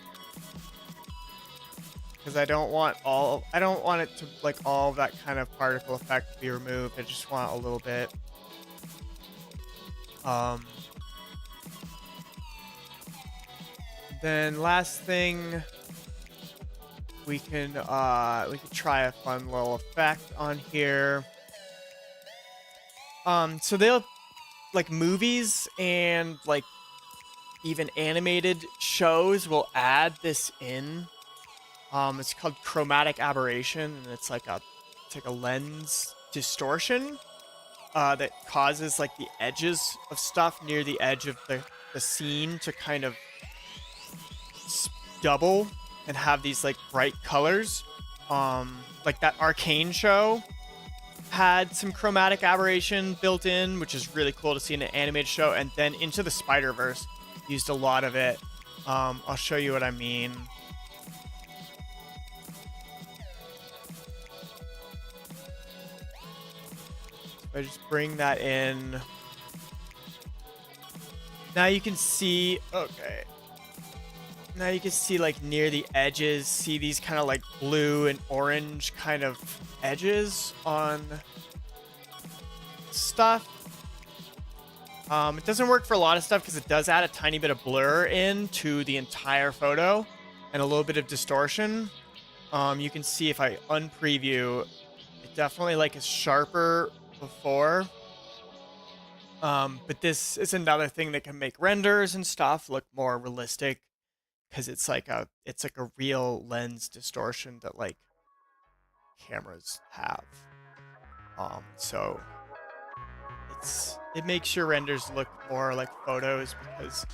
because I don't want it to like all of that kind of particle effect to be removed. I just want a little bit. Then last thing, we can try a fun little effect on here. So they'll like movies and like even animated shows will add this in. It's called chromatic aberration, and it's like a lens distortion that causes like the edges of stuff near the edge of the scene to kind of double and have these like bright colors. Like that Arcane show had some chromatic aberration built in, which is really cool to see in an animated show. And then Into the Spider-Verse used a lot of it. I'll show you what I mean. I just bring that in. Now you can see, okay. Now you can see like near the edges, see these kind of like blue and orange kind of edges on stuff. It doesn't work for a lot of stuff because it does add a tiny bit of blur in to the entire photo and a little bit of distortion. You can see if I unpreview, it definitely like is sharper before. But this is another thing that can make renders and stuff look more realistic, because it's like a real lens distortion that like cameras have. So it makes your renders look more like photos, because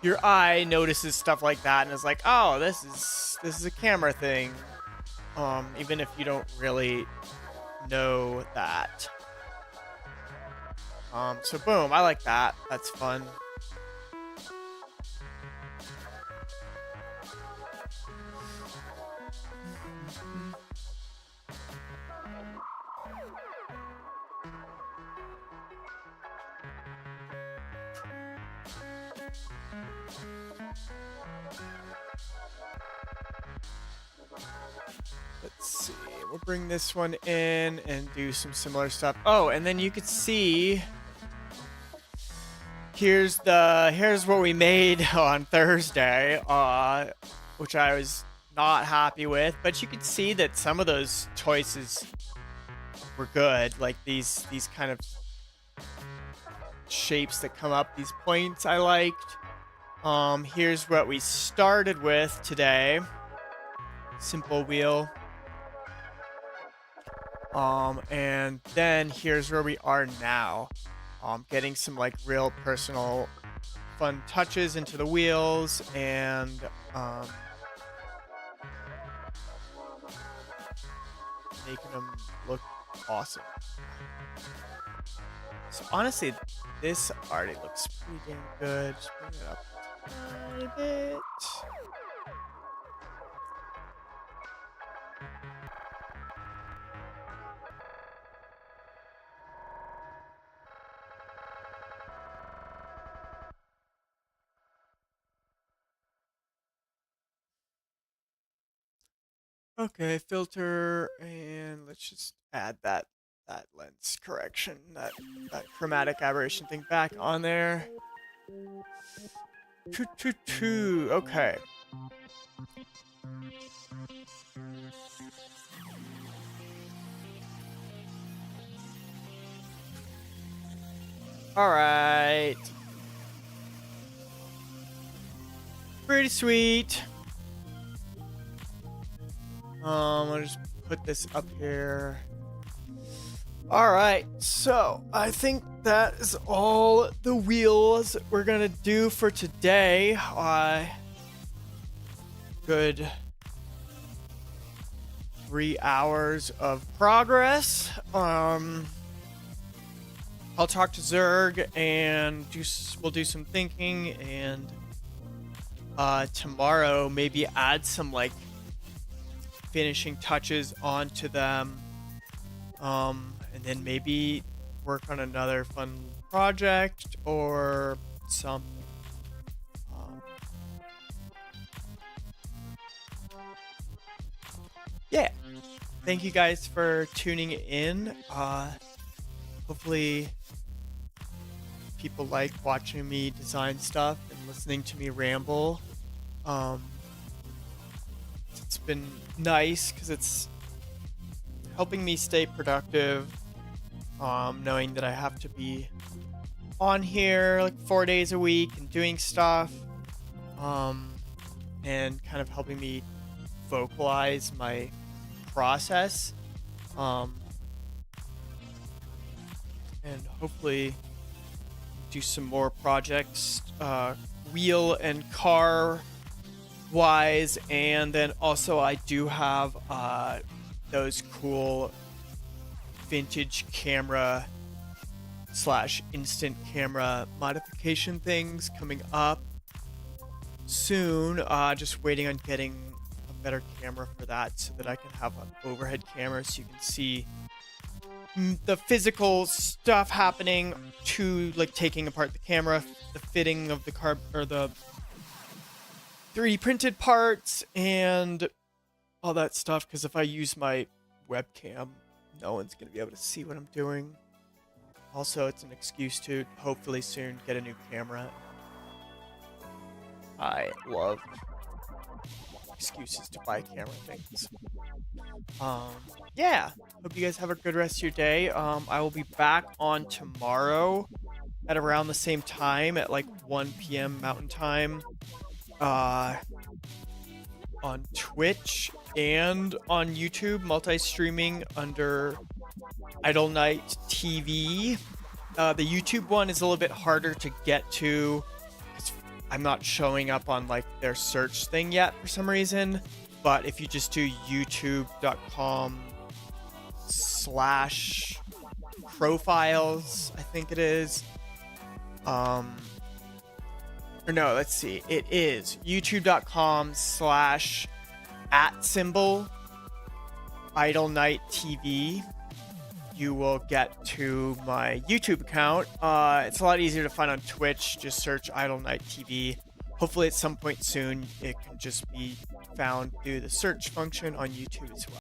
your eye notices stuff like that and is like, oh, this is a camera thing, even if you don't really know that. So boom, I like that. That's fun. Let's see. We'll bring this one in and do some similar stuff. Oh, and then you could see here's what we made on Thursday, which I was not happy with, but you could see that some of those choices were good. Like these kind of shapes that come up, these points I liked. Here's what we started with today. Simple wheel. And then here's where we are now. Getting some like real personal fun touches into the wheels, and making them look awesome. So honestly, this already looks pretty damn good. Just bring it up a tiny bit. Okay, filter, and let's just add that lens correction, that chromatic aberration thing back on there. Choo. Okay. All right. Pretty sweet. I'll just put this up here. All right, so I think that is all the wheels we're gonna do for today. Good 3 hours of progress. I'll talk to Zerg and we'll do some thinking, and tomorrow maybe add some like finishing touches onto them. And then maybe work on another fun project or some. Yeah. Thank you guys for tuning in. Hopefully people like watching me design stuff and listening to me ramble. It's been nice because it's helping me stay productive, knowing that I have to be on here like 4 days a week and doing stuff, and kind of helping me vocalize my process, and hopefully do some more projects, wheel and car wise. And then also I do have those cool vintage camera / instant camera modification things coming up soon. Just waiting on getting a better camera for that so that I can have an overhead camera so you can see the physical stuff happening, to like taking apart the camera, the fitting of the or the 3D printed parts and all that stuff, because if I use my webcam, no one's going to be able to see what I'm doing. Also, it's an excuse to hopefully soon get a new camera. I love excuses to buy camera things. Yeah, hope you guys have a good rest of your day. I will be back on tomorrow at around the same time at like 1 p.m. Mountain Time. On Twitch and on YouTube, multi-streaming under Idle Night TV. The YouTube one is a little bit harder to get to because I'm not showing up on like their search thing yet for some reason. But if you just do youtube.com/profiles, I think it is. Or no, let's see. It is youtube.com/@Idle Night TV. You will get to my YouTube account. It's a lot easier to find on Twitch. Just search Idle Night TV. Hopefully at some point soon it can just be found through the search function on YouTube as well.